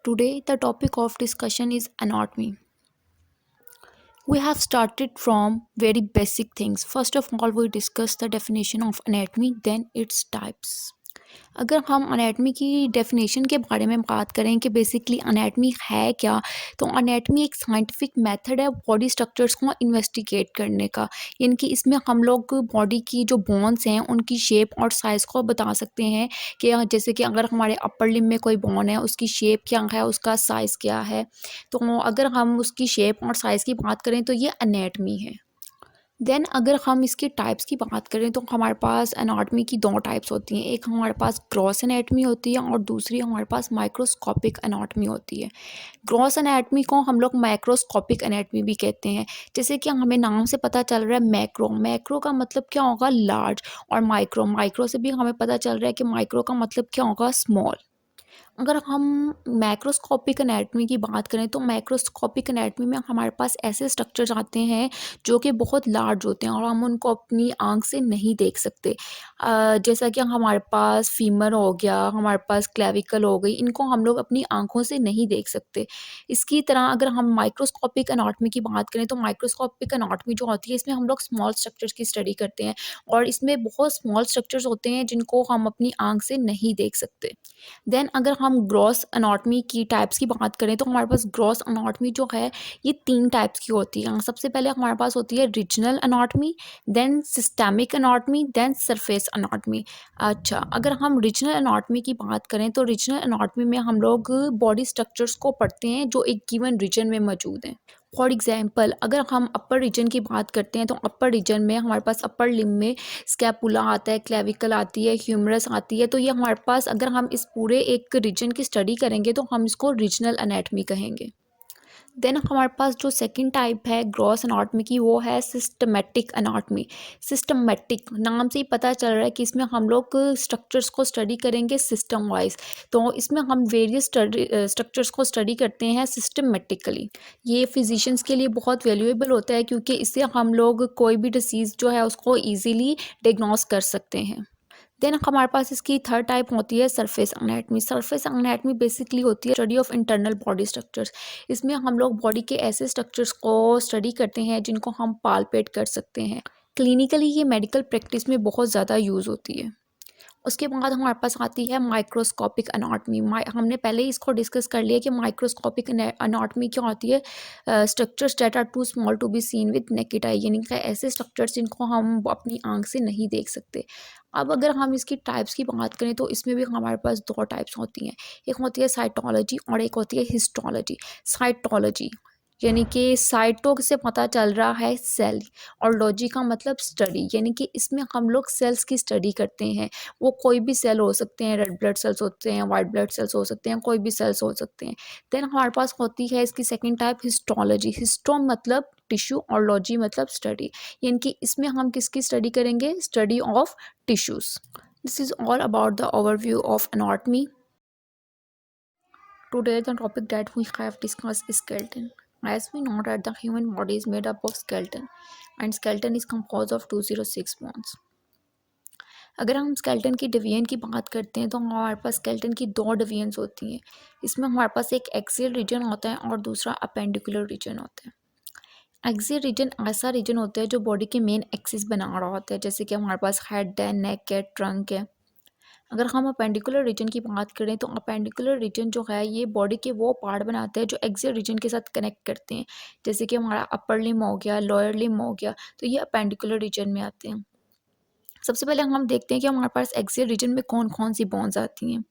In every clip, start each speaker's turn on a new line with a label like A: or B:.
A: Today, the topic of discussion is anatomy. We have started from very basic things. First of all, we discuss the definition of anatomy, then its types. अगर हम anatomy की definition के बारे में बात करें कि basically anatomy है क्या, तो एनाटमी एक साइंटिफिक मेथड है बॉडी स्ट्रक्चर्स को इन्वेस्टिगेट करने का। यानी कि इसमें हम लोग बॉडी की जो बोन्स हैं उनकी शेप और साइज़ को बता सकते हैं कि जैसे कि अगर हमारे अपर लिम्ब में कोई बोन है उसकी शेप क्या है, उसका साइज़ क्या है। तो अगर हम उसकी शेप और साइज़ की बात करें तो ये एनाटमी है। देन अगर हम इसके टाइप्स की बात करें तो हमारे पास एनाटमी की दो टाइप्स होती हैं। एक हमारे पास ग्रॉस एनाटमी होती है और दूसरी हमारे पास माइक्रोस्कोपिक एनाटमी होती है। ग्रॉस एनाटमी को हम लोग माइक्रोस्कोपिक एनाटमी भी कहते हैं। जैसे कि हमें नाम से पता चल रहा है मैक्रो, मैक्रो का मतलब क्या होगा लार्ज, और माइक्रो, माइक्रो से भी हमें पता चल रहा है कि माइक्रो का मतलब क्या होगा स्मॉल। अगर हम मैक्रोस्कोपिक एनाटमी की बात करें तो मैक्रोस्कोपिक एनाटमी में हमारे पास ऐसे स्ट्रक्चर्स आते हैं जो कि बहुत लार्ज होते हैं और हम उनको अपनी आंख से नहीं देख सकते। जैसा कि हमारे पास फीमर हो गया, हमारे पास क्लेविकल हो गई, इनको हम लोग अपनी आंखों से नहीं देख सकते। इसकी तरह अगर हम माइक्रोस्कोपिक एनाटमी की बात करें तो माइक्रोस्कोपिक एनाटमी जो होती है इसमें हम लोग स्मॉल स्ट्रक्चर्स की स्टडी करते हैं और इसमें बहुत स्मॉल स्ट्रक्चर्स होते हैं जिनको हम अपनी आंख से नहीं देख सकते। देन अगर हम ग्रॉस एनाटमी की टाइप्स की बात करें तो हमारे पास ग्रॉस एनाटमी जो है ये 3 टाइप्स की होती है। सबसे पहले हमारे पास होती है regional anatomy, then systemic anatomy, then surface anatomy. अच्छा, अगर हम रीजनल एनाटमी की बात करें तो रीजनल एनाटमी में हम लोग बॉडी स्ट्रक्चर्स को पढ़ते हैं जो एक गिवन रीजन में मौजूद हैं। फॉर एग्जांपल अगर हम अपर रीजन की बात करते हैं तो अपर रीजन में हमारे पास अपर लिम्ब में स्कैपुला आता है, क्लेविकल आती है, ह्यूमरस आती है। तो ये हमारे पास अगर हम इस पूरे एक रीजन की स्टडी करेंगे तो हम इसको रीजनल एनाटमी कहेंगे। देन हमारे पास जो सेकंड टाइप है ग्रॉस एनाटमी की वो है सिस्टमेटिक एनाटमी। सिस्टमेटिक नाम से ही पता चल रहा है कि इसमें हम लोग स्ट्रक्चर्स को स्टडी करेंगे सिस्टम वाइज। तो इसमें हम वेरियस स्ट्रक्चर्स को स्टडी करते हैं सिस्टमेटिकली। ये फिजिशियंस के लिए बहुत वैल्यूएबल होता है क्योंकि इससे हम लोग कोई भी डिसीज़ जो है उसको ईजीली डिग्नोस कर सकते हैं। देन हमारे पास इसकी थर्ड टाइप होती है surface anatomy. Surface anatomy basically होती है study of internal body structures. इसमें हम लोग बॉडी के ऐसे स्ट्रक्चर्स को स्टडी करते हैं जिनको हम पालपेट कर सकते हैं। क्लिनिकली ये मेडिकल प्रैक्टिस में बहुत ज़्यादा यूज़ होती है। उसके बाद हमारे पास आती है माइक्रोस्कोपिक एनाटमी। हमने पहले ही इसको डिस्कस कर लिया कि माइक्रोस्कोपिक एनाटमी क्या होती है। Structures that are too small to be seen with naked eye, यानी कि ऐसे स्ट्रक्चर्स जिनको हम अपनी आंख से नहीं देख सकते। अब अगर हम इसकी टाइप्स की बात करें तो इसमें भी हमारे पास दो टाइप्स होती हैं। एक होती है साइटोलॉजी और एक होती है हिस्टोलॉजी। साइटोलॉजी यानी कि साइटो से पता चल रहा है सेल, और लॉजी का मतलब स्टडी, यानी कि इसमें हम लोग सेल्स की स्टडी करते हैं। वो कोई भी सेल हो सकते हैं, रेड ब्लड सेल्स होते हैं, वाइट ब्लड सेल्स हो सकते हैं, कोई भी सेल्स हो सकते हैं। देन हमारे पास होती है इसकी सेकंड टाइप हिस्टोलॉजी। हिस्टो मतलब टिश्यू और लॉजी मतलब स्टडी, यानी कि इसमें हम किसकी स्टडी करेंगे, study of tissues. This is all about the overview of anatomy. Today the topic that we have discussed is skeleton. As we know that the human body is made up of skeleton and skeleton is composed of 206 bones. अगर हम skeleton की division की बात करते हैं तो हमारे पास skeleton की दो डिवीजन्स होती हैं। इसमें हमारे पास एक एक्सियल रीजन होता है और दूसरा अपेंडिकुलर रीजन होता है। एक्सियल रीजन ऐसा रीजन होता है जो बॉडी के मेन एक्सिस बना रहा होता है, जैसे कि हमारे पास हेड है, नेक है, ट्रंक है। अगर हम अपेंडिकुलर रीजन की बात करें तो अपेंडिकुलर रीजन जो है ये बॉडी के वो पार्ट बनाते हैं जो एक्सियल रीजन के साथ कनेक्ट करते हैं, जैसे कि हमारा अपर लिम्ब हो गया, लोअर लिम्ब हो गया, तो ये अपेंडिकुलर रीजन में आते हैं। सबसे पहले हम देखते हैं कि हमारे पास एक्सियल रीजन में कौन कौन सी बोन्स आती हैं।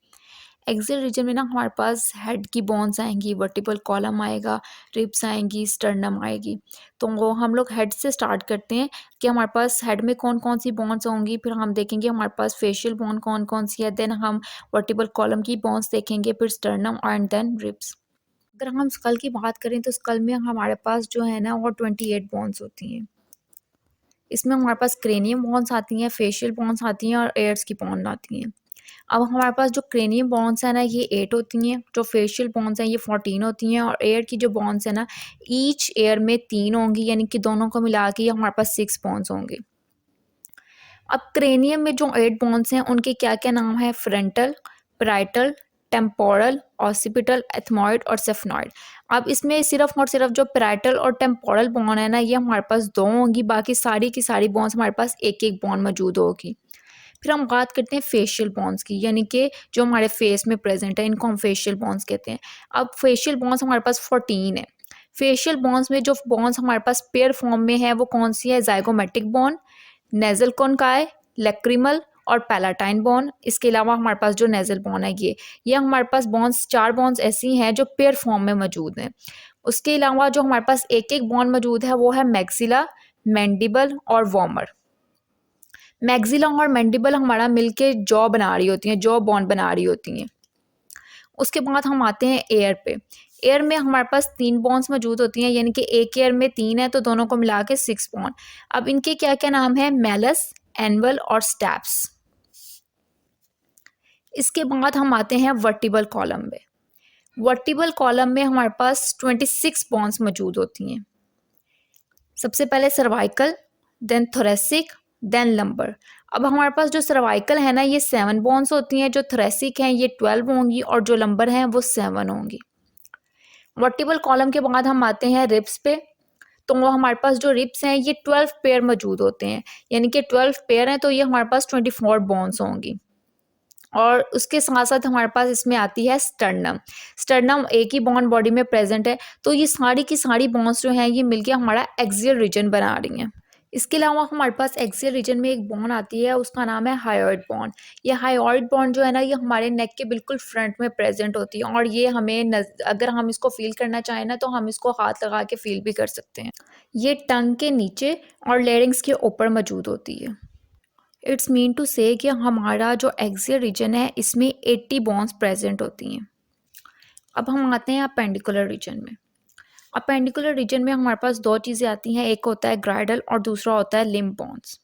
A: एक्सियल रीजन में ना हमारे पास हेड की बोन्स आएंगी, वर्टिबल कॉलम आएगा, रिब्स आएंगी, स्टर्नम आएगी। तो वो हम लोग हेड से स्टार्ट करते हैं कि हमारे पास हेड में कौन कौन सी बोन्स होंगी, फिर हम देखेंगे हमारे पास फेशियल बोन कौन कौन सी है, देन हम वर्टिबल कॉलम की बोन्स देखेंगे, फिर स्टर्नम एंड देन रिब्स। अगर हम स्कल की बात करें तो स्कल में हमारे पास जो है ना वो 28 बोन्स होती हैं। इसमें हमारे पास क्रेनियम बोन्स आती हैं, फेशियल बोन्स आती हैं और एयर्स की बोन आती हैं। अब हमारे पास जो क्रेनियम बोन्स है ना ये 8 होती हैं, जो फेशियल बोन्स हैं ये 14 होती हैं, और एयर की जो बोन्स है ना ईच एयर में 3 होंगी, यानी कि दोनों को मिला के हमारे पास 6 बोन्स होंगे। अब क्रेनियम में जो 8 बोन्स हैं उनके क्या क्या नाम है, frontal, parietal, temporal, occipital, ethmoid और सेफनॉइड। अब इसमें सिर्फ और सिर्फ जो पैराइटल और टेम्पोरल बोन है ना, ये हमारे पास दो होंगी, बाकी सारी की सारी बोन्स हमारे पास एक एक बोन मौजूद होगी। फिर हम बात करते हैं फेशियल बोन्स की, यानी कि जो हमारे फेस में प्रेजेंट है, इनको हम फेशियल बोन्स कहते हैं। अब फेशियल बोन्स हमारे पास 14 है। फेशियल बोन्स में जो बोन्स हमारे पास पेयर फॉर्म में है वो कौन सी है? जाइगोमेटिक बोन, नेजल कॉन्काई, लैक्रिमल और पैलाटाइन बोन। इसके अलावा हमारे पास जो नेजल बोन है ये हमारे पास बोन्स, 4 बोन्स ऐसी हैं जो पेयर फॉर्म में मौजूद हैं। उसके अलावा जो हमारे पास एक एक बोन मौजूद है वो है मैक्सिला, मैंडिबल और वॉमर। मैक्सिला और मैंडिबल हमारा मिलके जॉ बना रही होती हैं, जॉ बोन बना रही होती हैं। उसके बाद हम आते हैं एयर पे। एयर में हमारे पास 3 बोन्स मौजूद होती हैं, यानी कि एक एयर में 3 है तो दोनों को मिला के 6 बोन। अब इनके क्या क्या नाम है? मेलस, एनवल और स्टैप्स। इसके बाद हम आते हैं वर्टिबल कॉलम में। वर्टिबल कॉलम में हमारे पास 26 बोन्स मौजूद होती हैं। सबसे पहले cervical, then thoracic, then lumbar. अब हमारे पास जो सर्वाइकल है ना, ये 7 बोन्स होती हैं, जो थोरेसिक हैं ये 12 होंगी और जो लंबर हैं वो 7 होंगी। वर्टिबल कॉलम के बाद हम आते हैं रिब्स पे। तो वो हमारे पास जो रिब्स हैं ये 12 पेयर मौजूद होते हैं, यानी कि 12 पेयर हैं तो ये हमारे पास 24 बोन्स होंगी। और उसके साथ साथ हमारे पास इसमें आती है स्टर्नम। स्टर्नम एक ही बोन बॉडी में प्रेजेंट है, तो ये सारी की सारी बोन्स जो हैं ये मिलके हमारा एक्सियल रीजन बना रही हैं। इसके अलावा हमारे पास एक्सियल रीजन में एक बोन आती है, उसका नाम है हायोइड बोन। ये हायोइड बोन जो है ना, ये हमारे नेक के बिल्कुल फ्रंट में प्रेजेंट होती है और ये हमें अगर हम इसको फील करना चाहें ना तो हम इसको हाथ लगा के फील भी कर सकते हैं। ये टंग के नीचे और लेरिंग्स के ऊपर मौजूद होती है। इट्स मीन टू से कि हमारा जो एक्सियल रीजन है इसमें 80 बोन्स प्रेजेंट होती हैं। अब हम आते हैं अपेंडिकुलर रीजन में। अपेंडिकुलर रीजन में हमारे पास दो चीज़ें आती हैं, एक होता है ग्राइडल और दूसरा होता है लिम्ब बोन्स।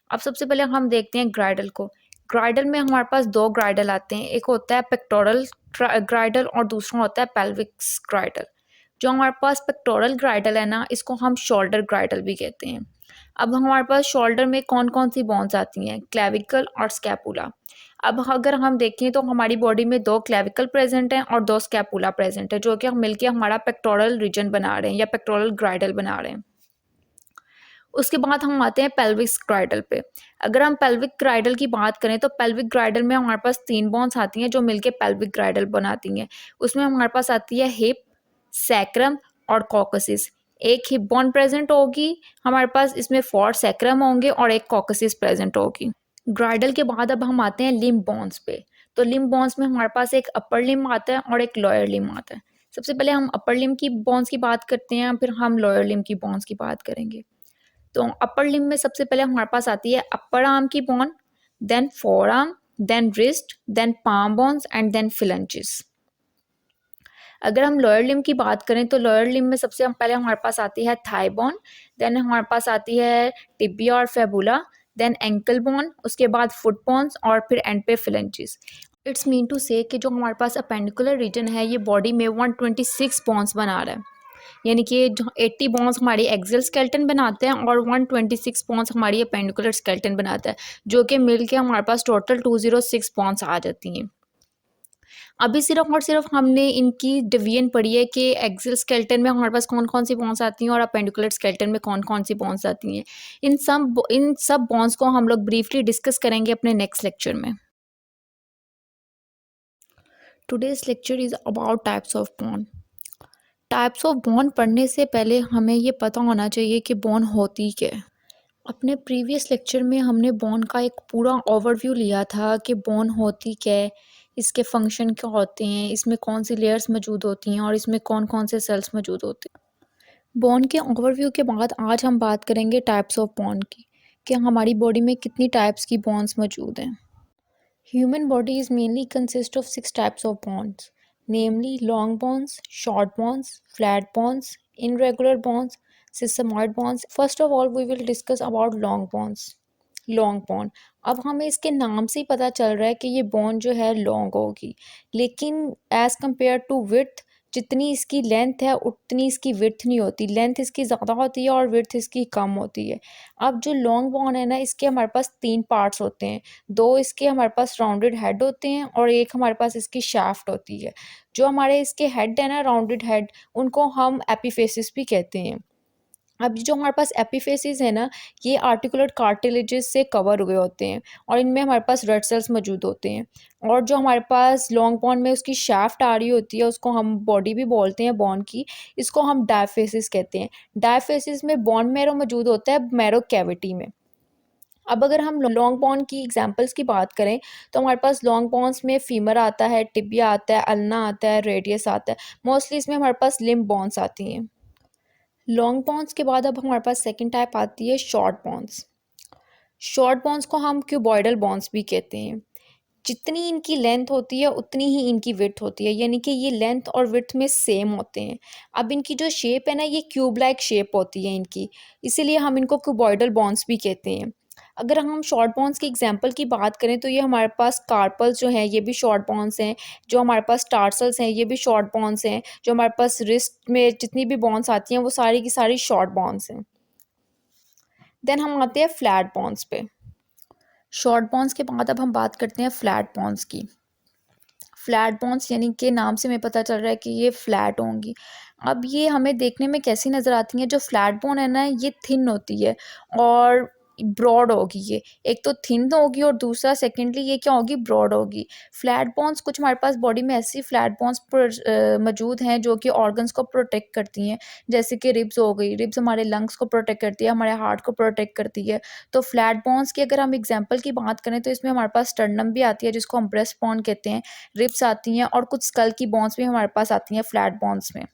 A: अब सबसे पहले हम देखते हैं ग्राइडल को। ग्राइडल में हमारे पास 2 ग्राइडल आते हैं, एक होता है पेक्टोरल ग्राइडल और दूसरा होता है पेल्विक्स ग्राइडल। जो हमारे पास पेक्टोरल ग्राइडल है ना, इसको हम शोल्डर ग्राइडल भी कहते हैं। अब हमारे पास शोल्डर में कौन कौन सी बोन्स आती हैं? क्लेविकल और स्कैपुला। अब अगर हम देखें तो हमारी बॉडी में 2 क्लेविकल प्रेजेंट हैं और 2 स्कैपुला प्रेजेंट है, जो कि हम मिलके हमारा पेक्टोरल रीजन बना रहे हैं या पेक्टोरल ग्राइडल बना रहे हैं। उसके बाद हम आते हैं पेल्विक ग्राइडल पे। अगर हम पेल्विक ग्राइडल की बात करें तो पेल्विक ग्राइडल में हमारे पास 3 बोन्स आती हैं जो मिलके पेल्विक ग्राइडल बनाती हैं। उसमें हमारे पास आती है हिप, सैक्रम और कॉकसिस। एक हिप बोन प्रेजेंट होगी हमारे पास, इसमें 4 सैक्रम होंगे और एक कॉकसिस प्रेजेंट होगी। ग्राइडल के बाद अब हम आते हैं लिम्ब बोन्स पे। तो लिम्ब बोन्स में हमारे पास एक अपर लिम्ब आता है और एक लोअर लिम्ब आता है। सबसे पहले हम अपर लिम्ब की बोन्स की बात करते हैं, फिर हम लोअर लिम्ब की बोन्स की बात करेंगे। तो अपर लिम्ब में सबसे पहले हमारे पास आती है अपर आर्म की bone, then forearm, then wrist, then palm bones and then phalanges. अगर हम लोअर लिम्ब की बात करें तो लोअर लिम्ब में सबसे पहले हमारे पास आती है थाई बोन, देन हमारे पास आती है टिबिया और फेबुला, देन एंकल बोन, उसके बाद फुट बोन्स और फिर एंड पे फिलेंचेस। इट्स मीन टू से कि जो हमारे पास अपेंडिकुलर रीजन है ये बॉडी में 126 बोन्स बना रहा है, यानी कि 80 बोन्स हमारी एक्सियल स्केलेटन बनाते हैं और 126 बोन्स हमारी अपेंडिकुलर स्केलेटन बनाता है, जो कि मिल के हमारे पास टोटल 206 बोन्स आ जाती हैं। अभी सिर्फ और सिर्फ हमने इनकी डिवीजन पढ़ी है कि एक्सियल स्केलेटन में हमारे पास कौन कौन सी बोन्स आती हैं और अपेंडिकुलर स्केलेटन में कौन कौन सी बोन्स आती हैं। इन सब बोन्स को हम लोग ब्रीफली डिस्कस करेंगे अपने नेक्स्ट लेक्चर में। Today's lecture is about types of bone. Types of bone पढ़ने से पहले हमें ये पता होना चाहिए कि बोन होती क्या है। अपने प्रीवियस लेक्चर में हमने बोन का एक पूरा ओवरव्यू लिया था कि बोन होती क्या है, इसके फंक्शन क्या होते हैं, इसमें कौन सी लेयर्स मौजूद होती हैं और इसमें कौन कौन से सेल्स मौजूद होते हैं। बोन के ओवरव्यू के बाद आज हम बात करेंगे टाइप्स ऑफ बोन की, कि हमारी बॉडी में कितनी टाइप्स की बोन्स मौजूद हैं। Human body is mainly consist of 6 types of bones, namely long bones, short bones, flat bones, irregular bones, sesamoid bones. First of all, we will discuss about long bones. Long bone. अब हमें इसके नाम से ही पता चल रहा है कि ये बोन जो है लॉन्ग होगी, लेकिन एज़ कम्पेयर टू विड्थ जितनी इसकी लेंथ है उतनी इसकी विड्थ नहीं होती, लेंथ इसकी ज़्यादा होती है और विड्थ इसकी कम होती है। अब जो लॉन्ग बॉन है ना, इसके हमारे पास 3 पार्ट्स होते हैं। 2 इसके हमारे पास राउंडेड हेड होते हैं और एक हमारे पास इसकी शाफ्ट होती है। जो हमारे इसके हेड है ना, राउंडेड हेड, उनको हम एपिफेसिस भी कहते हैं। अब जो हमारे पास एपिफेसिस है ना, ये आर्टिकुलर कार्टिलेजेस से कवर हुए होते हैं और इनमें हमारे पास रेड सेल्स मौजूद होते हैं। और जो हमारे पास लॉन्ग बॉन में उसकी शाफ्ट आ रही होती है, उसको हम बॉडी भी बोलते हैं बॉन की, इसको हम डायफेसिस कहते हैं। डायफेसिस में बोन मैरो मौजूद होता है मैरो कैविटी में। अब अगर हम लॉन्ग बॉन की एग्जांपल्स की बात करें, तो हमारे पास लॉन्ग बॉन्स में फीमर आता है, टिबिया आता है, अल्ना आता है, रेडियस आता है। मोस्टली इसमें हमारे पास लिम्ब बॉन्स आती हैं। लॉन्ग बॉन्स के बाद अब हमारे पास सेकंड टाइप आती है शॉर्ट बॉन्स। शॉर्ट बॉन्स को हम क्यूबॉइडल बॉन्स भी कहते हैं। जितनी इनकी लेंथ होती है उतनी ही इनकी विड्थ होती है, यानी कि ये लेंथ और विड्थ में सेम होते हैं। अब इनकी जो शेप है ना, ये क्यूब लाइक शेप होती है इनकी, इसीलिए हम इनको क्यूबॉइडल बॉन्स भी कहते हैं। अगर हम शॉर्ट बॉन्स की एग्जांपल की बात करें, तो ये हमारे पास कार्पल्स जो हैं ये भी शॉर्ट बॉन्स हैं। जो हमारे पास टार्सल्स हैं ये भी शॉर्ट बॉन्स हैं। जो हमारे पास रिस्ट में जितनी भी बॉन्स आती हैं वो सारी की सारी शॉर्ट बॉन्स हैं। देन हम आते हैं फ्लैट बॉन्स पे। शॉर्ट बॉन्स के बाद अब हम बात करते हैं फ्लैट बॉन्स की। फ्लैट बॉन्स यानी कि नाम से हमें पता चल रहा है कि ये फ्लैट होंगी। अब ये हमें देखने में कैसी नज़र आती हैं, जो फ्लैट बोन है ना, ये थिन होती है और ब्रॉड होगी ये। एक तो थिन होगी और दूसरा सेकेंडली ये क्या होगी, ब्रॉड होगी। फ्लैट बोन्स कुछ हमारे पास बॉडी में ऐसी फ्लैट बोन्स मौजूद हैं जो कि ऑर्गन्स को प्रोटेक्ट करती हैं। जैसे कि रिब्स हो गई, रिब्स हमारे लंग्स को प्रोटेक्ट करती है, हमारे हार्ट को प्रोटेक्ट करती है। तो फ्लैट बोन्स की अगर हम एग्जाम्पल की बात करें, तो इसमें हमारे पास स्टर्नम भी आती है जिसको हम ब्रेस्ट बोन कहते हैं, रिब्स आती हैं और कुछ स्कल की बोन्स भी हमारे पास आती हैं फ्लैट बोन्स में।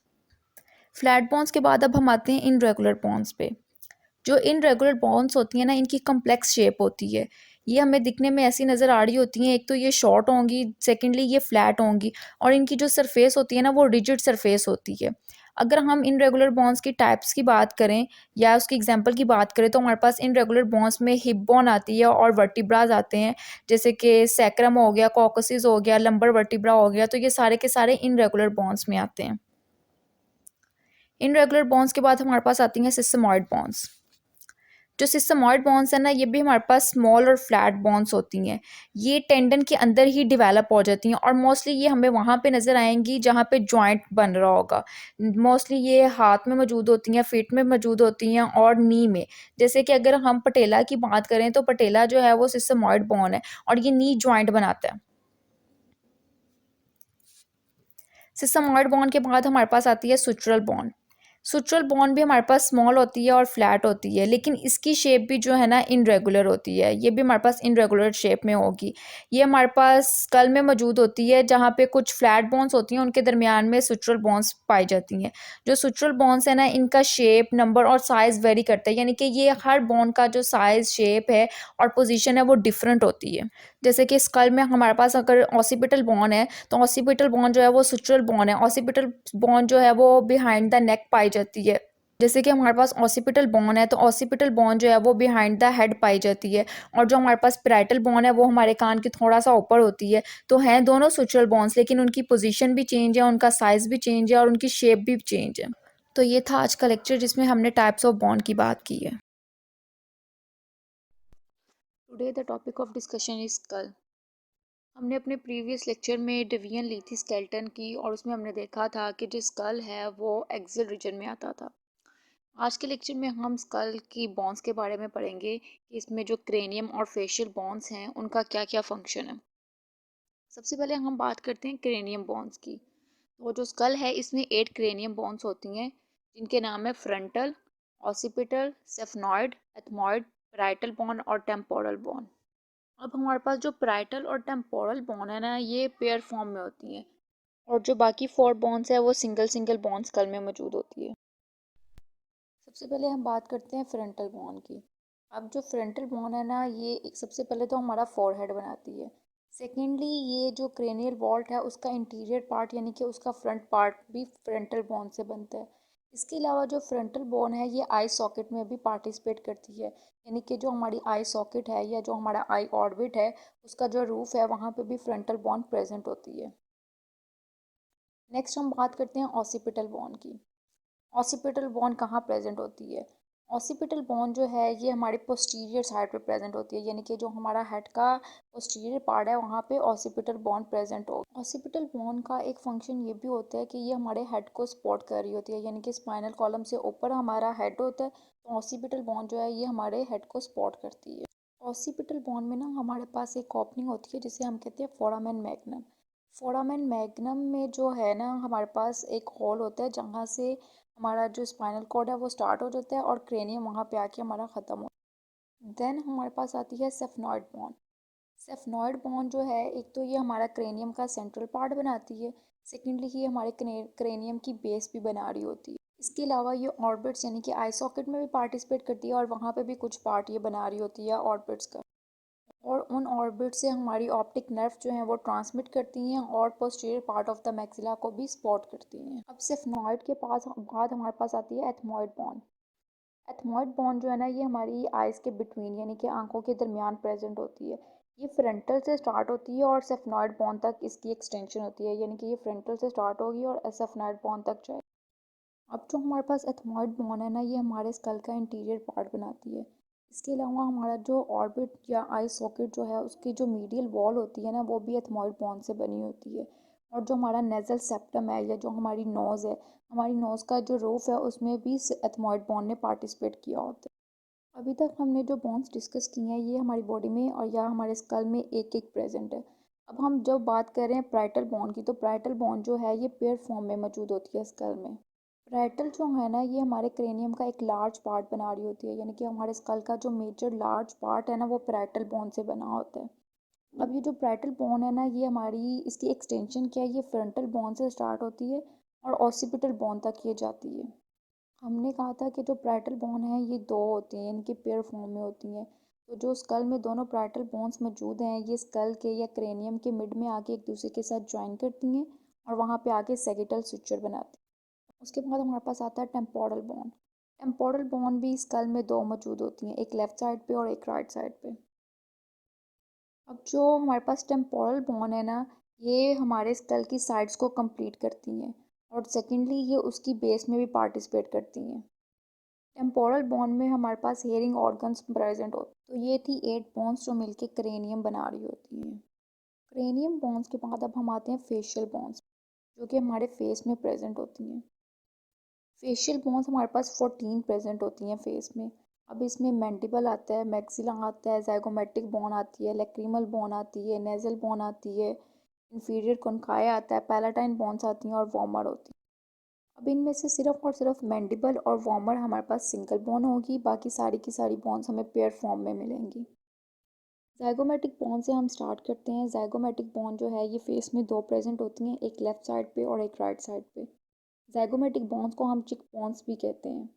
A: फ्लैट बोन्स के बाद अब हम आते हैं इनरेगुलर बोन्स पे। जो इनरेगुलर बोन्स होती हैं ना, इनकी कम्प्लेक्स शेप होती है। ये हमें दिखने में ऐसी नज़र आ रही होती हैं, एक तो ये शॉर्ट होंगी, सेकेंडली ये फ्लैट होंगी और इनकी जो सरफेस होती है ना, वो रिजिड सरफेस होती है। अगर हम इनरेगुलर बोन्स की टाइप्स की बात करें या उसकी एग्जांपल की बात करें, तो हमारे पास इनरेगुलर बोन्स में हिप बोन आती है और वर्टिब्राज आते हैं, जैसे कि सैक्रम हो गया, कॉकसिस हो गया, लंबर वर्टिब्रा हो गया। तो ये सारे के सारे इनरेगुलर बोन्स में आते हैं। इनरेगुलर बोन्स के बाद हमारे पास आती हैं सिस्टमॉइड बोन्स। जो सिस्टमॉइड बोन्स है ना, ये भी हमारे पास स्मॉल और फ्लैट बोन्स होती हैं। ये टेंडन के अंदर ही डेवलप हो जाती हैं और मोस्टली ये हमें वहाँ पे नज़र आएंगी जहाँ पे जॉइंट बन रहा होगा। मोस्टली ये हाथ में मौजूद होती हैं, फीट में मौजूद होती हैं और नी में। जैसे कि अगर हम पटेला की बात करें, तो पटेला जो है वो सिस्टमॉइड बोन है और ये नी जॉइंट बनाता है। सिस्टमॉइड बोन के बाद हमारे पास आती है सुचरल बोन। सुचरल बोन भी हमारे पास स्मॉल होती है और फ्लैट होती है, लेकिन इसकी शेप भी जो है ना, इनरेगुलर होती है। ये भी हमारे पास इनरेगुलर शेप में होगी। ये हमारे पास स्कल में मौजूद होती है, जहाँ पे कुछ फ्लैट बोन्स होती हैं, उनके दरमियान में सुचरल बोन्स पाई जाती हैं। जो सुचरल बोन्स है ना, इनका शेप, नंबर और साइज़ वेरी करता है, यानी कि ये हर बोन का जो साइज़, शेप है और पोजीशन है वो डिफरेंट होती है। जैसे कि स्कल में हमारे पास अगर ऑसिपिटल बोन है, तो ऑसिपिटल बोन जो है वो सुचरल बोन है। ऑसिपिटल बोन जो है वो बिहाइंड द नेक पाई जाती है। जैसे कि हमारे पास ऑसिपिटल बोन है, तो ऑसिपिटल बोन जो है वो बिहाइंड द हेड पाई जाती है। और जो हमारे पास पैराइटल बोन है वो हमारे कान के थोड़ा सा ऊपर होती है। तो हैं दोनों सुचरल बोन्स, लेकिन उनकी पोजीशन भी चेंज है, उनका साइज़ भी चेंज है और उनकी शेप भी चेंज है। तो ये था आज का लेक्चर जिसमें हमने टाइप्स ऑफ बोन की बात की है। Today the topic of discussion is skull. हमने अपने प्रीवियस लेक्चर में डिवीजन ली थी स्केलेटन की, और उसमें हमने देखा था कि जो स्कल है वो एक्सियल रीजन में आता था। आज के लेक्चर में हम स्कल की बोन्स के बारे में पढ़ेंगे कि इसमें जो क्रेनियम और फेशियल बोन्स हैं उनका क्या क्या फंक्शन है। सबसे पहले हम बात करते हैं क्रेनियम बोन्स की। तो जो स्कल है इसमें 8 क्रेनियम बोन्स होती हैं, जिनके नाम है frontal, occipital, sphenoid, ethmoid, parietal bone और टेम्पोरल बोन। अब हमारे पास जो पैराइटल और टेम्पोरल बोन है ना, ये पेयर फॉर्म में होती हैं और जो बाकी 4 बोन्स है वो सिंगल सिंगल बोन्स स्कल में मौजूद होती है। सबसे पहले हम बात करते हैं फ्रंटल बोन की। अब जो फ्रंटल बोन है ना, ये सबसे पहले तो हमारा फोरहेड बनाती है। सेकेंडली, ये जो क्रेनियल वॉल्ट है उसका इंटीरियर पार्ट यानी कि उसका फ्रंट पार्ट भी फ्रंटल बोन से बनता है। इसके अलावा जो फ्रंटल बोन है ये आई सॉकेट में भी पार्टिसिपेट करती है, यानी कि जो हमारी आई सॉकेट है या जो हमारा आई ऑर्बिट है, उसका जो रूफ है वहाँ पे भी फ्रंटल बोन प्रेजेंट होती है। नेक्स्ट हम बात करते हैं ऑसिपिटल बोन की। ऑसिपिटल बोन कहाँ प्रेजेंट होती है? ऑसिपिटल बोन जो है ये हमारे पोस्टीरियर साइड पे प्रेजेंट होती है, यानी कि जो हमारा हेड का पोस्टीरियर पार्ट है वहाँ पे ऑसिपिटल बोन प्रेजेंट हो। ऑसिपिटल बोन का एक फंक्शन ये भी होता है कि ये हमारे हेड को सपोर्ट कर रही होती है, यानी कि स्पाइनल कॉलम से ऊपर हमारा हेड होता है, तो ऑसिपिटल बोन जो है ये हमारे हेड को सपोर्ट करती है। ऑसिपिटल बोन में ना हमारे पास एक ओपनिंग होती है जिसे हम कहते हैं फोरामेन मैग्नम। फोरामेन मैग्नम में जो है ना हमारे पास एक होल होता है जहाँ से हमारा जो स्पाइनल कॉर्ड है वो स्टार्ट हो जाता है और क्रेनियम वहाँ पे आके हमारा ख़त्म हो। देन हमारे पास आती है सेफनॉइड बोन। सेफनॉइड बोन जो है एक तो ये हमारा क्रेनियम का सेंट्रल पार्ट बनाती है, सेकेंडली ये हमारे क्रेनियम की बेस भी बना रही होती है। इसके अलावा ये ऑर्बिट्स यानी कि आई सॉकेट में भी पार्टिसिपेट करती है और वहाँ पे भी कुछ पार्ट ये बना रही होती है ऑर्बिट्स का। और उन ऑर्बिट से हमारी ऑप्टिक नर्व जो हैं वो ट्रांसमिट करती हैं और posterior part of the maxilla को भी सपोर्ट करती हैं। अब सेफनॉइड के पास बाद हमारे पास आती है एथमॉइड बॉन। एथमॉइड बॉन जो है ना ये हमारी आइज़ के बिटवीन यानी कि आंखों के दरमियान प्रेजेंट होती है। ये फ्रंटल से स्टार्ट होती है और सेफनॉइड बॉन तक इसकी एक्सटेंशन होती है, यानी कि ये फ्रंटल से स्टार्ट होगी और सेफनॉइड बॉन तक जाए। अब जो हमारे पास एथमॉइड बोन है ना ये हमारे स्कल का इंटीरियर पार्ट बनाती है। इसके अलावा हमारा जो ऑर्बिट या आई सॉकेट जो है उसकी जो मीडियल वॉल होती है ना वो भी एथमॉइड बोन से बनी होती है। और जो हमारा नेजल सेप्टम है या जो हमारी नोज़ है, हमारी नोज़ का जो रूफ है उसमें भी एथमॉइड बोन ने पार्टिसिपेट किया होता है। अभी तक हमने जो बोन्स डिस्कस की हैं ये हमारी बॉडी में और या हमारे स्कल में एक एक प्रेजेंट है। अब हम जब बात कर रहे हैं प्राइटल बोन की, तो प्राइटल बोन जो है ये पेयर फॉर्म में मौजूद होती है स्कल में। पैराइटल जो है ना ये हमारे क्रेनियम का एक लार्ज पार्ट बना रही होती है, यानी कि हमारे स्कल का जो मेजर लार्ज पार्ट है ना वो पैराइटल बोन से बना होता है। अब ये जो पैराइटल बोन है ना ये हमारी इसकी एक्सटेंशन क्या है, ये फ्रंटल बोन से स्टार्ट होती है और ऑसिपिटल बोन तक ये जाती है। हमने कहा था कि जो पैराइटल बोन है ये दो होती हैं, इनकी पेयर फॉर्म में होती हैं। तो जो स्कल में दोनों पैराइटल बोन्स मौजूद हैं ये स्कल के या क्रेनियम के मिड में आके एक दूसरे के साथ ज्वाइन करती हैं और वहाँ पे आके सैगिटल स्ट्रक्चर बनाती हैं। उसके बाद हमारे पास आता है टेम्पोरल बोन। टेम्पोरल बोन भी स्कल में दो मौजूद होती हैं, एक लेफ्ट साइड पे और एक राइट साइड पे। अब जो हमारे पास टेम्पोरल बोन है ना ये हमारे स्कल की साइड्स को कंप्लीट करती हैं और सेकेंडली ये उसकी बेस में भी पार्टिसिपेट करती हैं। टेम्पोरल बोन में हमारे पास हेयरिंग ऑर्गन्स प्रेजेंट होते हैं। तो ये थी 8 बोन्स जो मिलके क्रेनियम बना रही होती हैं। क्रेनियम बोन्स के बाद अब हम आते हैं फेशियल बोन्स, जो कि हमारे फेस में प्रेजेंट होती हैं। फेशियल बोन्स हमारे पास 14 प्रेजेंट होती हैं फेस में। अब इसमें मैंडिबल आता है, मैक्सिला आता है, ज़ाइगोमेटिक बोन आती है, लैक्रिमल बोन आती है, नेज़ल बोन आती है, इंफीरियर कॉन्काई आता है, पैलाटाइन बोन्स आती हैं और वॉमर होती है। अब इनमें से सिर्फ और सिर्फ मैंडिबल और वॉमर हमारे पास सिंगल बोन होगी, बाकी सारी की सारी बोन्स हमें पेयर फॉर्म में मिलेंगी। ज़ाइगोमेटिक बोन से हम स्टार्ट करते हैं। ज़ाइगोमेटिक बोन जो है ये फेस में दो प्रेजेंट होती हैं, एक लेफ्ट साइड पे और एक राइट साइड पे। ज़ाइगोमेटिक बोन्स को हम चिक बोन्स भी कहते हैं।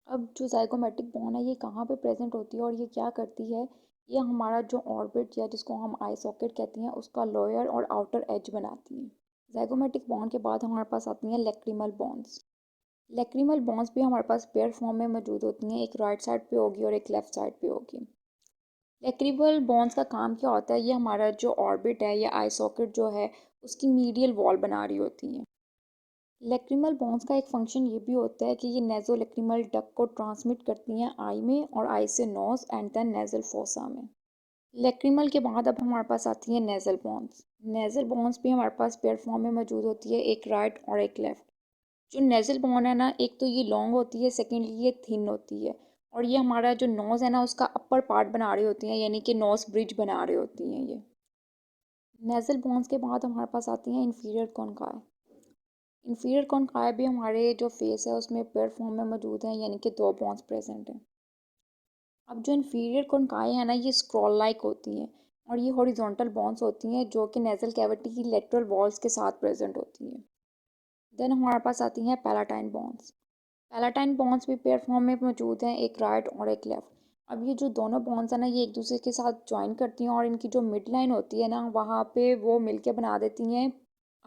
A: अब जो ज़ाइगोमेटिक बोन है ये कहाँ पे प्रेजेंट होती है और ये क्या करती है, ये हमारा जो ऑर्बिट या जिसको हम आई सॉकेट कहते हैं उसका लोअर और आउटर एज बनाती है। ज़ाइगोमेटिक बोन के बाद हमारे पास आती हैं लैक्रिमल बोन्स। लैक्रिमल बोन्स भी हमारे पास पेयर फॉर्म में मौजूद होती हैं, एक राइट साइड पे होगी और एक लेफ्ट साइड पे होगी। लैक्रिमल बोन्स का काम क्या होता है, ये हमारा जो ऑर्बिट है या आई सॉकेट जो है उसकी मीडियल वॉल बना रही होती हैं। लैक्रिमल बोन्स का एक फंक्शन ये भी होता है कि ये नेज़ोलैक्रिमल डक्ट को ट्रांसमिट करती हैं आई में और आई से nose and then nasal fossa में। लैक्रिमल के बाद अब हमारे पास आती हैं नेज़ल बोन्स। नेज़ल बोन्स भी हमारे पास पेयर फॉर्म में मौजूद होती है, एक राइट और एक लेफ्ट। जो नेज़ल बोन है ना एक तो ये लॉन्ग होती है, सेकेंडली ये थिन होती है और ये हमारा जो नोज़ है ना उसका अपर पार्ट बना रही होती हैं, यानी कि नोज ब्रिज बना रही होती हैं ये। नेज़ल बोन्स के बाद हमारे पास आती हैं इन्फीरियर कॉन्काई। इन्फीरियर कॉन्काई भी हमारे जो फेस है उसमें पेयर फॉर्म में मौजूद हैं, यानी कि दो बोन्स प्रेजेंट हैं। अब जो इन्फीरियर कॉन्काई है ना ये स्क्रॉल लाइक होती हैं और ये हॉरिजॉन्टल बोन्स होती हैं जो कि नेजल कैविटी की लेटरल वॉल्स के साथ प्रेजेंट होती हैं। देन हमारे पास आती हैं पैलाटाइन बोन्स। पैलाटाइन बोन्स भी पेयर फॉर्म में मौजूद हैं, एक राइट और एक लेफ्ट। अब ये जो दोनों बोन्स है ना ये एक दूसरे के साथ ज्वाइन करती हैं और इनकी जो मिड लाइन होती है ना वहाँ पे वो मिलके बना देती हैं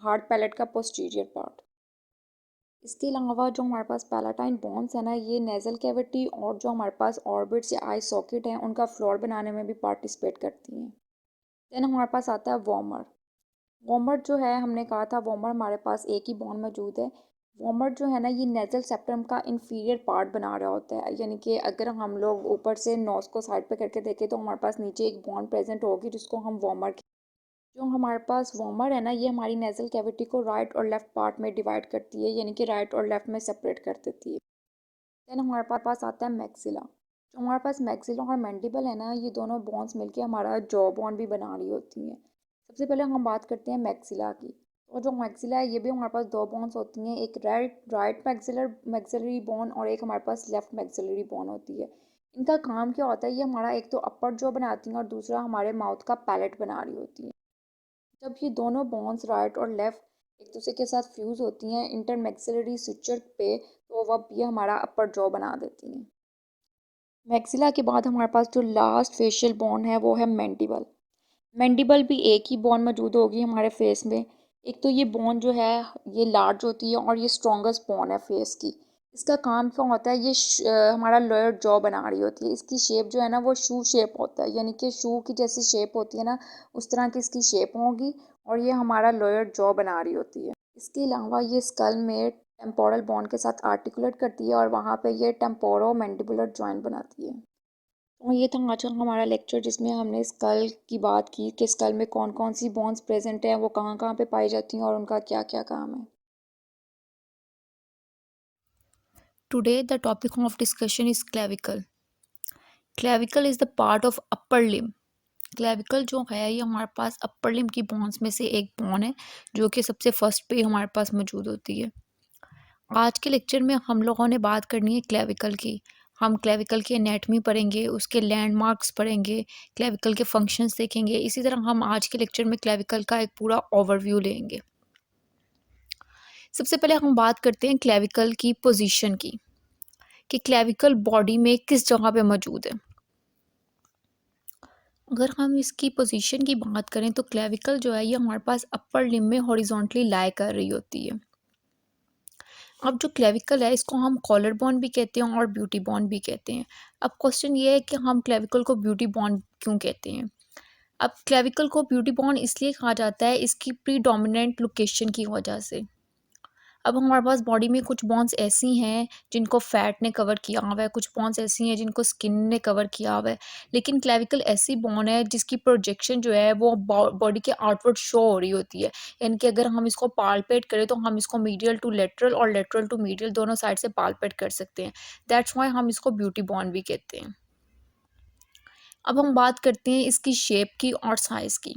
A: हार्ड पैलेट का पोस्टीरियर पार्ट। इसके अलावा जो हमारे पास पैलाटाइन बोन्स है ना ये नेज़ल कैविटी और जो हमारे पास ऑर्बिट्स या आई सॉकेट हैं उनका फ्लोर बनाने में भी पार्टिसिपेट करती हैं। देन हमारे पास आता है वॉर्मर।
B: वॉमर जो है, हमने कहा था वॉमर हमारे पास एक ही बोन मौजूद है। वॉमर जो है ना, ये नेज़ल सेप्टम का इंफीरियर पार्ट बना रहा होता है, यानी कि अगर हम लोग ऊपर से नोज़ को साइड पे करके देखें तो हमारे पास नीचे एक बोन प्रेजेंट होगी जिसको हम वॉमर, जो हमारे पास वॉमर है ना, ये हमारी नेज़ल कैविटी को राइट और लेफ्ट पार्ट में डिवाइड करती है, यानी कि राइट और लेफ्ट में सेपरेट कर देती है। देन हमारे पास आता है मैक्सिला। जो हमारे पास मैक्सिला और मैंडिबल है ना, ये दोनों बोन्स मिलके हमारा जॉ बोन भी बना रही होती हैं। सबसे पहले हम बात करते हैं मैक्सिला की। तो जो मैक्सिला है, ये भी हमारे पास दो बोन्स होती हैं, एक राइट मैक्सिलरी बोन और एक हमारे पास लेफ्ट मैक्सिलरी बोन होती है। इनका काम क्या होता है, ये हमारा एक तो अपर जॉ बनाती हैं और दूसरा हमारे माउथ का पैलेट बना रही होती है। जब ये दोनों बोन्स राइट और लेफ्ट एक दूसरे के साथ फ्यूज होती हैं इंटरमैक्सिलरी सुचर पे, तो वह ये हमारा अपर जॉ बना देती हैं। मैक्सिला के बाद हमारे पास जो लास्ट फेशियल बोन है वो है मैंडिबल। मैंडिबल भी एक ही बोन मौजूद होगी हमारे फेस में। एक तो ये बोन जो है, ये लार्ज होती है और ये स्ट्रॉन्गेस्ट बोन है फेस की। इसका काम क्या होता है, ये हमारा लोअर जॉ बना रही होती है। इसकी शेप जो है ना, वो शू शेप होता है, यानी कि शू की जैसी शेप होती है ना, उस तरह की इसकी शेप होगी और ये हमारा लोअर जॉ बना रही होती है। इसके अलावा ये स्कल में टेम्पोरल बोन के साथ आर्टिकुलेट करती है और वहाँ पे ये टेम्पोरो मैंडिबुलर जॉइंट बनाती है। तो ये था आज का हमारा लेक्चर, जिसमें हमने स्कल की बात की कि स्कल में कौन कौन सी बोन्स प्रेजेंट हैं, वो कहाँ कहाँ पे पाई जाती हैं और उनका क्या क्या काम है।
A: Today, the topic of discussion is clavicle. Clavicle is the part of upper limb. Clavicle जो है ये हमारे पास अपर लिम्ब की बोन्स में से एक बोन है जो कि सबसे फर्स्ट पे हमारे पास मौजूद होती है। आज के लेक्चर में हम लोगों ने बात करनी है क्लेविकल की। हम क्लेविकल की एनाटॉमी पढ़ेंगे, उसके लैंडमार्क्स पढ़ेंगे, क्लेविकल के फंक्शंस देखेंगे। इसी तरह हम आज के लेक्चर में क्लेविकल का एक पूरा ओवरव्यू लेंगे। सबसे पहले हम बात करते हैं क्लेविकल की पोजीशन की, कि क्लेविकल बॉडी में किस जगह पे मौजूद है। अगर हम इसकी पोजीशन की बात करें तो क्लेविकल जो है ये हमारे पास अपर लिम्ब में हॉरिजॉन्टली लाई कर रही होती है। अब जो क्लेविकल है इसको हम कॉलर बोन भी कहते हैं और ब्यूटी बोन भी कहते हैं। अब क्वेश्चन ये है कि हम क्लेविकल को ब्यूटी बोन क्यों कहते हैं। अब क्लेविकल को ब्यूटी बोन इसलिए कहा जाता है इसकी प्रीडोमिनेंट लोकेशन की वजह से। अब हमारे पास बॉडी में कुछ बोन्स ऐसी हैं जिनको फैट ने कवर किया हुआ है, कुछ बोन्स ऐसी हैं जिनको स्किन ने कवर किया हुआ है, लेकिन क्लेविकल ऐसी बोन है जिसकी प्रोजेक्शन जो है वो बॉडी के आउटवर्ड शो हो रही होती है। यानी कि अगर हम इसको पालपेट करें तो हम इसको मीडियल टू लेटरल और लेटरल टू मीडियल दोनों साइड से पालपेट कर सकते हैं। दैट्स वाई हम इसको ब्यूटी बोन भी कहते हैं। अब हम बात करते हैं इसकी शेप की और साइज़ की।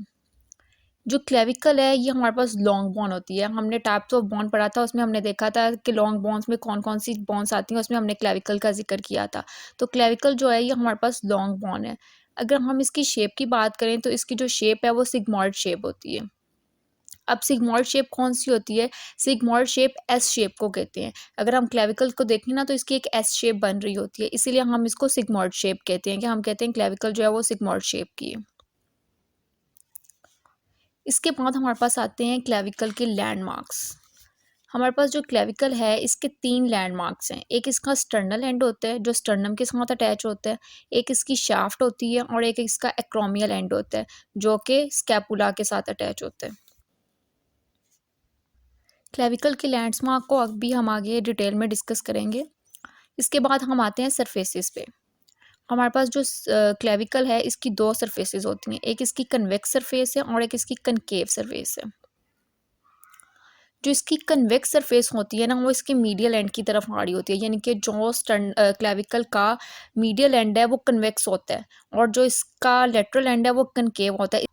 A: जो क्लेविकल है ये हमारे पास लॉन्ग बोन होती है। हमने टाइप्स ऑफ बोन पढ़ा था, उसमें हमने देखा था कि लॉन्ग बोन्स में कौन-कौन सी बोन्स आती हैं, उसमें हमने क्लेविकल का ज़िक्र किया था। तो क्लेविकल जो है ये हमारे पास लॉन्ग बोन है। अगर हम इसकी शेप की बात करें तो इसकी जो शेप है वो सिग्मॉइड शेप होती है। अब सिग्मॉइड शेप कौन-सी होती है? सिग्मॉइड शेप एस शेप को कहते हैं। अगर हम क्लेविकल को देखें ना तो इसकी एक एस शेप बन रही होती है, इसीलिए हम इसको सिग्मॉइड शेप कहते हैं, कि हम कहते हैं क्लेविकल जो है वो सिग्मॉइड शेप की है। इसके बाद हमारे पास आते हैं क्लेविकल के लैंडमार्क्स। हमारे पास जो क्लेविकल है इसके 3 लैंडमार्क्स हैं। एक इसका स्टर्नल एंड होता है जो स्टर्नम के साथ अटैच होता है, एक इसकी शाफ्ट होती है और एक इसका एक्रोमियल एंड होता है जो कि स्कैपुला के साथ अटैच होता है। क्लेविकल के लैंडमार्क को अब भी हम आगे डिटेल में डिस्कस करेंगे। इसके बाद हम आते हैं सरफेसेस पे। हमारे पास जो क्लेविकल है इसकी 2 सरफेसेस होती हैं, एक इसकी कन्वेक्स सरफेस है और एक इसकी कनकेव सरफेस है। जो इसकी कन्वेक्स सरफेस होती है ना वो इसके मीडियल एंड की तरफ आ रही होती है, यानी कि जो क्लेविकल का मीडियल एंड है वो कन्वेक्स होता है और जो इसका लेटरल एंड है वो कनकेव होता है।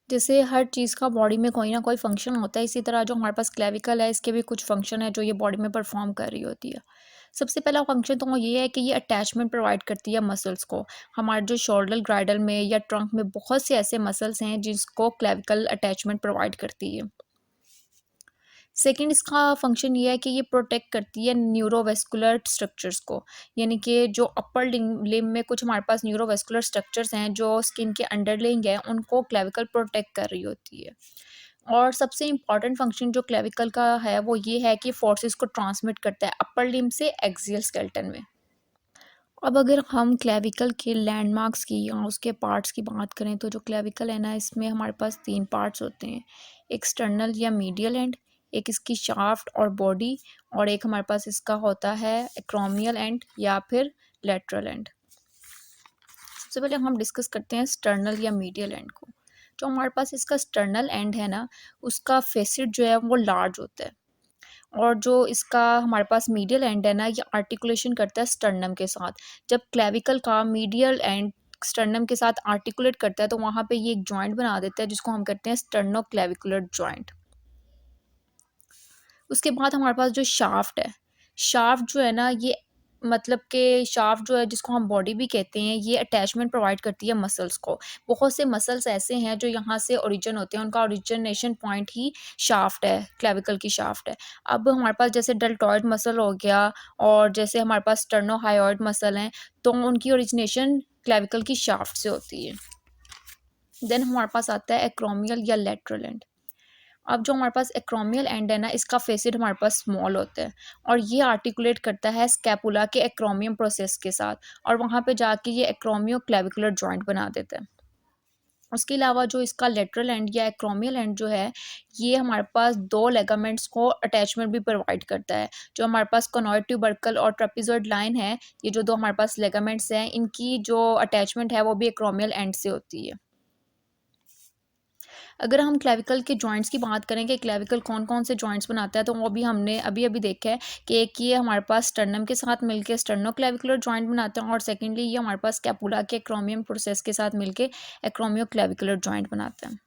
A: जैसे हर चीज़ का बॉडी में कोई ना कोई फंक्शन होता है, इसी तरह जो हमारे पास क्लेविकल है इसके भी कुछ फंक्शन है जो ये बॉडी में परफॉर्म कर रही होती है। सबसे पहला फंक्शन तो ये है कि ये अटैचमेंट प्रोवाइड करती है मसल्स को। हमारे जो शोल्डर ग्राइडल में या ट्रंक में बहुत से ऐसे मसल्स हैं जिसको क्लेविकल अटैचमेंट प्रोवाइड करती है। सेकंड इसका फंक्शन ये है कि ये प्रोटेक्ट करती है न्यूरोवेस्कुलर स्ट्रक्चर्स को, यानी कि जो अपर लिम्ब में कुछ हमारे पास न्यूरोवेस्कुलर स्ट्रक्चर्स हैं जो स्किन के अंडरलिंग है उनको क्लेविकल प्रोटेक्ट कर रही होती है। और सबसे इम्पॉर्टेंट फंक्शन जो क्लेविकल का है वो ये है कि फोर्सेस को ट्रांसमिट करता है अपर लिम्ब से एक्सियल स्केलेटन में। अब अगर हम क्लेविकल के लैंडमार्क्स की या उसके पार्ट्स की बात करें तो जो क्लेविकल है ना इसमें हमारे पास 3 पार्ट्स होते हैं। एक्सटर्नल या मीडियल एंड, एक इसकी शाफ्ट और बॉडी, और एक हमारे पास इसका होता है एक्रोमियल एंड या फिर लेटरल एंड। सबसे पहले हम डिस्कस करते हैं स्टर्नल या मीडियल एंड को। जो हमारे पास इसका स्टर्नल एंड है ना, उसका फेसिट जो है वो लार्ज होता है, और जो इसका हमारे पास मीडियल एंड है ना, ये आर्टिकुलेशन करता है स्टर्नम के साथ। जब क्लेविकल का मीडियल एंड स्टर्नम के साथ आर्टिकुलेट करता है तो वहाँ पे ये एक जॉइंट बना देता है जिसको हम कहते हैं स्टर्नो क्लेविकुलर जॉइंट। उसके बाद हमारे पास जो शाफ्ट है, शाफ्ट जो है ना, ये मतलब कि शाफ्ट जो है जिसको हम बॉडी भी कहते हैं, ये अटैचमेंट प्रोवाइड करती है मसल्स को। बहुत से मसल्स ऐसे हैं जो यहाँ से ओरिजिन होते हैं, उनका ओरिजिनेशन पॉइंट ही शाफ्ट है, क्लेविकल की शाफ्ट है। अब हमारे पास जैसे डेल्टॉइड मसल हो गया, और जैसे हमारे पास स्टर्नोहायोइड मसल हैं, तो उनकी ओरिजिनेशन क्लेविकल की शाफ्ट से होती है। देन हमारे पास आता है एक्रोमियल या लेटरल एंड। अब जो हमारे पास एक्रोमियल एंड है ना, इसका फेसिट हमारे पास स्मॉल होता है, और ये आर्टिकुलेट करता है स्कैपुला के एक्रोमियम प्रोसेस के साथ, और वहाँ पे जाके ये एक्रोमियो क्लेविकुलर जॉइंट बना देता है। उसके अलावा जो इसका लेटरल एंड या एक्रोमियल एंड जो है, ये हमारे पास दो लेगामेंट्स को अटैचमेंट भी प्रोवाइड करता है। जो हमारे पास कॉनॉइड ट्यूबरकल और ट्रेपेजॉइड लाइन है, ये जो दो हमारे पास लेगामेंट्स हैं, इनकी जो अटैचमेंट है वो भी एक्रोमियल एंड से होती है। अगर हम क्लेविकल के जॉइंट्स की बात करें कि क्लेविकल कौन-कौन से जॉइंट्स बनाता है, तो वो भी हमने अभी-अभी देखा है कि एक ये हमारे पास स्टर्नम के साथ मिलके स्टर्नोक्लेविकुलर जॉइंट बनाता है, और सेकेंडली ये हमारे पास स्कैपुला के एक्रोमियम प्रोसेस के साथ मिलके एक्रोमियोक्लेविकुलर जॉइंट बनाता है।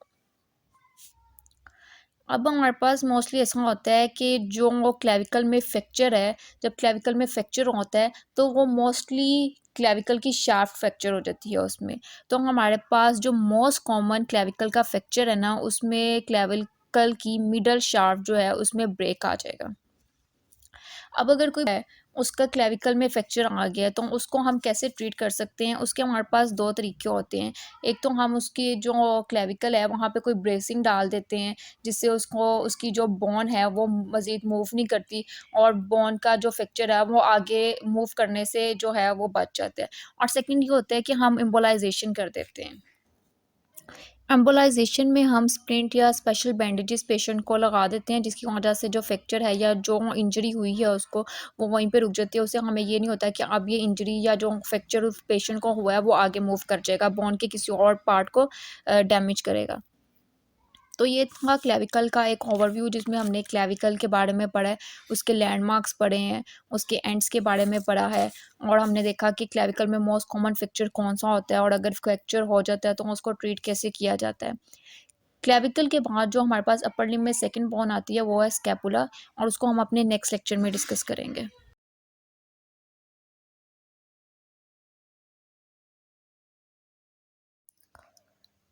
A: अब हमारे पास मोस्टली ऐसा होता है कि जो क्लेविकल में फ्रैक्चर है, जब क्लेविकल में फ्रैक्चर होता है तो वो मोस्टली क्लेविकल की शाफ्ट फ्रैक्चर हो जाती है उसमें। तो हमारे पास जो मोस्ट कॉमन क्लेविकल का फ्रैक्चर है ना, उसमें क्लेविकल की मिडल शाफ्ट जो है उसमें ब्रेक आ जाएगा। अब अगर कोई है, उसका क्लेविकल में फ्रैक्चर आ गया है, तो उसको हम कैसे ट्रीट कर सकते हैं? उसके हमारे पास 2 तरीके होते हैं। एक तो हम उसकी जो क्लेविकल है वहाँ पे कोई ब्रेसिंग डाल देते हैं, जिससे उसको उसकी जो बोन है वो मज़ीद मूव नहीं करती, और बोन का जो फ्रैक्चर है वो आगे मूव करने से जो है वो बच जाता है। और सेकंड ये होता है कि हम एम्बोलाइज़ेशन कर देते हैं। एम्बोलाइजेशन में हम स्प्लिंट या स्पेशल बैंडेजेस पेशेंट को लगा देते हैं, जिसकी वजह से जो फ्रैक्चर है या जो इंजरी हुई है उसको, वो वहीं पे रुक जाती है। उससे हमें ये नहीं होता कि अब ये इंजरी या जो फ्रैक्चर उस पेशेंट को हुआ है वो आगे मूव कर जाएगा, बोन के किसी और पार्ट को डैमेज करेगा। तो ये था क्लेविकल का एक ओवरव्यू, जिसमें हमने क्लेविकल के बारे में पढ़ा है, उसके लैंडमार्क्स पढ़े हैं, उसके एंड्स के बारे में पढ़ा है, और हमने देखा कि क्लेविकल में मोस्ट कॉमन फ्रैक्चर कौन सा होता है, और अगर फ्रैक्चर हो जाता है तो उसको ट्रीट कैसे किया जाता है। क्लेविकल के बाद जो हमारे पास अपर लिम्ब में सेकंड बोन आती है वो है स्कैपुला, और उसको हम अपने नेक्स्ट लेक्चर में डिस्कस करेंगे।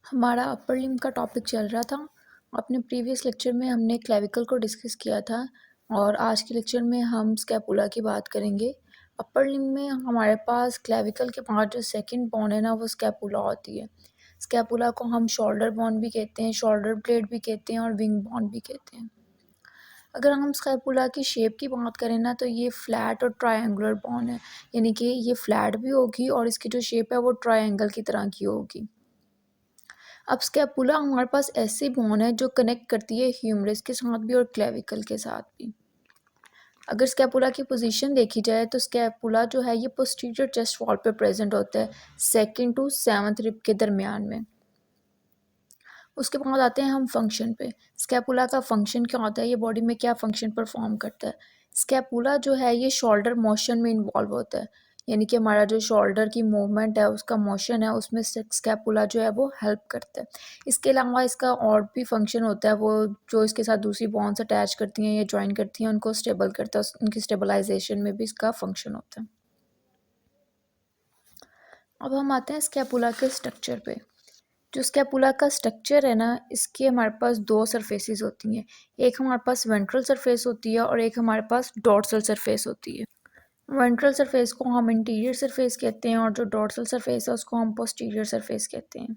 A: हमारा अपर लिम्ब का टॉपिक चल रहा था। अपने प्रीवियस लेक्चर में हमने क्लेविकल को डिस्कस किया था, और आज के लेक्चर में हम स्कैपुला की बात करेंगे। अपर लिम्ब में हमारे पास क्लेविकल के बाद जो सेकंड बोन है ना, वो स्कैपुला होती है। स्कैपुला को हम शोल्डर बोन भी कहते हैं, शोल्डर ब्लेड भी कहते हैं, और विंग बोन भी कहते हैं। अगर हम स्कैपुला की शेप की बात करें ना, तो ये फ्लैट और ट्रायंगुलर बोन है, यानी कि ये फ्लैट भी होगी और इसकी जो शेप है वो ट्रायंगल की तरह की होगी। अब स्कैपुला हमारे पास ऐसी बोन है जो कनेक्ट करती है ह्यूमरस के साथ भी और क्लेविकल के साथ भी। अगर स्कैपुला की पोजीशन देखी जाए तो स्कैपुला जो है ये पोस्टीरियर चेस्ट वॉल पे प्रेजेंट होता है, सेकंड टू सेवंथ रिब के दरमियान में। उसके बाद आते हैं हम फंक्शन पे। स्कैपुला का फंक्शन क्या होता है, ये बॉडी में क्या फंक्शन परफॉर्म करता है। स्कैपुला जो है ये शोल्डर मोशन में इन्वॉल्व होता है, यानी कि हमारा जो शोल्डर की मूवमेंट है, उसका मोशन है, उसमें स्कैपुला जो है वो हेल्प करता है। इसके अलावा इसका और भी फंक्शन होता है, वो जो इसके साथ दूसरी बोन्स अटैच करती हैं या ज्वाइन करती हैं उनको स्टेबल करता है, उनकी स्टेबलाइजेशन में भी इसका फंक्शन होता है। अब हम आते हैं स्कैपुला के स्ट्रक्चर पे। जो स्कैपुला का स्ट्रक्चर है ना, इसके हमारे पास दो सरफेसेस होती हैं। एक हमारे पास वेंट्रल सरफेस होती है और एक हमारे पास डॉर्सल सरफेस होती है। वेंट्रल सरफेस को हम इंटीरियर सरफेस कहते हैं, और जो डॉर्सल सरफेस है उसको हम पोस्टीरियर सरफेस कहते हैं।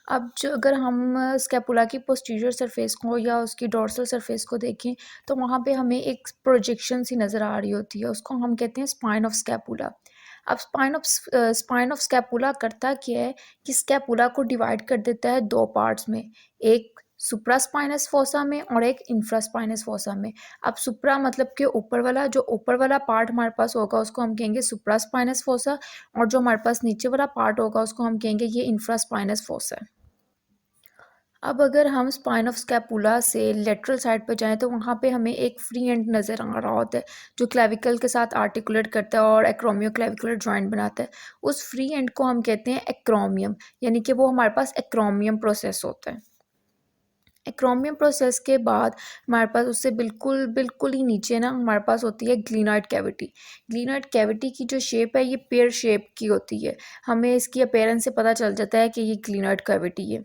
A: अब जो अगर हम स्कैपुला की पोस्टीरियर सरफेस को या उसकी डॉर्सल सरफेस को देखें, तो वहाँ पे हमें एक प्रोजेक्शन सी नज़र आ रही होती है, उसको हम कहते हैं स्पाइन ऑफ स्कैपुला। अब स्पाइन ऑफ स्कैपुला करता क्या है कि स्कैपुला को डिवाइड कर देता है दो पार्ट्स में, एक सुप्रास्पाइनस फोसा में और एक इंफ्रास्पाइनस फोसा में। अब सुप्रा मतलब कि ऊपर वाला, जो ऊपर वाला पार्ट हमारे पास होगा उसको हम कहेंगे सुप्रास्पाइनस फोसा, और जो हमारे पास नीचे वाला पार्ट होगा उसको हम कहेंगे ये इंफ्रास्पाइनस फोसा है। अब अगर हम स्पाइन ऑफ स्कैपुला से लेटरल साइड पर जाएं तो वहाँ पे हमें एक फ्री एंड नज़र आ रहा होता है जो क्लेविकल के साथ आर्टिकुलेट करता है और एक्रोमियो क्लेविकुलर जॉइंट बनाता है। उस फ्री एंड को हम कहते हैं एक्रोमियम, यानी कि वो हमारे पास एक्रोमियम प्रोसेस होता है। एक्रोमियम प्रोसेस के बाद हमारे पास उससे बिल्कुल बिल्कुल ही नीचे ना हमारे पास होती है ग्लिनॉइड कैविटी। ग्लिनॉइड कैविटी की जो शेप है ये पेयर शेप की होती है। हमें इसकी अपीयरेंस से पता चल जाता है कि ये ग्लिनॉइड कैविटी है।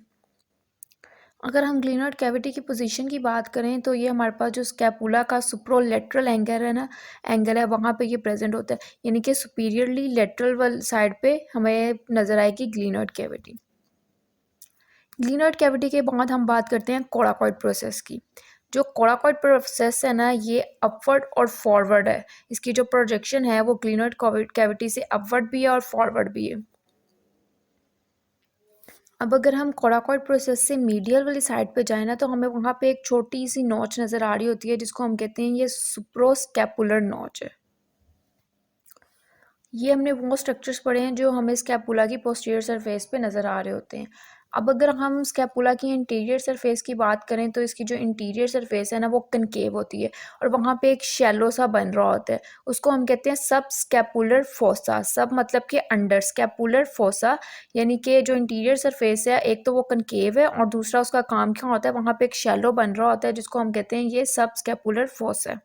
A: अगर हम ग्लिनॉइड कैविटी की पोजीशन की बात करें तो ये हमारे पास जो स्कैपुला का सुप्रोलेटरल एंगल है ना, एंगल है वहाँ पे ये प्रेजेंट होता है, यानी कि सुपीरियरली लेटरल वाल साइड पे हमें नज़र आएगी ग्लिनॉइड कैविटी। ग्लिनॉइड कैविटी के बाद हम बात करते हैं कोराकॉइड प्रोसेस की। जो कोराकॉइड प्रोसेस है ना ये अपवर्ड और फॉरवर्ड है। इसकी जो प्रोजेक्शन है वो ग्लिनॉइड कैविटी से अपवर्ड भी है और फॉरवर्ड भी है। अब अगर हम कोराकॉइड प्रोसेस से मीडियल वाली साइड पे जाए ना तो हमें वहाँ पे एक छोटी सी नॉच नज़र आ रही होती है जिसको हम कहते हैं ये सुप्रोस्कैपुलर नॉच है। ये हमने वो स्ट्रक्चर्स पढ़े हैं जो हमें स्कैपुला की पोस्टीरियर सरफेस पे नज़र आ रहे होते हैं। अब अगर हम स्कैपुला की इंटीरियर सरफेस की बात करें तो इसकी जो इंटीरियर सरफेस है ना वो कनकेव होती है और वहाँ पे एक शैलो सा बन रहा होता है, उसको हम कहते हैं सब स्कैपुलर फोसा। सब मतलब कि अंडर, स्कैपुलर फोसा यानी कि जो इंटीरियर सरफेस है एक तो वो कनकेव है और दूसरा उसका काम क्या होता है, वहाँ पे एक शैलो बन रहा होता है जिसको हम कहते हैं ये सब स्कैपुलर फोसा है।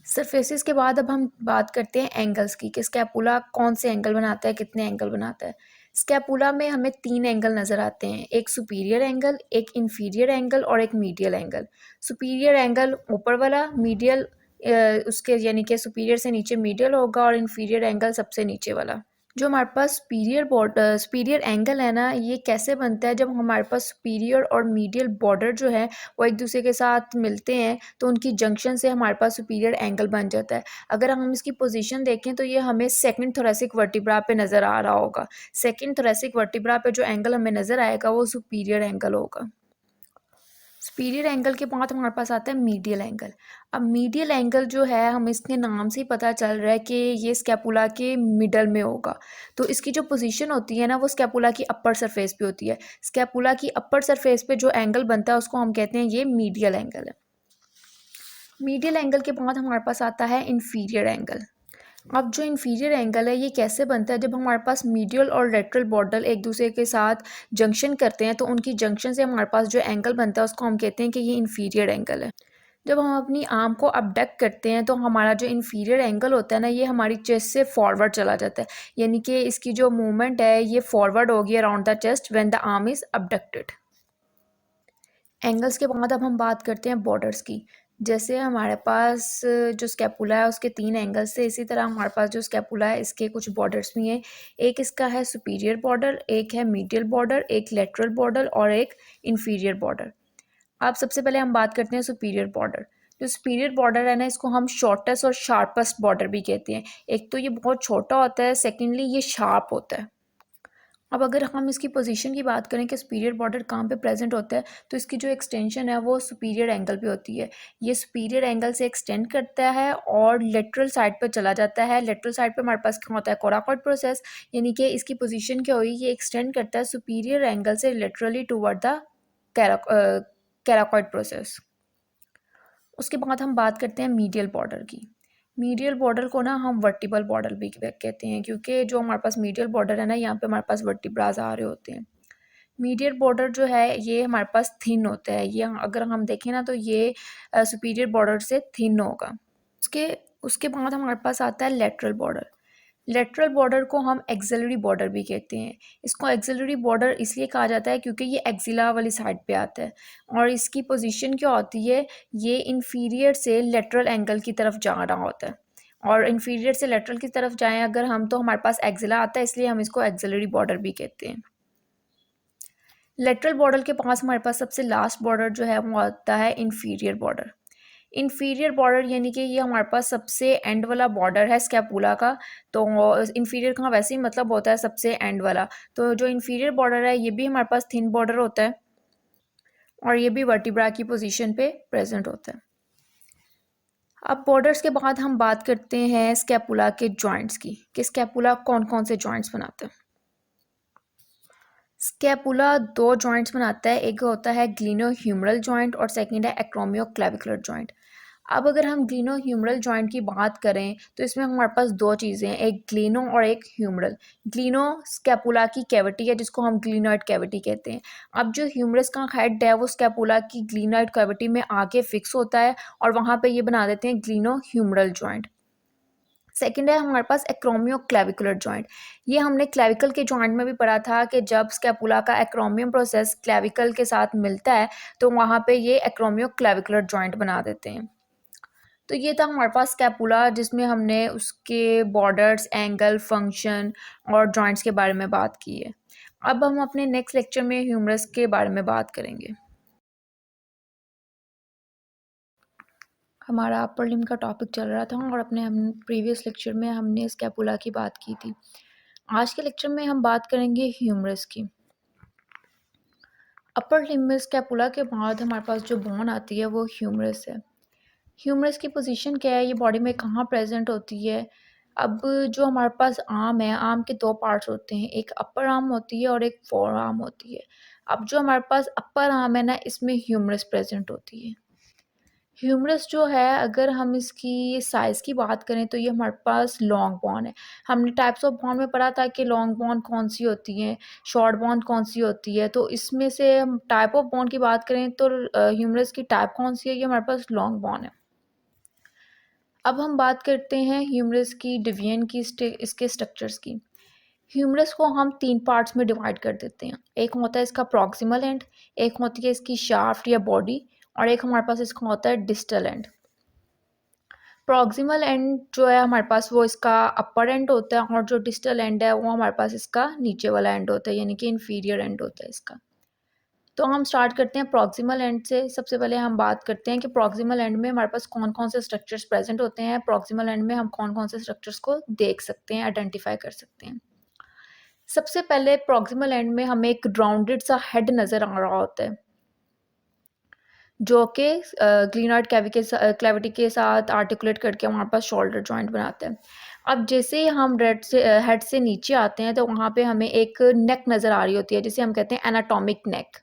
A: सरफेसेस के बाद अब हम बात करते हैं एंगल्स की कि स्कैपुला कौन से एंगल बनाता है, कितने एंगल बनाता है। स्कैपुला में हमें 3 एंगल नज़र आते हैं, एक सुपीरियर एंगल, एक इंफीरियर एंगल और एक मीडियल एंगल। सुपीरियर एंगल ऊपर वाला, मीडियल उसके यानी कि सुपीरियर से नीचे मीडियल होगा और इंफीरियर एंगल सबसे नीचे वाला। जो हमारे पास सुपीरियर एंगल है ना ये कैसे बनता है, जब हमारे पास सुपीरियर और मीडियल बॉर्डर जो है वो एक दूसरे के साथ मिलते हैं तो उनकी जंक्शन से हमारे पास सुपीरियर एंगल बन जाता है। अगर हम इसकी पोजीशन देखें तो ये हमें सेकंड थोरेसिक वर्टिब्रा पे नज़र आ रहा होगा। सेकंड थोरेसिक वर्टिब्रा पे जो एंगल हमें नज़र आएगा वो सुपीरियर एंगल होगा। सुपीरियर एंगल के बाद हमारे पास आता है मीडियल एंगल। अब मीडियल एंगल जो है हमें इसके नाम से ही पता चल रहा है कि ये स्कैपुला के मिडल में होगा। तो इसकी जो पोजीशन होती है ना वो स्कैपुला की अपर सरफेस पे होती है। स्कैपुला की अपर सरफेस पे जो एंगल बनता है उसको हम कहते हैं ये मीडियल एंगल है। मीडियल एंगल के बाद हमारे पास आता है इंफीरियर एंगल। अब जो इंफीरियर एंगल है ये कैसे बनता है, जब हमारे पास मीडियल और लेटरल बॉर्डर एक दूसरे के साथ जंक्शन करते हैं तो उनकी जंक्शन से हमारे पास जो एंगल बनता है उसको हम कहते हैं कि ये इंफीरियर एंगल है। जब हम अपनी आर्म को अपडक्ट करते हैं तो हमारा जो इंफीरियर एंगल होता है ना ये हमारी चेस्ट से फॉरवर्ड चला जाता है, यानी कि इसकी जो मूवमेंट है ये फॉरवर्ड होगी around the chest when the arm is abducted. Angles के बाद अब हम बात करते हैं बॉर्डर्स की। जैसे हमारे पास जो स्कैपुला है उसके 3 एंगल्स थे, इसी तरह हमारे पास जो स्कैपुला है इसके कुछ बॉर्डर्स भी हैं। एक इसका है सुपीरियर बॉर्डर, एक है मीडियल बॉर्डर, एक लेटरल बॉर्डर और एक इंफीरियर बॉर्डर। अब सबसे पहले हम बात करते हैं सुपीरियर बॉर्डर। जो सुपीरियर बॉर्डर है ना इसको हम शॉर्टेस्ट और शार्पेस्ट बॉर्डर भी कहते हैं। एक तो ये बहुत छोटा होता है, सेकेंडली ये शार्प होता है। अब अगर हम इसकी पोजीशन की बात करें कि सुपीरियर बॉर्डर कहाँ पे प्रेजेंट होता है तो इसकी जो एक्सटेंशन है वो सुपीरियर एंगल पे होती है। ये सुपीरियर एंगल से एक्सटेंड करता है और लेटरल साइड पे चला जाता है। लेटरल साइड पे हमारे पास क्या होता है, कोराकॉइड प्रोसेस, यानी कि इसकी पोजीशन क्या हुई, ये एक्सटेंड करता है सुपीरियर एंगल से लेटरली टूवर्ड द कैराकॉइड प्रोसेस। उसके बाद हम बात करते हैं मीडियल बॉर्डर की। मीडियल बॉर्डर को ना हम वर्टिबल बॉर्डर भी कहते हैं क्योंकि जो हमारे पास मीडियल बॉर्डर है ना यहाँ पे हमारे पास वर्टिब्राज आ रहे होते हैं। मीडियल बॉर्डर जो है ये हमारे पास थिन होता है, ये अगर हम देखें ना तो ये सुपीरियर बॉर्डर से थिन होगा। उसके उसके बाद हमारे पास आता है लेटरल बॉर्डर। लेटरल बॉर्डर को हम एक्सिलरी बॉर्डर भी कहते हैं। इसको एक्सिलरी बॉर्डर इसलिए कहा जाता है क्योंकि ये एक्सिला वाली साइड पे आता है और इसकी पोजीशन क्या होती है, ये इन्फीरियर से लेटरल एंगल की तरफ जा रहा होता है। और इन्फीरियर से लेटरल की तरफ जाएं अगर हम तो हमारे पास एक्सिला आता है, इसलिए हम इसको एक्सिलरी बॉर्डर भी कहते हैं। लेटरल बॉर्डर के पास हमारे पास सबसे लास्ट बॉर्डर जो है वो आता है इन्फीरियर बॉर्डर। इन्फीरियर बॉर्डर यानी कि ये हमारे पास सबसे एंड वाला बॉर्डर है स्कैपुला का। तो इन्फीरियर का वैसे ही मतलब होता है सबसे एंड वाला। तो जो इन्फीरियर बॉर्डर है ये भी हमारे पास थिन बॉर्डर होता है और ये भी वर्टिब्रा की पोजीशन पे प्रेजेंट होता है। अब बॉर्डर्स के बाद हम बात करते हैं स्कैपुला के जॉइंट्स की, कि स्कैपुला कौन कौन से जॉइंट्स बनाते हैं। स्कैपुला दो जॉइंट्स बनाता है, एक होता है ग्लिनोह्यूमरल जॉइंट और सेकंड है एक्रोमियोक्लेविकुलर जॉइंट। अब अगर हम ग्लिनोह्यूमरल जॉइंट की बात करें तो इसमें हमारे पास दो चीज़ें हैं, एक ग्लिनो और एक ह्यूमरल। ग्लिनो स्कैपुला की कैविटी है जिसको हम ग्लिनॉइड कैविटी कहते हैं। अब जो ह्यूमरस का हेड है वो स्कैपुला की ग्लिनॉइड कैविटी में आके फिक्स होता है और वहाँ पे ये बना देते हैं ग्लिनोह्यूमरल जॉइंट। सेकेंड है हमारे पास एक्रोमियो क्लेविकुलर जॉइंट। ये हमने क्लेविकल के जॉइंट में भी पढ़ा था कि जब स्कैपुला का एक्रोमियम प्रोसेस क्लेविकल के साथ मिलता है तो वहाँ पे ये एक्रोमियो क्लेविकुलर जॉइंट बना देते हैं। तो ये था हमारे पास स्कैपुला जिसमें हमने उसके बॉर्डर्स, एंगल, फंक्शन और जॉइंट्स के बारे में बात की है। अब हम अपने नेक्स्ट लेक्चर में ह्यूमरस के बारे में बात करेंगे। हमारा अपर लिम्ब का टॉपिक चल रहा था और अपने हम प्रीवियस लेक्चर में हमने स्कैपुला की बात की थी। आज के लेक्चर में हम बात करेंगे ह्यूमरस की। अपर लिम्ब में स्कैपुला के बाद हमारे पास जो बोन आती है वो ह्यूमरस है। ह्यूमरस की पोजीशन क्या है, ये बॉडी में कहाँ प्रेजेंट होती है। अब जो हमारे पास आर्म है, आर्म के दो पार्ट्स होते हैं, एक अपर आर्म होती है और एक फोर आर्म होती है। अब जो हमारे पास अपर आर्म है ना, इसमें ह्यूमरस प्रेजेंट होती है। ह्यूमरस जो है, अगर हम इसकी साइज़ की बात करें तो ये हमारे पास लॉन्ग बॉन है। हमने टाइप्स ऑफ बॉन में पढ़ा था कि लॉन्ग बॉन कौन सी होती हैं, शॉर्ट बॉन कौन सी होती है। तो इसमें से हम टाइप ऑफ बॉन की बात करें तो ह्यूमरस की टाइप कौन सी है, ये हमारे पास लॉन्ग बॉन है। अब हम बात करते हैं ह्यूमरस की डिवीजन की, इसके स्ट्रक्चर्स की। ह्यूमरस को हम तीन पार्ट्स में डिवाइड कर देते हैं। एक होता है इसका प्रॉक्सिमल एंड, एक होती है इसकी शाफ्ट या बॉडी, और एक हमारे पास इसका होता है डिस्टल एंड। प्रॉक्सिमल एंड जो है हमारे पास वो इसका अपर एंड होता है और जो डिस्टल एंड है वो हमारे पास इसका नीचे वाला एंड होता है, यानी कि इन्फीरियर एंड होता है इसका। तो हम स्टार्ट करते हैं प्रॉक्सिमल एंड से। सबसे पहले हम बात करते हैं कि प्रॉक्सिमल एंड में हमारे पास कौन कौन से स्ट्रक्चर्स प्रेजेंट होते हैं। प्रॉक्सिमल एंड में हम कौन कौन से स्ट्रक्चर्स को देख सकते हैं, आइडेंटिफाई कर सकते हैं। सबसे पहले प्रॉक्सिमल एंड में हमें एक राउंडेड सा हेड नज़र आ रहा होता है जो कि ग्लिनॉइड कैविटी के साथ आर्टिकुलेट करके हमारे पास शोल्डर जॉइंट बनाता है। अब जैसे ही हम हेड से नीचे आते हैं तो वहाँ पे हमें एक नेक नज़र आ रही होती है जिसे हम कहते हैं एनाटॉमिक नेक।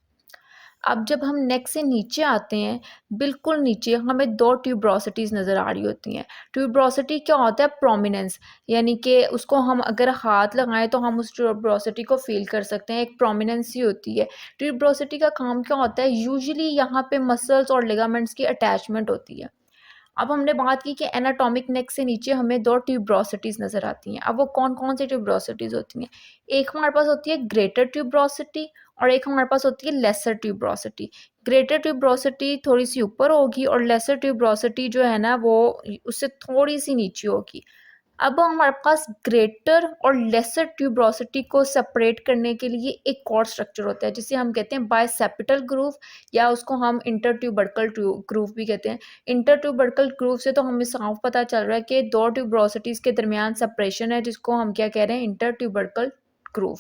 A: अब जब हम नेक से नीचे आते हैं, बिल्कुल नीचे हमें दो ट्यूब्रोसिटीज़ नज़र आ रही होती हैं। ट्यूब्रोसिटी क्या होता है, प्रोमिनेंस, यानी कि उसको हम अगर हाथ लगाएं तो हम उस ट्यूब्रोसिटी को फील कर सकते हैं, एक प्रोमिनेंस ही होती है। ट्यूब्रोसिटी का काम क्या होता है, यूजुअली यहाँ पे मसल्स और लिगामेंट्स की अटैचमेंट होती है। अब हमने बात की कि एनाटॉमिक नेक से नीचे हमें दो ट्यूब्रोसिटीज़ नज़र आती हैं। अब वो कौन कौन सी ट्यूब्रोसिटीज़ होती हैं, एक हमारे पास होती है ग्रेटर ट्यूब्रोसिटी और एक हमारे पास होती है लेसर ट्यूब्रोसिटी। ग्रेटर ट्यूब्रोसिटी थोड़ी सी ऊपर होगी और लेसर ट्यूब्रोसिटी जो है ना वो उससे थोड़ी सी नीचे होगी। अब हमारे पास ग्रेटर और लेसर ट्यूब्रोसिटी को सेपरेट करने के लिए एक और स्ट्रक्चर होता है जिसे हम कहते हैं बाइसेप्टल ग्रूव, या उसको हम इंटरट्यूबरकल ग्रूव भी कहते हैं। इंटरट्यूबरकल ग्रूव से तो हमें साफ पता चल रहा है कि दो ट्यूब्रोसिटीज के दरमियान सेपरेशन है, जिसको हम क्या कह रहे हैं, इंटरट्यूबरकल ग्रूव।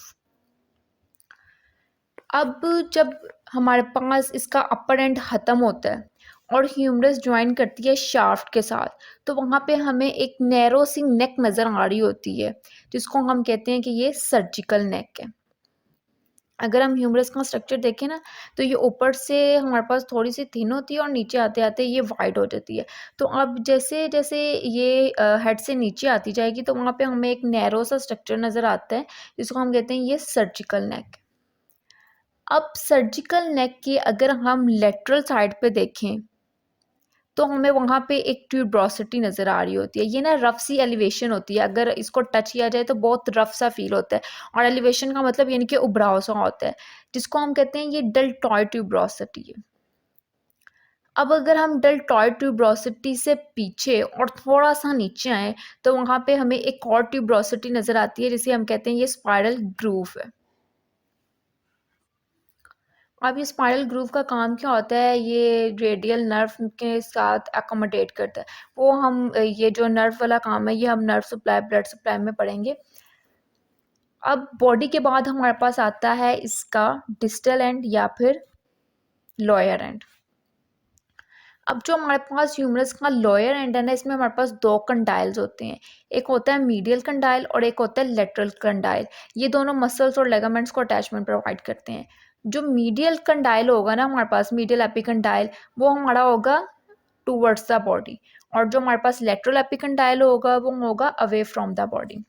A: अब जब हमारे पास इसका अपर एंड ख़त्म होता है और ह्यूमरस ज्वाइन करती है शाफ्ट के साथ, तो वहाँ पे हमें एक नैरो सी नेक नज़र आ रही होती है जिसको हम कहते हैं कि ये सर्जिकल नेक है। अगर हम ह्यूमरस का स्ट्रक्चर देखें ना, तो ये ऊपर से हमारे पास थोड़ी सी थिन होती है और नीचे आते आते ये वाइड हो जाती है। तो अब जैसे जैसे ये हेड से नीचे आती जाएगी तो वहाँ पे हमें एक नैरो सा स्ट्रक्चर नज़र आता है जिसको हम कहते हैं ये सर्जिकल नेक। अब सर्जिकल नेक की अगर हम लेटरल साइड पे देखें तो हमें वहाँ पे एक ट्यूब्रोसिटी नज़र आ रही होती है। ये ना रफ सी एलिवेशन होती है, अगर इसको टच किया जाए तो बहुत रफ सा फील होता है। और एलिवेशन का मतलब यानी कि उभराव सा होता है, जिसको हम कहते हैं ये डेल्टॉइड ट्यूब्रोसिटी है। अब अगर हम डेल्टॉइड ट्यूब्रोसिटी से पीछे और थोड़ा सा नीचे आए तो वहाँ पे हमें एक और ट्यूब्रोसिटी नज़र आती है जिसे हम कहते हैं ये स्पाइरल ग्रूव है। अब ये स्पाइरल ग्रूव का काम क्या होता है, ये रेडियल नर्व के साथ अकोमोडेट करता है। वो हम ये जो नर्व वाला काम है ये हम नर्व सप्लाई, ब्लड सप्लाई में पढ़ेंगे। अब बॉडी के बाद हमारे पास आता है इसका डिस्टल एंड या फिर लोअर एंड। अब जो हमारे पास ह्यूमरस का लोअर एंड है ना, इसमें हमारे पास दो कंडाइल्स होते हैं। एक होता है मीडियल कंडाइल और एक होता है लेटरल कंडाइल। ये दोनों मसल्स और लेगामेंट्स को अटैचमेंट प्रोवाइड करते हैं। जो मीडियल कंडाइल होगा ना हमारे पास, मीडियल एपिकंडाइल, वो हमारा होगा टूवर्ड्स द बॉडी, और जो हमारे पास लेटरल एपिकंडाइल होगा वो होगा अवे फ्रॉम द बॉडी।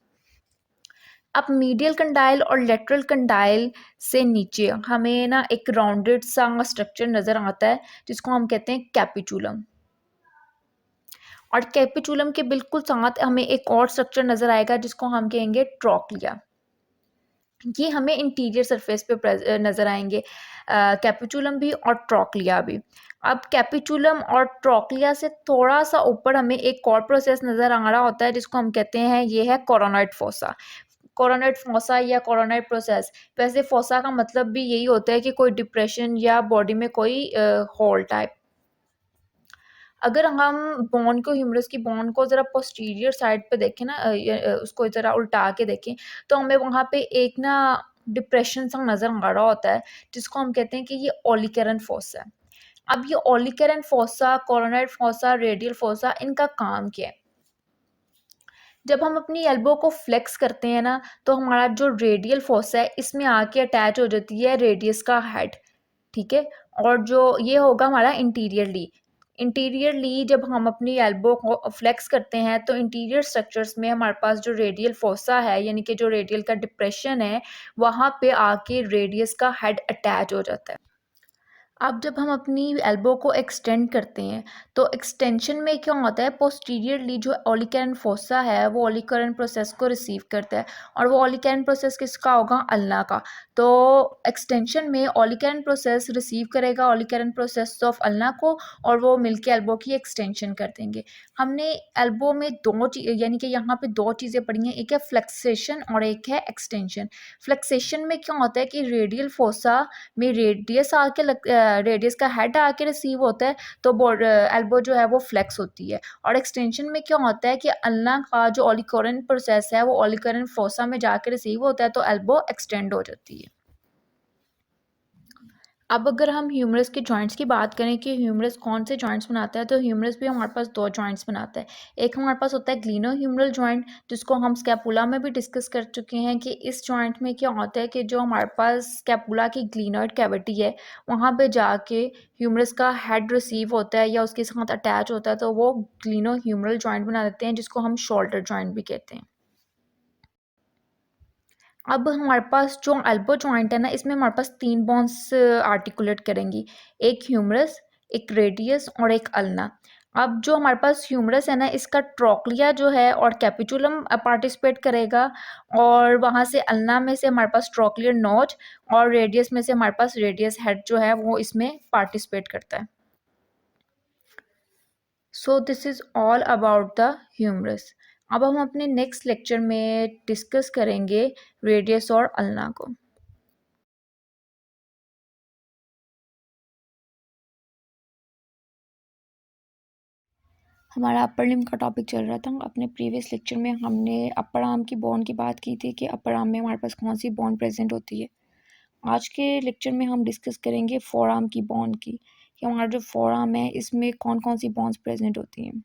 A: अब मीडियल कंडाइल और लेटरल कंडाइल से नीचे हमें ना एक राउंडेड सा स्ट्रक्चर नज़र आता है जिसको हम कहते हैं कैपिचुलम। और कैपिचुलम के बिल्कुल साथ हमें एक और स्ट्रक्चर नज़र आएगा जिसको हम कहेंगे ट्रोक्लिया। ये हमें इंटीरियर सरफेस पे नज़र आएंगे, कैपिचुलम भी और ट्रोक्लिया भी। अब कैपिचुलम और ट्रोक्लिया से थोड़ा सा ऊपर हमें एक और प्रोसेस नज़र आ रहा होता है जिसको हम कहते हैं, ये है कोरोनॉइड फोसा। कोरोनॉइड फोसा या कोरोनॉइड प्रोसेस, वैसे फोसा का मतलब भी यही होता है कि कोई डिप्रेशन या बॉडी में कोई होल टाइप। अगर हम बोन को, ह्यूमरस की बोन को ज़रा पोस्टीरियर साइड पे देखें ना, उसको ज़रा उल्टा के देखें, तो हमें वहाँ पे एक ना डिप्रेशन सा नज़र आ रहा होता है जिसको हम कहते हैं कि ये ओलिकेरन फोसा है। अब ये olecranon fossa, coronoid fossa, radial fossa, इनका काम क्या है? जब हम अपनी एल्बो को फ्लेक्स करते हैं ना, तो हमारा जो रेडियल फोसा है इसमें आके अटैच हो जाती है रेडियस का हेड, ठीक है? और जो ये होगा हमारा इंटीरियरली। इंटीरियरली जब हम अपनी एल्बो को फ्लेक्स करते हैं तो इंटीरियर स्ट्रक्चर्स में हमारे पास जो रेडियल फोसा है, यानी कि जो रेडियल का डिप्रेशन है, वहाँ पे आके रेडियस का हेड अटैच हो जाता है। अब जब हम अपनी एल्बो को एक्सटेंड करते हैं तो एक्सटेंशन में क्या होता है, पोस्टीरियरली जो ओलिकेरन फोसा है वो ओलिकेरन प्रोसेस को रिसीव करता है, और वो ओलिकेरन प्रोसेस किसका होगा? अल्ना का। तो एक्सटेंशन में ओलिकेरन प्रोसेस रिसीव करेगा ओलिकेरन प्रोसेस ऑफ अल्ना को, और वो मिलके एल्बो की एक्सटेंशन कर देंगे। हमने एल्बो में दो चीज़, यानी कि यहाँ पे दो चीज़ें पढ़ी हैं, एक है फ्लेक्सेशन और एक है एक्सटेंशन। फ्लेक्सेशन में क्या होता है कि रेडियल फोसा में रेडियस का हेड आके रिसीव होता है, तो एल्बो जो है वो फ्लेक्स होती है। और एक्सटेंशन में क्या होता है कि अल्ना का जो ओलिकोरन प्रोसेस है वो ओलिकोरन फोसा में जाके रिसीव होता है, तो एल्बो एक्सटेंड हो जाती है। अब अगर हम ह्यूमरस के जॉइंट्स की बात करें कि ह्यूमरस कौन से जॉइंट्स बनाता है, तो ह्यूमरस भी हमारे पास दो जॉइंट्स बनाता है। एक हमारे पास होता है ग्लीनो ह्यूमरल जॉइंट, जिसको हम स्कैपुला में भी डिस्कस कर चुके हैं कि इस जॉइंट में क्या होता है कि जो हमारे पास स्कैपुला की ग्लीनोइड कैविटी है, वहाँ पे जाके ह्यूमरस का हेड रिसीव होता है या उसके साथ अटैच होता है, तो वो ग्लीनो ह्यूमरल जॉइंट बना देते हैं, जिसको हम शोल्डर जॉइंट भी कहते हैं। अब हमारे पास जो एल्बो जॉइंट है ना, इसमें हमारे पास 3 बोन्स आर्टिकुलेट करेंगी, एक ह्यूमरस, एक रेडियस और एक अल्ना। अब जो हमारे पास ह्यूमरस है ना, इसका ट्रोक्लिया जो है और कैपिचुलम पार्टिसिपेट करेगा, और वहाँ से अल्ना में से हमारे पास ट्रोक्लियर नोच, और रेडियस में से हमारे पास रेडियस हेड जो है वो इसमें पार्टिसिपेट करता है। So this is all about the humerus. अब हम अपने नेक्स्ट लेक्चर में डिस्कस करेंगे रेडियस और अल्ना को। हमारा अपर लिम्ब का टॉपिक चल रहा था। अपने प्रीवियस लेक्चर में हमने अपर आर्म की बोन की बात की थी कि अपर आर्म में हमारे पास कौन सी बोन प्रेजेंट होती है। आज के लेक्चर में हम डिस्कस करेंगे फोर आर्म की बोन की, कि हमारा जो फोर आर्म है इसमें कौन कौन सी बोन्स प्रेजेंट होती हैं।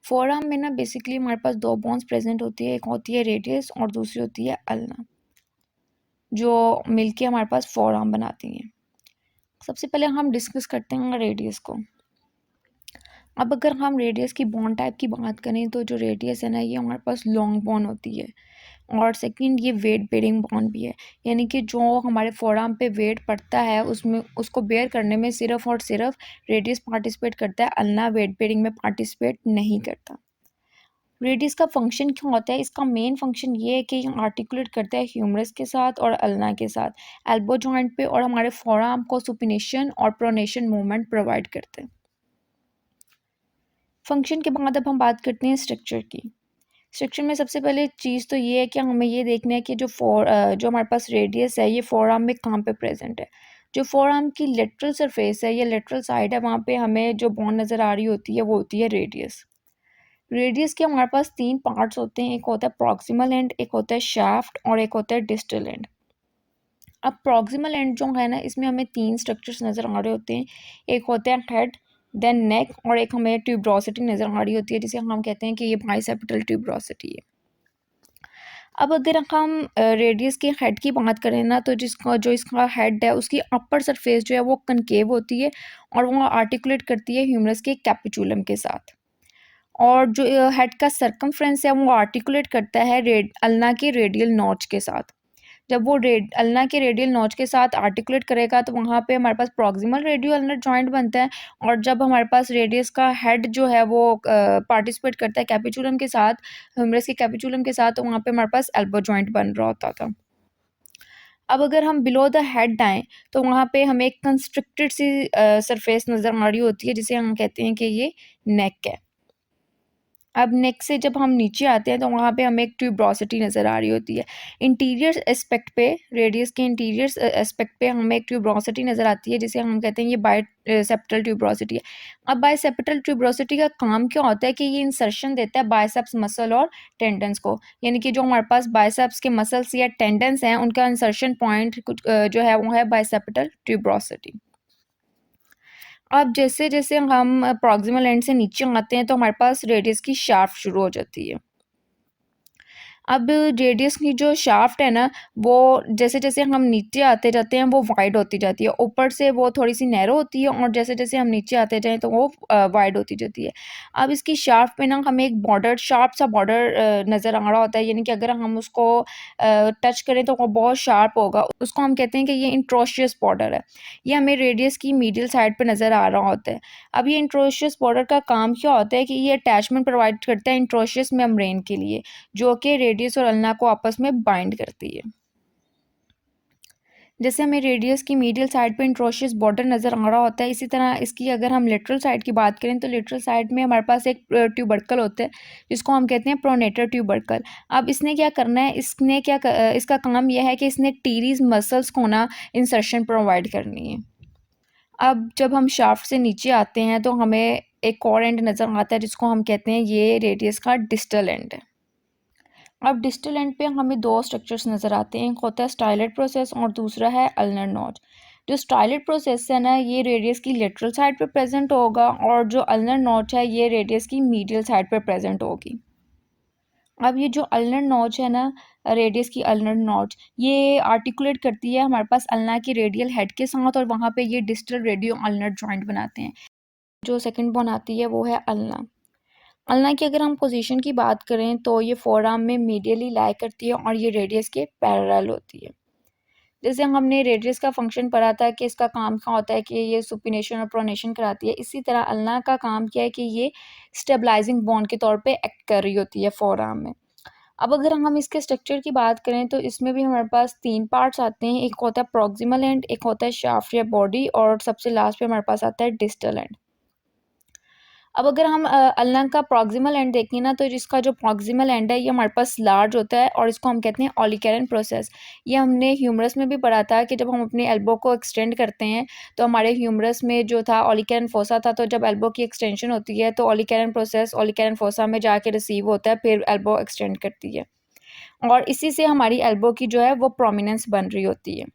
A: फोर आर्म में ना बेसिकली हमारे पास दो बोन्स प्रेजेंट होती है, एक होती है रेडियस और दूसरी होती है अल्ना, जो मिलके हमारे पास फोर आर्म बनाती हैं। सबसे पहले हम डिस्कस करते हैं रेडियस को। अब अगर हम रेडियस की बोन टाइप की बात करें तो जो रेडियस है ना, ये हमारे पास लॉन्ग बोन होती है, और सेकंड ये वेट बेयरिंग बोन भी है, यानी कि जो हमारे फोरआर्म पे वेट पड़ता है उसमें उसको बेयर करने में सिर्फ और सिर्फ रेडियस पार्टिसिपेट करता है, अल्ना वेट बेयरिंग में पार्टिसिपेट नहीं करता। रेडियस का फंक्शन क्या होता है? इसका मेन फंक्शन ये है कि ये आर्टिकुलेट करता है ह्यूमरस के साथ और अल्ना के साथ एल्बो जॉइंट पे, और हमारे फोरआर्म को सुपिनेशन और प्रोनेशन मूवमेंट प्रोवाइड करते हैं। फंक्शन के बाद अब हम बात करते हैं स्ट्रक्चर की। स्ट्रक्चर में सबसे पहले चीज़ तो ये है कि हमें ये देखना है कि जो हमारे पास रेडियस है ये फोर आर्म में कहाँ पे प्रेजेंट है। जो फोर आर्म की लेटरल सरफेस है या लेटरल साइड है, वहाँ पे हमें जो बोन नज़र आ रही होती है वो होती है रेडियस। रेडियस के हमारे पास 3 पार्ट्स होते हैं, एक होता है प्रॉक्सिमल एंड, एक होता है शाफ्ट और एक होता है डिस्टल एंड। अब प्रॉक्सिमल एंड जो है ना, इसमें हमें 3 स्ट्रक्चर्स नज़र आ रहे होते हैं। एक होता है हेड, देन नेक, और एक हमें ट्यूबरोसिटी नज़र आ रही होती है, जिसे हम कहते हैं कि ये बाइसेप्टल ट्यूबरोसिटी है। अब अगर हम रेडियस के हेड की बात करें ना, तो इसका हेड है, उसकी अपर सरफेस जो है वो कनकेव होती है और वो आर्टिकुलेट करती है ह्यूमरस के कैपिचुलम के साथ। और जो हेड का सर्कमफ्रेंस है वो आर्टिकुलेट करता है अल्ना के रेडियल नॉच के साथ। जब वो अल्ना के रेडियल नॉच के साथ आर्टिकुलेट करेगा तो वहाँ पे हमारे पास प्रॉक्सिमल रेडियो अल्नर जॉइंट बनता है। और जब हमारे पास रेडियस का हेड जो है वो पार्टिसिपेट करता है कैपिचुलम के साथ, ह्यूमरस के कैपिचुलम के साथ, तो वहाँ पे हमारे पास एल्बो जॉइंट बन रहा होता था। अब अगर हम बिलो द हेड आएँ, तो वहाँ पे हमें एक कंस्ट्रिक्टेड सी सरफेस नज़र आ रही होती है, जिसे हम कहते हैं कि ये नेक है। अब नेक से जब हम नीचे आते हैं तो वहाँ पे हमें एक ट्यूबरोसिटी नज़र आ रही होती है। इंटीरियर एस्पेक्ट पे, रेडियस के इंटीरियर एस्पेक्ट पे हमें एक ट्यूबरोसिटी नज़र आती है, जिसे हम कहते हैं ये बाइसेप्टल ट्यूबरोसिटी है। अब बाइसेप्टल ट्यूबरोसिटी का काम क्या होता है कि ये इंसर्शन देता है बाइसेप्स मसल और टेंडन्स को, यानी कि जो हमारे पास बाइसेप्स के मसल्स या टेंडन्स हैं उनका इंसर्शन पॉइंट कुछ जो है वो है बाइसेप्टल ट्यूबरोसिटी। अब जैसे-जैसे हम प्रॉक्सिमल एंड से नीचे आते हैं तो हमारे पास रेडियस की शाफ्ट शुरू हो जाती है। अब रेडियस की जो शाफ्ट है ना, वो जैसे-जैसे हम नीचे आते जाते हैं वो वाइड होती जाती है। ऊपर से वो थोड़ी-सी नैरो होती है और जैसे-जैसे हम नीचे आते जाएँ तो वो वाइड होती जाती है। अब इसकी शाफ्ट पे ना हमें एक बॉर्डर, शार्प सा बॉर्डर नज़र आ रहा होता है, यानी कि अगर हम उसको टच करें तो वो बहुत शार्प होगा। उसको हम कहते हैं कि ये इंट्रोशियस बॉर्डर है। ये हमें रेडियस की मीडियल साइड पे नज़र आ रहा होता है। अब ये इंट्रोशियस बॉर्डर का काम क्या होता है कि ये अटैचमेंट प्रोवाइड करता है इंट्रोशियस मेम्ब्रेन के लिए, जो कि रेडियस और अल्ना को आपस में बाइंड करती है। जैसे हमें रेडियस की मीडियल साइड पे इंट्रोशियस बॉर्डर नज़र आ रहा होता है, इसी तरह इसकी अगर हम लेटरल साइड की बात करें तो लेटरल साइड में हमारे पास एक ट्यूबरकल होता है, जिसको हम कहते हैं प्रोनेटर ट्यूबरकल। अब इसने क्या करना है, इसका काम यह है कि इसने टीरीज मसल्स को ना इंसर्शन प्रोवाइड करनी है। अब जब हम शाफ्ट से नीचे आते हैं तो हमें एक और एंड नज़र आता है, जिसको हम कहते हैं ये रेडियस का डिस्टल एंड है। अब डिस्टल एंड पे हमें 2 स्ट्रक्चर्स नज़र आते हैं, एक होता है स्टाइलेट प्रोसेस और दूसरा है अल्नर नॉच। जो स्टाइलेट प्रोसेस है ना, ये रेडियस की लेटरल साइड पे प्रेजेंट होगा और जो अल्नर नॉच है ये रेडियस की मीडियल साइड पे प्रेजेंट होगी। अब ये जो अल्नर नॉच है ना, रेडियस की अल्नर नॉच, ये आर्टिकुलेट करती है हमारे पास अल्ना की रेडियल हेड के साथ और वहाँ पे ये डिस्टल रेडियो अल्नर जॉइंट बनाते हैं। जो सेकंड बोन आती है वो है अल्ना। अल्ना की अगर हम पोजीशन की बात करें तो ये फोरआर्म में मीडियली लाई करती है और ये रेडियस के पैरेलल होती है। जैसे हमने रेडियस का फंक्शन पढ़ा था कि इसका काम क्या होता है कि ये सुपिनेशन और प्रोनेशन कराती है, इसी तरह अल्ना का काम क्या है कि ये स्टेबलाइजिंग बॉन्ड के तौर पे एक्ट कर रही होती है फोरआर्म में। अब अगर हम इसके स्ट्रक्चर की बात करें तो इसमें भी हमारे पास 3 पार्ट्स आते हैं, एक होता है प्रॉक्सिमल एंड, एक होता है शाफ्ट या बॉडी, और सबसे लास्ट पे हमारे पास आता है डिस्टल एंड। अब अगर हम अल्ना का प्रॉक्सिमल एंड देखें ना, तो जिसका जो प्रॉक्सिमल एंड है ये हमारे पास लार्ज होता है और इसको हम कहते हैं ओलिकेरन प्रोसेस। ये हमने ह्यूमरस में भी पढ़ा था कि जब हम अपने एल्बो को एक्सटेंड करते हैं तो हमारे ह्यूमरस में जो था ओलिकेरन फोसा था, तो जब एल्बो की एक्सटेंशन होती है तो ओलिकेरन प्रोसेस ओलिकेरन फोसा में जाके रिसीव होता है, फिर एल्बो एक्सटेंड करती है और इसी से हमारी एल्बो की जो है वो प्रोमिनेंस बन रही होती है।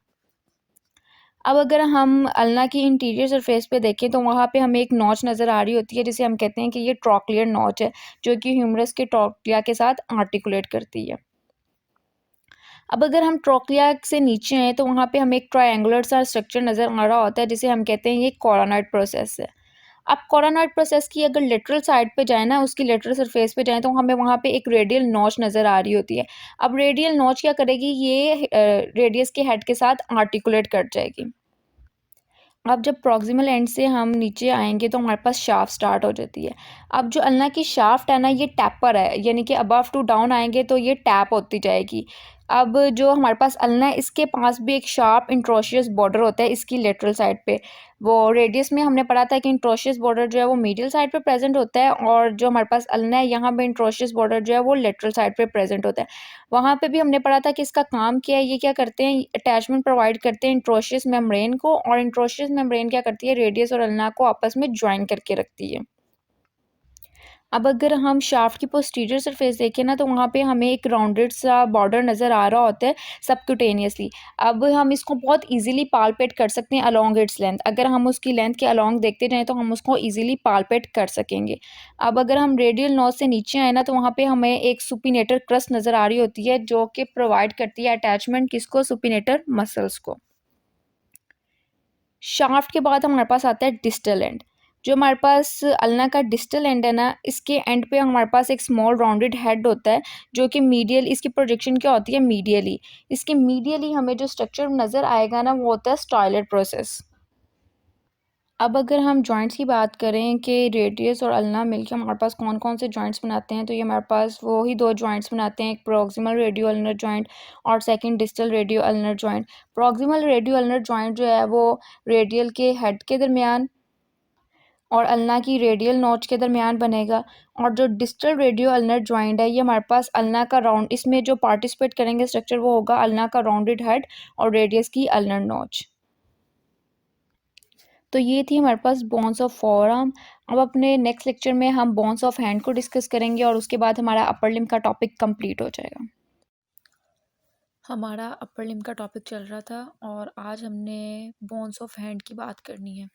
A: अब अगर हम अल्ना की इंटीरियर सरफेस पे देखें तो वहाँ पे हमें एक नॉच नज़र आ रही होती है, जिसे हम कहते हैं कि ये ट्रॉक्लियर नॉच है, जो कि ह्यूमरस के ट्रॉक्लिया के साथ आर्टिकुलेट करती है। अब अगर हम ट्रॉक्लिया से नीचे हैं तो वहाँ पे हमें एक ट्रायंगुलर सा स्ट्रक्चर नज़र आ रहा होता है, जिसे हम कहते हैं ये कोरोनॉइड प्रोसेस है। अब कोरोनॉइड प्रोसेस की अगर लेटरल साइड पे जाए ना, उसकी लेटरल सरफेस पे जाएँ तो हमें वहाँ पे एक रेडियल नॉच नज़र आ रही होती है। अब रेडियल नॉच क्या करेगी, ये रेडियस के हेड के साथ आर्टिकुलेट कर जाएगी। अब जब प्रॉक्सिमल एंड से हम नीचे आएँगे तो हमारे पास शाफ्ट स्टार्ट हो जाती है। अब जो अल्ना की शाफ्ट है ना, ये टैपर है, यानी कि अबव टू डाउन आएँगे तो ये टैप होती जाएगी। अब जो हमारे पास अल्ना है इसके पास भी एक शार्प इंट्रोशियस बॉर्डर होता है इसकी लेटरल साइड पे। वो रेडियस में हमने पढ़ा था कि इंट्रोशियस बॉर्डर जो है वो मीडियल साइड पे प्रेज़ेंट होता है और जो हमारे पास अल्ना है यहाँ पे इंट्रोशियस बॉर्डर जो है वो लेटरल साइड पे प्रेज़ेंट होता है। वहाँ पे भी हमने पढ़ा था कि इसका काम क्या है, ये क्या करते हैं, अटैचमेंट प्रोवाइड करते हैं इंट्रोशियस मेम्ब्रेन को और इंट्रोशियस मेम्ब्रेन क्या करती है, रेडियस और अल्ना को आपस में जॉइन करके रखती है। अब अगर हम शाफ्ट की पोस्टीरियर सरफेस देखें ना, तो वहाँ पे हमें एक राउंडेड सा बॉर्डर नज़र आ रहा होता है सबक्यूटेनियसली। अब हम इसको बहुत इजीली पालपेट कर सकते हैं अलोंग इट्स लेंथ। अगर हम उसकी लेंथ के अलोंग देखते जाएँ तो हम उसको इजीली पालपेट कर सकेंगे। अब अगर हम रेडियल नोज से नीचे आए ना, तो वहाँ पे हमें एक सुपिनेटर क्रस्ट नज़र आ रही होती है, जो कि प्रोवाइड करती है अटैचमेंट किसको, सुपिनेटर मसल्स को। शाफ्ट के बाद हमारे पास आता है डिस्टल एंड। जो हमारे पास अल्ना का डिस्टल एंड है ना, इसके एंड पे हमारे पास एक स्मॉल राउंडेड हेड होता है, जो कि मीडियल, इसकी प्रोजेक्शन क्या होती है, मीडियली। इसके मीडियली हमें जो स्ट्रक्चर नज़र आएगा ना, वो होता है स्टाइलर प्रोसेस। अब अगर हम जॉइंट्स की बात करें कि रेडियस और अल्ना मिलकर हमारे पास कौन कौन से जॉइंट्स बनाते हैं, तो ये हमारे पास वो ही दो जॉइंट्स बनाते हैं, एक प्रॉक्सिमल रेडियो अल्नर जॉइंट और second distal radio ulnar joint. Proximal radio ulnar joint जो है वो रेडियल के हेड के दरमियान और अल्ना की रेडियल नोच के दरमियान बनेगा। और जो डिस्टल रेडियो अल्नर जॉइंट है, ये हमारे पास अल्ना का राउंड, इसमें जो पार्टिसिपेट करेंगे स्ट्रक्चर वो होगा अल्ना का राउंडेड हेड और रेडियस की अल्नर नोच। तो ये थी हमारे पास बोन्स ऑफ फोरआर्म। अब अपने नेक्स्ट लेक्चर में हम बोन्स ऑफ हैंड को डिस्कस करेंगे और उसके बाद हमारा अपर लिम्ब का टॉपिक कंप्लीट हो जाएगा। हमारा अपर लिम्ब का टॉपिक चल रहा था और आज हमने बोन्स ऑफ हैंड की बात करनी है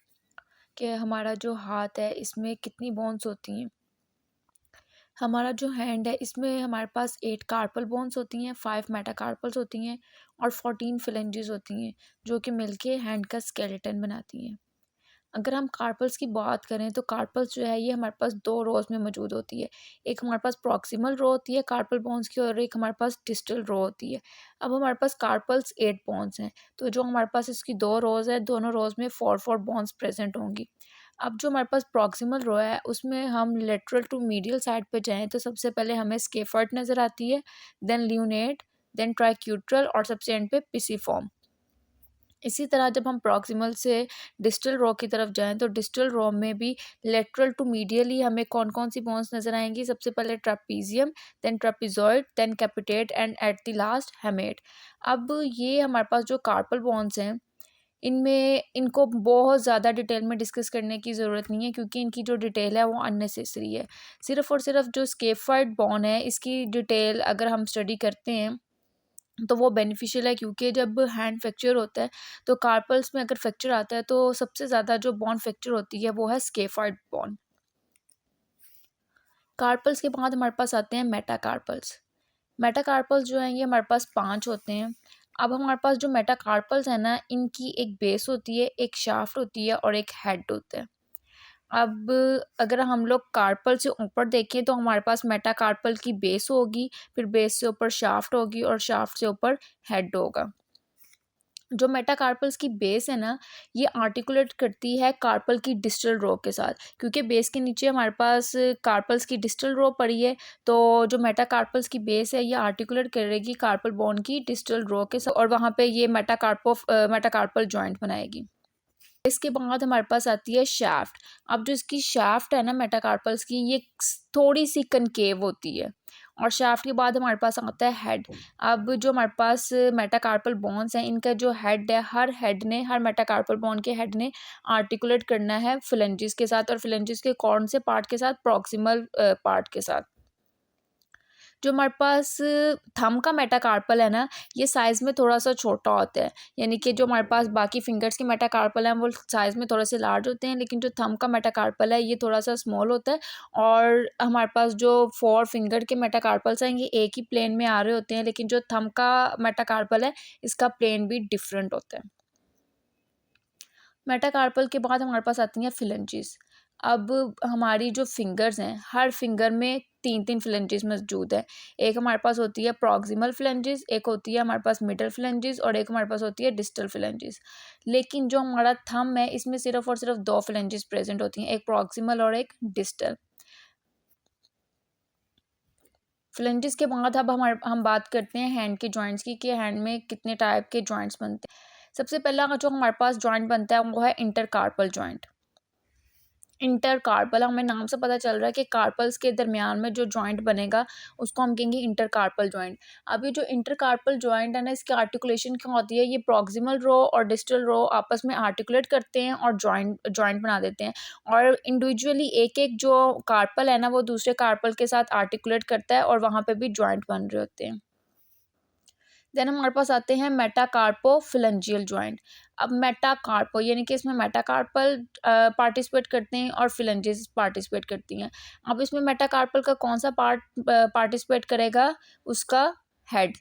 A: कि हमारा जो हाथ है इसमें कितनी बोन्स होती हैं। हमारा जो हैंड है इसमें हमारे पास 8 कार्पल बोन्स होती हैं, 5 मेटाकार्पल्स होती हैं और 14 फिलेंजेस होती हैं, जो कि मिलके हैंड का स्केलेटन बनाती हैं। अगर हम कार्पल्स की बात करें तो कार्पल्स जो है ये हमारे पास 2 रोज़ में मौजूद होती है। एक हमारे पास प्रॉक्सिमल रो होती है कार्पल बोन्स की और एक हमारे पास डिस्टल रो होती है। अब हमारे पास कार्पल्स 8 बोन्स हैं, तो जो हमारे पास इसकी 2 रोज़ है, दोनों रोज़ में 4 बोन्स प्रेजेंट होंगी। अब जो हमारे पास प्रॉक्सिमल रो है उसमें हम लेटरल टू मीडियल साइड पे जाएँ तो सबसे पहले हमें स्केफर्ट नज़र आती है, देन ल्यूनेट, देन ट्राइक्यूट्रल और सबसे एंड पे पिसिफॉर्म। इसी तरह जब हम प्रॉक्सिमल से डिस्टल रो की तरफ जाएँ तो डिस्टल रो में भी लेटरल टू मीडियली हमें कौन-कौन सी बोन्स नज़र आएँगी, सबसे पहले trapezium, then trapezoid, then capitate and at the last hamate. अब ये हमारे पास जो कार्पल बोन्स हैं, इनमें इनको बहुत ज़्यादा डिटेल में डिस्कस करने की ज़रूरत नहीं है, क्योंकि इनकी जो डिटेल है वो अननेसेसरी है। सिर्फ़ और सिर्फ जो स्केफाइड बोन है इसकी डिटेल अगर हम स्टडी करते हैं तो वो बेनिफिशियल है, क्योंकि जब हैंड फ्रैक्चर होता है तो कार्पल्स में अगर फ्रैक्चर आता है तो सबसे ज़्यादा जो बोन फ्रैक्चर होती है वो है स्केफाइड बोन। कार्पल्स के बाद हमारे पास आते हैं मेटाकार्पल्स। मेटाकार्पल्स जो हैं ये हमारे पास 5 होते हैं। अब हमारे पास जो मेटाकार्पल्स हैं ना, इनकी एक बेस होती है, एक शाफ्ट होती है और एक हेड होता है। अब अगर हम लोग कार्पल से ऊपर देखें तो हमारे पास मेटाकार्पल की बेस होगी, फिर बेस से ऊपर शाफ्ट होगी और शाफ्ट से ऊपर हेड होगा। जो मेटाकार्पल्स की बेस है ना, ये आर्टिकुलेट करती है कार्पल की डिस्टल रो के साथ, क्योंकि बेस के नीचे हमारे पास कार्पल्स की डिस्टल रो पड़ी है, तो जो मेटाकार्पल्स की बेस है ये आर्टिकुलेट करेगी कार्पल बोन की डिस्टल रो के साथ और वहाँ पे ये मेटाकार्पल जॉइंट बनाएगी। इसके बाद हमारे पास आती है शाफ्ट। अब जो इसकी शाफ्ट है ना मेटाकार्पल्स की, ये थोड़ी सी कनकेव होती है और शाफ्ट के बाद हमारे पास आता है हेड। अब जो हमारे पास मेटाकार्पल बोन्स हैं, इनका जो हेड है, हर मेटाकार्पल बोन के हेड ने आर्टिकुलेट करना है फिलेंजिस के साथ, और फिलेंजिस के कौन से पार्ट के साथ, प्रॉक्सिमल पार्ट के साथ। जो हमारे पास थंब का मेटाकार्पल है ना, ये साइज़ में थोड़ा-सा छोटा होता है। यानी कि जो हमारे पास बाकी फिंगर्स के मेटाकार्पल हैं वो साइज़ में थोड़े से लार्ज होते हैं, लेकिन जो थंब का मेटाकार्पल है ये थोड़ा-सा स्मॉल होता है। और हमारे पास जो 4 फिंगर के मेटाकार्पल्स हैं ये एक ही प्लेन में आ रहे होते हैं, लेकिन जो थंब का मेटाकार्पल है इसका प्लेन भी डिफरेंट होता है। मेटाकार्पल के बाद हमारे पास आती हैं फिलेंजिस। अब हमारी जो फिंगर्स हैं, हर फिंगर में 3-3 फिलेंजिस मौजूद है। एक हमारे पास होती है प्रॉक्सिमल फिलेंजिस, एक होती है हमारे पास मिडल फिलेंजिस और एक हमारे पास होती है डिस्टल फिलेंजिस। लेकिन जो हमारा थंब है इसमें सिर्फ और सिर्फ 2 फिलेंजिस प्रेजेंट होती हैं, एक प्रॉक्सिमल और एक डिस्टल। फिलेंजिस के बाद अब हम बात करते हैं हैंड के जॉइंट्स की, कि हैंड में कितने टाइप के जॉइंट्स बनते हैं। सबसे पहला जो हमारे पास जॉइंट बनता है वो है इंटरकार्पल जॉइंट। इंटर कार्पल, हमें नाम से पता चल रहा है कि कार्पल्स के दरमियान में जो जॉइंट बनेगा उसको हम कहेंगे इंटर कार्पल जॉइंट। अब ये जो इंटर कार्पल जॉइंट है ना, इसकी आर्टिकुलेशन क्या होती है, ये प्रॉक्सिमल रो और डिस्टल रो आपस में आर्टिकुलेट करते हैं और जॉइंट जॉइंट बना देते हैं, और इंडिविजुअली एक एक जो कार्पल है ना वो दूसरे कार्पल के साथ आर्टिकुलेट करता है और वहाँ पे भी जॉइंट बन रहे होते हैं। देन हमारे पास आते हैं मेटाकार्पोफिलेंजियल जॉइंट। अब मेटाकार्पो यानी कि इसमें मेटाकार्पल पार्टिसिपेट करते हैं और फिलेंजेस पार्टिसिपेट करती हैं। अब इसमें मेटाकार्पल का कौन सा पार्ट पार्टिसिपेट करेगा, उसका हेड,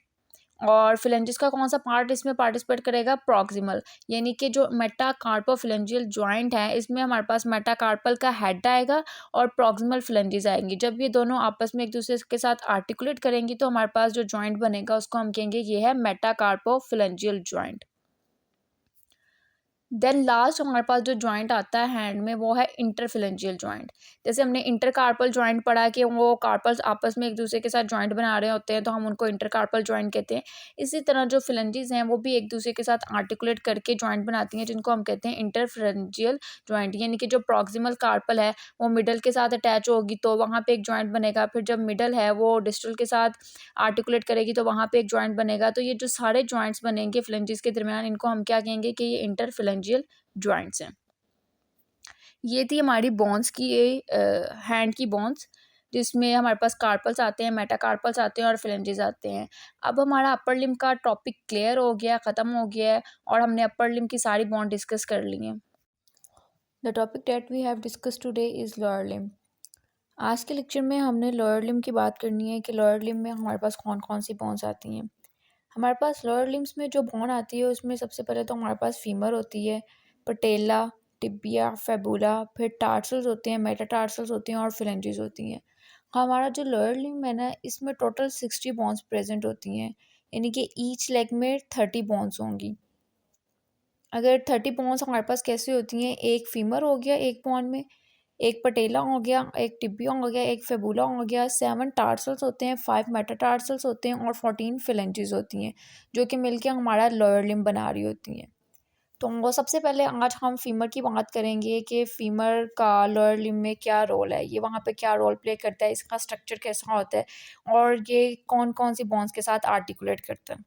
A: और फिलेंजिस का कौन सा पार्ट इसमें पार्टिसिपेट करेगा, प्रॉक्सिमल। यानी कि जो मेटाकार्पोफिलेंजियल जॉइंट है इसमें हमारे पास मेटाकार्पल का हेड आएगा और प्रॉक्सिमल फिलेंजिस आएंगी। जब ये दोनों आपस में एक दूसरे के साथ आर्टिकुलेट करेंगी तो हमारे पास जो जॉइंट बनेगा उसको हम कहेंगे ये है मेटाकार्पोफिलेंजियल जॉइंट। देन लास्ट हमारे पास जो जॉइंट आता है हैंड में वो है इंटरफिलेंजियल जॉइंट। जैसे हमने इंटरकार्पल जॉइंट पढ़ा कि वो कार्पल्स आपस में एक दूसरे के साथ जॉइंट बना रहे होते हैं तो हम उनको इंटरकार्पल जॉइंट कहते हैं। इसी तरह जो फिलेंजेस हैं वो भी एक दूसरे के साथ आर्टिकुलेट करके जॉइंट बनाती हैं जिनको हम कहते हैं इंटरफिलेंजियल जॉइंट। यानी कि जो प्रॉक्सिमल कार्पल है वो मिडल के साथ अटैच होगी तो वहाँ पे एक जॉइंट बनेगा, फिर जब मिडल है वो डिस्टल के साथ आर्टिकुलेट करेगी तो वहाँ पे एक जॉइंट बनेगा। तो ये जो सारे जॉइंट्स बनेंगे फिलेंजेस के दरमियान इनको हम क्या कहेंगे कि ये इंटरफिलेंजियल जॉइंट्स हैं। ये थी हमारी बोन्स की, ये हैंड की बोन्स जिसमें हमारे पास कार्पल्स आते हैं, मेटाकार्पल्स आते हैं और फिलेंजेस आते हैं। अब हमारा अपर लिम्ब का टॉपिक क्लियर हो गया, ख़त्म हो गया है और हमने अपर लिम्ब की सारी बोन डिस्कस कर ली हैं। The topic that we have discuss today is lower limb. आज के लेक्चर में हमने लोअर लिम्ब की बात करनी है कि लोअर लिम्ब में हमारे पास कौन कौन सी बोन्स आती हैं। हमारे पास लोअर लिम्स में जो बोन आती है उसमें सबसे पहले तो हमारे पास फीमर होती है, पटेला, टिबिया, फेबुला, फिर टार्सल्स होते हैं, मेटाटार्सल्स होते हैं और फिलेंजेस होती हैं। हमारा जो लोअर लिम्ब है ना इसमें टोटल 60 बोन्स प्रेजेंट होती हैं, यानी कि ईच लेग में 30 बोन्स होंगी। अगर 30 बोन्स हमारे पास कैसे होती हैं, एक फीमर हो गया एक बोन में, एक पटेला हो गया, एक टिबिया हो गया, एक फेबुला हो गया, 7 टार्सल्स होते हैं, 5 मेटाटार्सल्स होते हैं और 14 फिलेंजेस होती हैं जो कि मिलके हमारा लोअर लिम्ब बना रही होती हैं। तो वो सबसे पहले आज हम फीमर की बात करेंगे कि फीमर का लोअर लिम्ब में क्या रोल है, ये वहाँ पे क्या रोल प्ले करता है, इसका स्ट्रक्चर कैसा होता है और ये कौन कौन सी बोन्स के साथ आर्टिकुलेट करता है।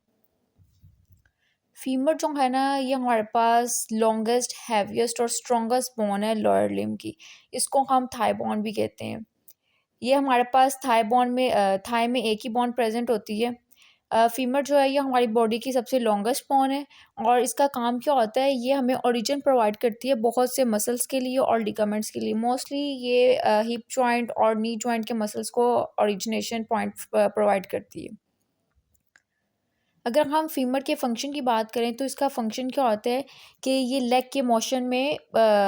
A: फीमर जो है ना ये हमारे पास लॉन्गेस्ट, हैवीएस्ट और स्ट्रॉन्गेस्ट बोन है लोअर लिम्ब की। इसको हम थाई बोन भी कहते हैं। ये हमारे पास थाई बोन में थाई में एक ही बोन प्रेजेंट होती है। फीमर जो है ये हमारी बॉडी की सबसे लॉन्गेस्ट बोन है और इसका काम क्या होता है, ये हमें ओरिजिन प्रोवाइड करती है बहुत से मसल्स के लिए और लिगामेंट्स के लिए। मोस्टली ये हिप जॉइंट और नी जॉइंट के मसल्स को ओरिजिनेशन पॉइंट प्रोवाइड करती है। अगर हम फीमर के फंक्शन की बात करें तो इसका फंक्शन क्या होता है कि ये लेग के मोशन में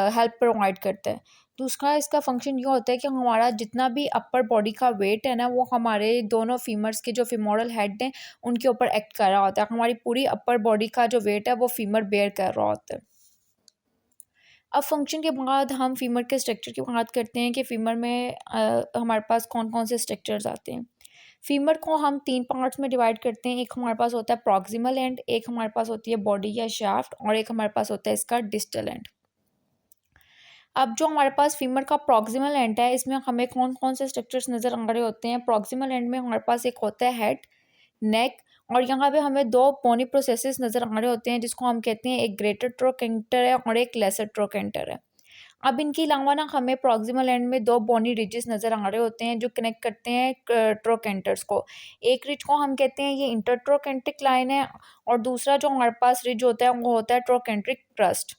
A: हेल्प प्रोवाइड करता है। दूसरा इसका फंक्शन ये होता है कि हमारा जितना भी अपर बॉडी का वेट है ना वो हमारे दोनों फीमर्स के जो फीमोरल हेड हैं उनके ऊपर एक्ट कर रहा होता है। हमारी पूरी अपर बॉडी का जो वेट है वो फीमर बेयर कर रहा होता है। अब फंक्शन के बाद हम फीमर के स्ट्रक्चर की बात करते हैं कि फीमर में हमारे पास कौन कौन से स्ट्रक्चर्स आते हैं। फीमर को हम 3 पार्ट्स में डिवाइड करते हैं। एक हमारे पास होता है प्रॉक्सिमल एंड, एक हमारे पास होती है बॉडी या शाफ्ट और एक हमारे पास होता है इसका डिस्टल एंड। अब जो हमारे पास फीमर का प्रॉक्सिमल एंड है इसमें हमें कौन कौन से स्ट्रक्चर्स नज़र आ रहे होते हैं। प्रॉक्सिमल एंड में हमारे पास एक होता है हेड, नेक और यहाँ पे हमें 2 बोनी प्रोसेसेस नज़र आ रहे होते हैं जिसको हम कहते हैं एक ग्रेटर ट्रोकेंटर है और एक लेसर ट्रोकेंटर है। अब इनके अलावा ना हमें प्रॉक्सिमल एंड में 2 बोनी रिजेस नज़र आ रहे होते हैं जो कनेक्ट करते हैं ट्रोकेंटर्स को। एक रिज को हम कहते हैं ये इंटरट्रोकेंट्रिक लाइन है और दूसरा जो हमारे पास रिज होता है वो होता है ट्रोकेंट्रिक क्रस्ट।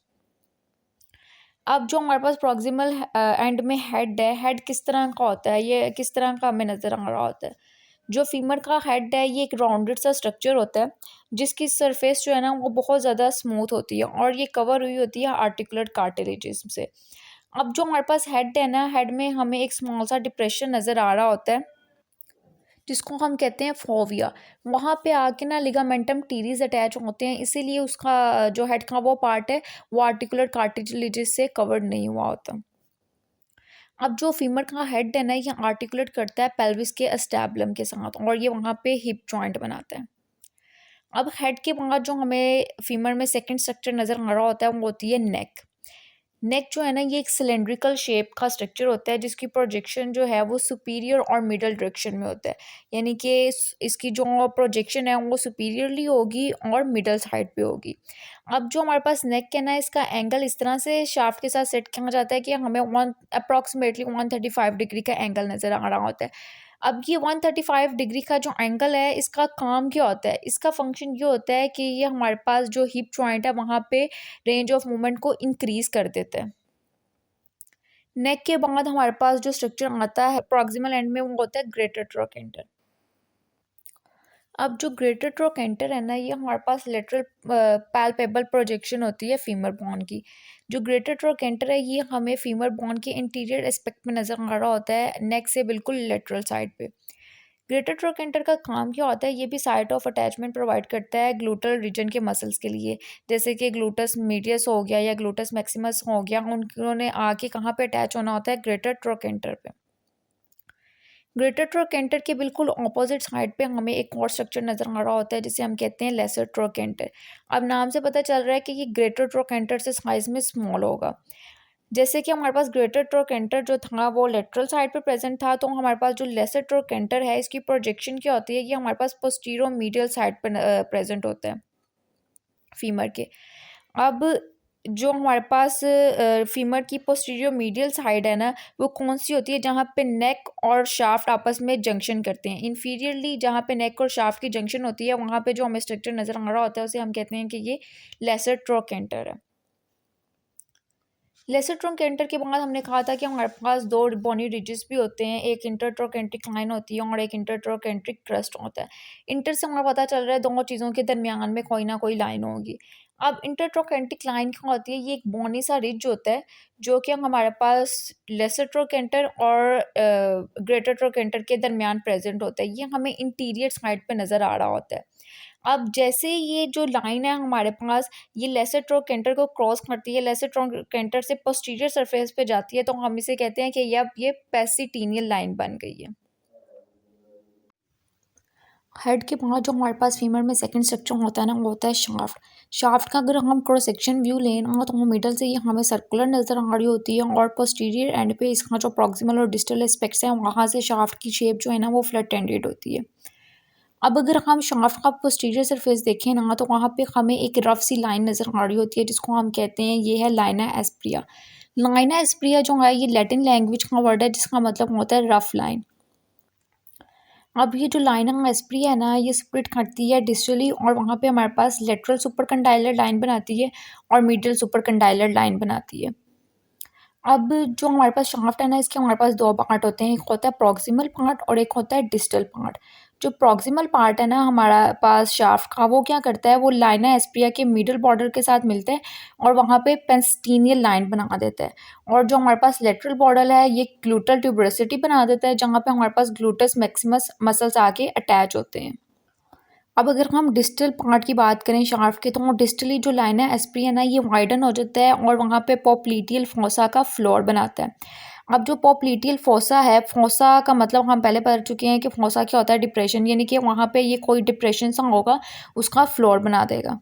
A: अब जो हमारे पास प्रॉक्सिमल एंड में हेड है, हेड किस तरह का होता है, ये किस तरह का हमें नज़र आ रहा होता है। जो फीमर का हेड है ये एक राउंडेड सा स्ट्रक्चर होता है जिसकी सरफेस जो है ना वो बहुत ज़्यादा स्मूथ होती है और ये कवर हुई होती है आर्टिकुलेट कार्टिलेजेस से। अब जो हमारे पास हेड है ना, हेड में हमें एक स्मॉल सा डिप्रेशन नज़र आ रहा होता है जिसको हम कहते हैं फोविया। वहाँ पे आके ना लिगामेंटम टीरीज अटैच होते हैं, इसीलिए उसका जो हेड का वो पार्ट है वो आर्टिकुलेट कार्टिलेजेस से कवर्ड नहीं हुआ होता। अब जो फीमर का हेड है ना ये आर्टिकुलेट करता है पेल्विस के एस्टैब्लम के साथ और ये वहाँ पे हिप जॉइंट बनाता है। अब हेड के बाद जो हमें फीमर में सेकंड स्ट्रक्चर नज़र आ रहा होता है वो होती है नेक। नेक जो है ना ये एक सिलेंड्रिकल शेप का स्ट्रक्चर होता है जिसकी प्रोजेक्शन जो है वो सुपीरियर और मिडल डायरेक्शन में होता है, यानी कि इसकी जो प्रोजेक्शन है वो सुपीरियरली होगी और मिडल साइड पे होगी। अब जो हमारे पास नेक है ना इसका एंगल इस तरह से शाफ्ट के साथ सेट किया जाता है कि हमें वन अप्रॉक्सीमेटली 135 डिग्री का एंगल नज़र आ रहा होता है। अब ये 135 डिग्री का जो एंगल है इसका काम क्या होता है, इसका फंक्शन ये होता है कि ये हमारे पास जो हिप जॉइंट है वहाँ पे रेंज ऑफ मूवमेंट को इंक्रीज कर देता है। नेक के बाद हमारे पास जो स्ट्रक्चर आता है प्रॉक्सिमल एंड में वो होता है ग्रेटर ट्रोकेंटर। अब जो ग्रेटर ट्रोकेंटर है ना ये हमारे पास लेटरल पैल्पेबल प्रोजेक्शन होती है फीमर बोन की। जो ग्रेटर ट्रोकेंटर है ये हमें फीमर बोन के इंटीरियर एस्पेक्ट में नज़र आ रहा होता है नेक से बिल्कुल लेटरल साइड पे। ग्रेटर ट्रोकेंटर का काम क्या होता है, ये भी साइट ऑफ अटैचमेंट प्रोवाइड करता है ग्लूटल रीजन के मसल्स के लिए, जैसे कि ग्लूटस मीडियस हो गया या ग्लूटस मैक्सिमस हो गया, उन्होंने आके कहाँ पे अटैच होना होता है ग्रेटर ट्रोकेंटर पे। ग्रेटर ट्रोकेंटर के बिल्कुल ऑपोजिट साइड पे हमें एक और स्ट्रक्चर नज़र आ रहा होता है जिसे हम कहते हैं लेसर ट्रोकेंटर। अब नाम से पता चल रहा है कि ये ग्रेटर ट्रोकेंटर से साइज में स्मॉल होगा। जैसे कि हमारे पास ग्रेटर ट्रोकेंटर जो था वो लेटरल साइड पे प्रेजेंट था, तो हमारे पास जो लेसर ट्रोकेंटर है इसकी प्रोजेक्शन क्या होती है, ये हमारे पास पोस्टीरो मीडियल साइड पे प्रेजेंट होता है फीमर के। अब जो हमारे पास फीमर की पोस्टीरियर मीडियल साइड है ना वो कौन सी होती है, जहाँ पे नेक और शाफ्ट आपस में जंक्शन करते हैं। इन्फीरियरली जहाँ पे नेक और शाफ्ट की जंक्शन होती है वहाँ पे जो हमें स्ट्रक्चर नज़र आ रहा होता है उसे हम कहते हैं कि ये लेसर ट्रोकेंटर है। लेसर ट्रोकेंटर के बाद हमने कहा था कि हमारे पास दो बोनी रिजेस भी होते हैं, एक इंटरट्रोकेंट्रिक लाइन होती है और एक इंटरट्रोकेंट्रिक क्रस्ट होता है। इंटर से हमें पता चल रहा है दोनों चीज़ों के दरमियान में कोई ना कोई लाइन होगी। अब इंटरट्रोकेंट्रिक लाइन क्या होती है, ये एक बोनी सा रिज होता है जो कि हमारे पास लेसर ट्रोकेंटर और ग्रेटर ट्रोकेंटर के दरमियान प्रेजेंट होता है, ये हमें इंटीरियर साइड पे नज़र आ रहा होता है। अब जैसे ये जो लाइन है हमारे पास ये लेसर ट्रोकेंटर को क्रॉस करती है, लेसर ट्रोकेंटर से पोस्टीरियर सरफेस पे जाती है, तो हम इसे कहते हैं कि ये अब ये पेसिटिनियल लाइन बन गई है। हेड के बाद जो हमारे पास फीमर में सेकंड स्ट्रक्चर होता है ना वो होता है शाफ्ट। शाफ्ट का अगर हम क्रॉस सेक्शन व्यू लें ना तो मिडल से ये हमें सर्कुलर नज़र आ रही होती है और पोस्टीरियर एंड पे इसका जो प्रॉक्सिमल और डिस्टल एस्पेक्ट्स हैं वहाँ से शाफ्ट की शेप जो है ना वो फ्लैट एंडेड होती है। अब अगर हम शाफ्ट का पोस्टीरियर सरफेस देखें ना तो वहाँ पे हमें एक रफ सी लाइन नज़र आ रही होती है जिसको हम कहते हैं ये है लाइना एस्प्रिया। लाइना एस्प्रिया जो है ये लैटिन लैंग्वेज का वर्ड है जिसका मतलब होता है रफ लाइन। अब ये जो लाइना एस्प्रिया है ना ये स्प्लिट करती है डिस्टली और वहाँ पे हमारे पास लेटरल सुपर कंडाइलर लाइन बनाती है और मीडियल सुपर कंडाइलर लाइन बनाती है। अब जो हमारे पास शाफ्ट है ना इसके हमारे पास दो पार्ट होते हैं, एक होता है प्रॉक्सिमल पार्ट और एक होता है डिस्टल पार्ट। जो प्रॉक्सिमल पार्ट है ना हमारा पास शाफ्ट का वो क्या करता है, वो लाइना एस्प्रिया के मिडल बॉर्डर के साथ मिलते हैं और वहाँ पे पेंस्टीनियल लाइन बना देता है। और जो हमारे पास लेटरल बॉर्डर है ये ग्लूटल ट्यूबरसिटी बना देता है जहाँ पे हमारे पास ग्लूटस मैक्सिमस मसल्स आके अटैच होते हैं। अब अगर हम डिस्टल पार्ट की बात करें शाफ्ट के, तो डिस्टली जो लाइन है एस्प्री है ना ये वाइडन हो जाता है और वहाँ पे पोप्लीटियल फोसा का फ्लोर बनाता है। अब जो पोप्लीटियल फोसा है, फोसा का मतलब हम पहले पढ़ चुके हैं कि फोसा क्या होता है, डिप्रेशन, यानी कि वहाँ पे ये कोई डिप्रेशन सा होगा उसका फ्लोर बना देगा।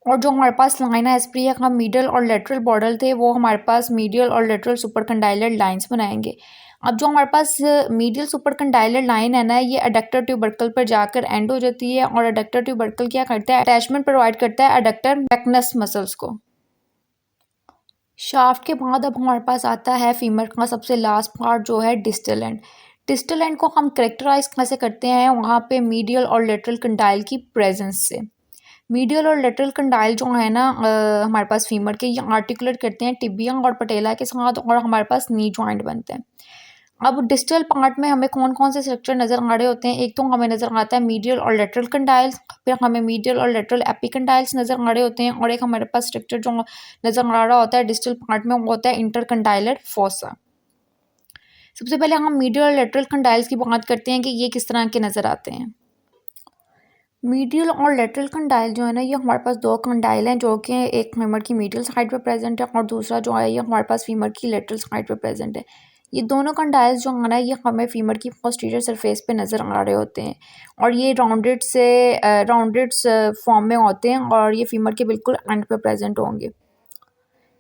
A: और जो हमारे पास लाइन एस्प्री है हम मीडियल और लेटरल बॉर्डर थे वो हमारे पास मीडियल और लेटरल सुपर कंडाइलर लाइन्स बनाएंगे। अब जो हमारे पास मीडियल सुपर कंडाइलर लाइन है ना ये अडक्टर ट्यूबरकल पर जाकर एंड हो जाती है और अडक्टर ट्यूबरकल क्या करता है, अटैचमेंट प्रोवाइड करता है अडक्टर मैग्नस मसल्स को। शाफ्ट के बाद अब हमारे पास आता है फीमर का सबसे लास्ट पार्ट जो है डिस्टल एंड। डिस्टल एंड को हम करेक्टराइज कैसे करते हैं, वहाँ पे मीडियल और लेटरल कंडाइल की प्रेजेंस से। मीडियल और लेटरल कंडाइल जो है ना हमारे पास फीमर के, ये आर्टिकुलेट करते हैं टिबिया और पटेला के साथ और हमारे पास नी जॉइंट बनते हैं। अब डिस्टल पार्ट में हमें कौन कौन से स्ट्रक्चर नज़र आ रहे होते हैं, एक तो हमें नज़र आता है मीडियल और लेटरल कंडाइल्स, फिर हमें मीडियल और लेटरल एपिकंडाइल्स नज़र आ रहे होते हैं और एक हमारे पास स्ट्रक्चर जो नज़र आ रहा होता है डिस्टल पार्ट में वो होता है इंटरकंडाइलर फोसा। सबसे पहले हम मीडियल और लेटरल कंडाइल्स की बात करते हैं कि ये किस तरह के नज़र आते हैं। मीडियल और लेटरल कंडाइल जो है ना ये हमारे पास दो कंडाइल हैं जो कि एक फीमर की मीडियल साइड पे प्रेजेंट है और दूसरा जो है ये हमारे पास फीमर की लेटरल साइड पे प्रेजेंट है। ये दोनों कंडाइल्स जो है ना ये हमें फीमर की पोस्टीरियर सरफेस पे नज़र आ रहे होते हैं और ये राउंडेड फॉर्म में होते हैं और ये फीमर के बिल्कुल एंड पे प्रेजेंट होंगे।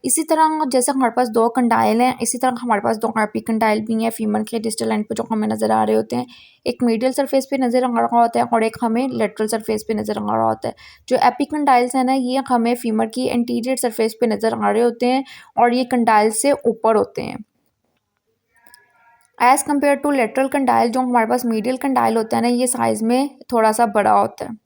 A: इसी तरह जैसे हमारे पास दो कंडाइल हैं, इसी तरह हमारे पास दो एपिकंडाइल भी हैं फीमर के डिस्टल एंड पे जो हमें नज़र आ रहे होते हैं। एक मीडियल सरफेस पे नज़र आ रहा होता है और एक हमें लेटरल सरफेस पे नज़र आ रहा होता है। जो एपिकंडाइल्स हैं ना, ये हमें फीमर की एंटीरियर सरफेस पे नज़र आ रहे होते हैं और ये कंडाइल से ऊपर होते हैं as compare to lateral condyle. जो हमारे पास मीडियल कंडाइल होता है ना, ये साइज़ में थोड़ा सा बड़ा होता है।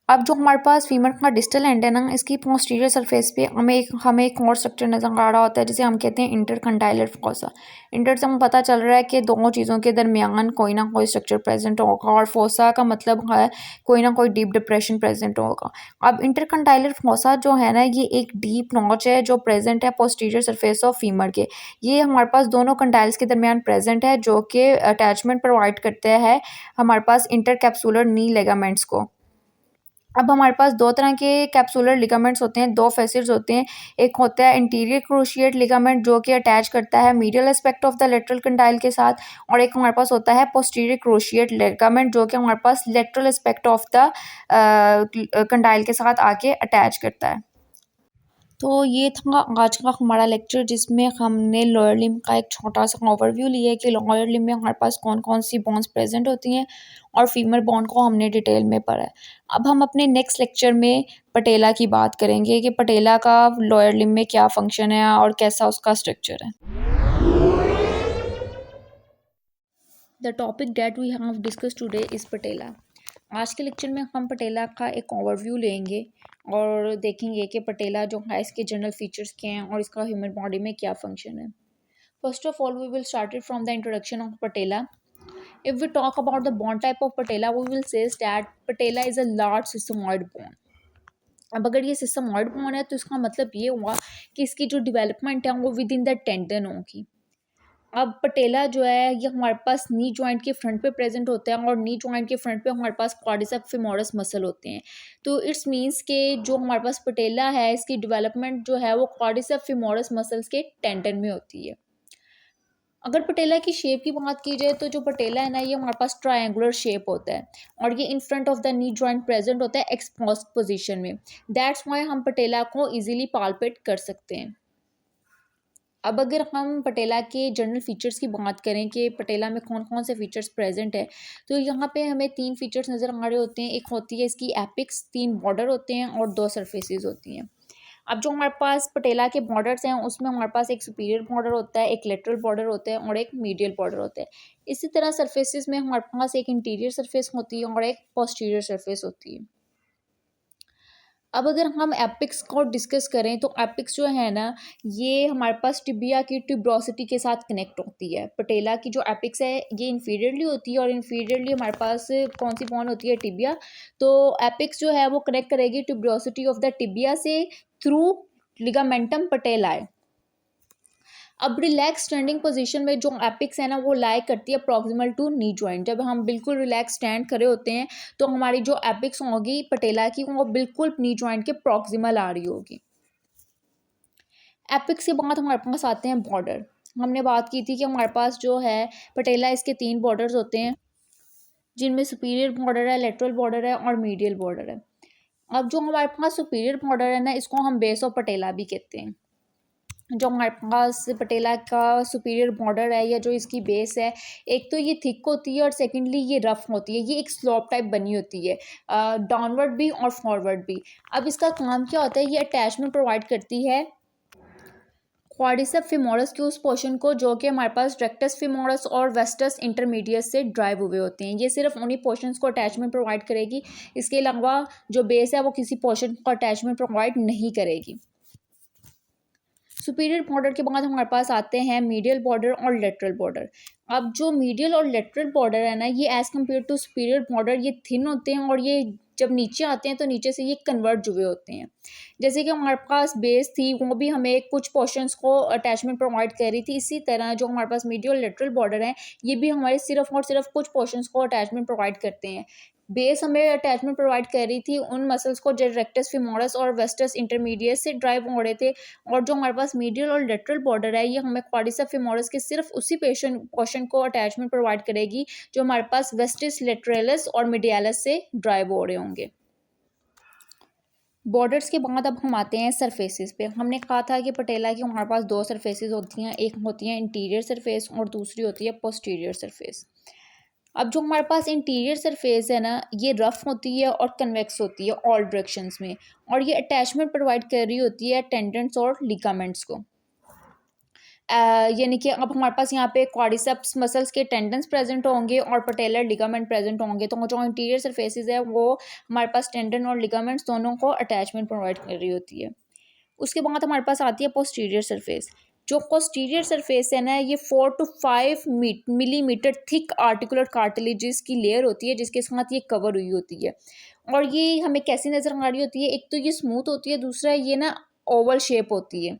A: अब जो हमारे पास फीमर का डिस्टल एंड है ना, इसकी पोस्टीरियर सरफेस पे हमें एक और स्ट्रक्चर नज़र आ रहा होता है जिसे हम कहते हैं इंटरकंडाइलर फोसा। इंटर से हमें पता चल रहा है कि दोनों चीज़ों के दरमियान कोई ना कोई स्ट्रक्चर प्रेजेंट होगा और फोसा का मतलब है कोई ना कोई डीप डिप्रेशन प्रेजेंट होगा। अब इंटरकंडाइलर फोसा जो है ना, ये एक डीप नॉच है जो प्रेजेंट है पोस्टीरियर सरफेस ऑफ फीमर के। ये हमारे पास दोनों कंडाइल्स के दरमियान प्रेजेंट है जो कि अटैचमेंट प्रोवाइड करते हैं हमारे पास इंटरकैप्सुलर नी लिगामेंट्स को। अब हमारे पास दो तरह के कैप्सुलर लिगामेंट्स होते हैं, दो फेसिड्स होते हैं। एक होता है इंटीरियर क्रूशिएट लिगामेंट जो कि अटैच करता है medial aspect of the lateral condyle के साथ, और एक हमारे पास होता है पोस्टीरियर क्रूशिएट लिगामेंट जो कि हमारे पास lateral aspect of the condyle के साथ आके अटैच करता है। तो ये था आज का हमारा लेक्चर जिसमें हमने लोअर लिम्ब का एक छोटा सा ओवरव्यू लिया है कि लोअर लिम्ब में हमारे पास कौन कौन सी बोन्स प्रेजेंट होती हैं और फीमर बोन को हमने डिटेल में पढ़ा है। अब हम अपने नेक्स्ट लेक्चर में पटेला की बात करेंगे कि पटेला का लोअर लिम्ब में क्या फंक्शन है और कैसा उसका स्ट्रक्चर है। The topic that we have discuss today is patella. आज के लेक्चर में हम पटेला का एक ओवरव्यू लेंगे और देखेंगे कि पटेला जो है इसके जनरल फीचर्स क्या हैं और इसका ह्यूमन बॉडी में क्या फंक्शन है। First of all we will start it from the introduction of patella. If we talk about the bone type of patella, we will say that patella is a large sesamoid bone. अब अगर ये सिस्टमॉइड bone है तो इसका मतलब ये हुआ कि इसकी जो डेवलपमेंट है वो विद इन द टेंडन होगी। अब पटेला जो है ये हमारे पास नी जॉइंट के फ्रंट पे प्रेजेंट होता है और नी जॉइंट के फ्रंट पे हमारे पास क्वाड्रिसेप्स फेमोरस मसल होते हैं। तो इट्स मीन्स के जो हमारे पास पटेला है इसकी डेवलपमेंट जो है वो क्वाड्रिसेप्स फेमोरस मसल्स के टेंडन में होती है। अगर पटेला की शेप की बात की जाए तो जो पटेला है ना ये हमारे पास ट्रायंगुलर शेप होता है और ये इन front of the knee joint present होता है एक्सपोज्ड पोजीशन में। दैट्स वाई हम पटेला को इजीली पाल्पेट कर सकते हैं। अब अगर हम पटेला के जनरल फीचर्स की बात करें कि पटेला में कौन कौन से फीचर्स प्रेजेंट है, तो यहाँ पे हमें तीन फीचर्स नज़र आ रहे होते हैं। एक होती है इसकी एपिक्स, तीन बॉर्डर होते हैं और दो सरफेसेस होती हैं। अब जो हमारे पास पटेला के बॉर्डर्स हैं उसमें हमारे पास एक सुपीरियर बॉर्डर होता है, एक लेटरल बॉर्डर होता है और एक मीडियल बॉर्डर होता है। इसी तरह सरफेसेस में हमारे पास एक इंटीरियर सरफेस होती है और एक पोस्टीरियर सरफेस होती है। अब अगर हम एपिक्स को डिस्कस करें तो एपिक्स जो है ना ये हमारे पास टिबिया की ट्यूब्रोसिटी के साथ कनेक्ट होती है। पटेला की जो एपिक्स है ये इन्फीरियरली होती है और इन्फीरियरली हमारे पास कौन सी बोन होती है, टिबिया। तो एपिक्स जो है वो कनेक्ट करेगी ट्यूब्रोसिटी ऑफ द टिबिया से थ्रू लिगामेंटम पटेलाए। अब रिलैक्स स्टैंडिंग पोजीशन में जो एपिक्स है ना वो लाई करती है प्रॉक्सिमल टू नी जॉइंट। जब हम बिल्कुल रिलैक्स स्टैंड खड़े होते हैं तो हमारी जो एपिक्स होगी पटेला की वो बिल्कुल नी जॉइंट के प्रॉक्सिमल आ रही होगी। एपिक्स के बाद हमारे पास आते हैं बॉर्डर। हमने बात की थी कि हमारे पास जो है पटेला इसके तीन बॉर्डर्स होते हैं जिनमें सुपीरियर बॉर्डर है, लेटरल बॉर्डर है और मीडियल बॉर्डर है। अब जो हमारे पास सुपीरियर बॉर्डर है ना इसको हम बेस ऑफ पटेला भी कहते हैं। जो हमारे पास पटेला का सुपीरियर बॉर्डर है या जो इसकी बेस है, एक तो ये थिक होती है और सेकेंडली ये रफ होती है। ये एक स्लोप टाइप बनी होती है, डाउनवर्ड भी और फॉरवर्ड भी। अब इसका काम क्या होता है, ये अटैचमेंट प्रोवाइड करती है क्वाड्रिसेप्स फेमोरस के उस पोर्शन को जो कि हमारे पास रेक्टस फेमोरस और वेस्टस इंटरमीडियस से ड्राइव हुए होते हैं। ये सिर्फ उन्हीं पोर्शंस को अटैचमेंट प्रोवाइड करेगी, इसके अलावा जो बेस है वो किसी पोर्शन को अटैचमेंट प्रोवाइड नहीं करेगी। सुपीरियर बॉर्डर के बाद हमारे पास आते हैं मीडियल बॉर्डर और लेटरल बॉर्डर। अब जो मीडियल और लेटरल बॉर्डर है ना ये as compare to superior border ये थिन होते हैं और ये जब नीचे आते हैं तो नीचे से ये कन्वर्ट हुए होते हैं। जैसे कि हमारे पास बेस थी वो भी हमें कुछ पोर्शंस को अटैचमेंट प्रोवाइड कर रही थी, इसी तरह जो हमारे पास मीडियल और लेटरल बॉर्डर है ये भी हमारे सिर्फ और सिर्फ कुछ पोर्शंस को अटैचमेंट प्रोवाइड करते हैं। बेस हमें अटैचमेंट प्रोवाइड कर रही थी उन मसल्स को जो रेक्टस फेमोरस और वेस्टस इंटरमीडिएट से ड्राइव हो रहे थे, और जो हमारे पास मीडियल और लेटरल बॉर्डर है ये हमें क्वाड्रिसेप्स फेमोरस के सिर्फ उसी पोर्शन को अटैचमेंट प्रोवाइड करेगी जो हमारे पास वेस्टिस लेटरलिस और मीडियालिस से ड्राइव हो रहे होंगे। बॉर्डर्स के बाद अब हम आते हैं सरफेसेस पे। हमने कहा था कि पटेला की हमारे पास दो सरफेसेस होती हैं, एक होती है इंटीरियर सरफेस और दूसरी होती है पोस्टीरियर सरफेस। अब जो हमारे पास इंटीरियर सरफेस है ना, ये रफ होती है और कन्वेक्स होती है ऑल डायरेक्शंस में, और ये अटैचमेंट प्रोवाइड कर रही होती है टेंडेंट्स और लिगामेंट्स को। यानी कि अब हमारे पास यहाँ पे क्वाड्रिसेप्स मसल्स के टेंडन्स प्रेजेंट होंगे और पटेलर लिगामेंट प्रेजेंट होंगे। तो जो इंटीरियर सरफेसेस है वो हमारे पास टेंडन और लिगामेंट्स दोनों को अटैचमेंट प्रोवाइड कर रही होती है। उसके बाद हमारे पास आती है पोस्टीरियर सरफेस। जो पोस्टीरियर सरफेस है ना, ये 4 to 5 millimetre thick articular cartilages की लेयर होती है जिसके साथ ये कवर हुई होती है। और ये हमें कैसी नज़र आ रही होती है, एक तो ये स्मूथ होती है, दूसरा ये ना ओवल शेप होती है।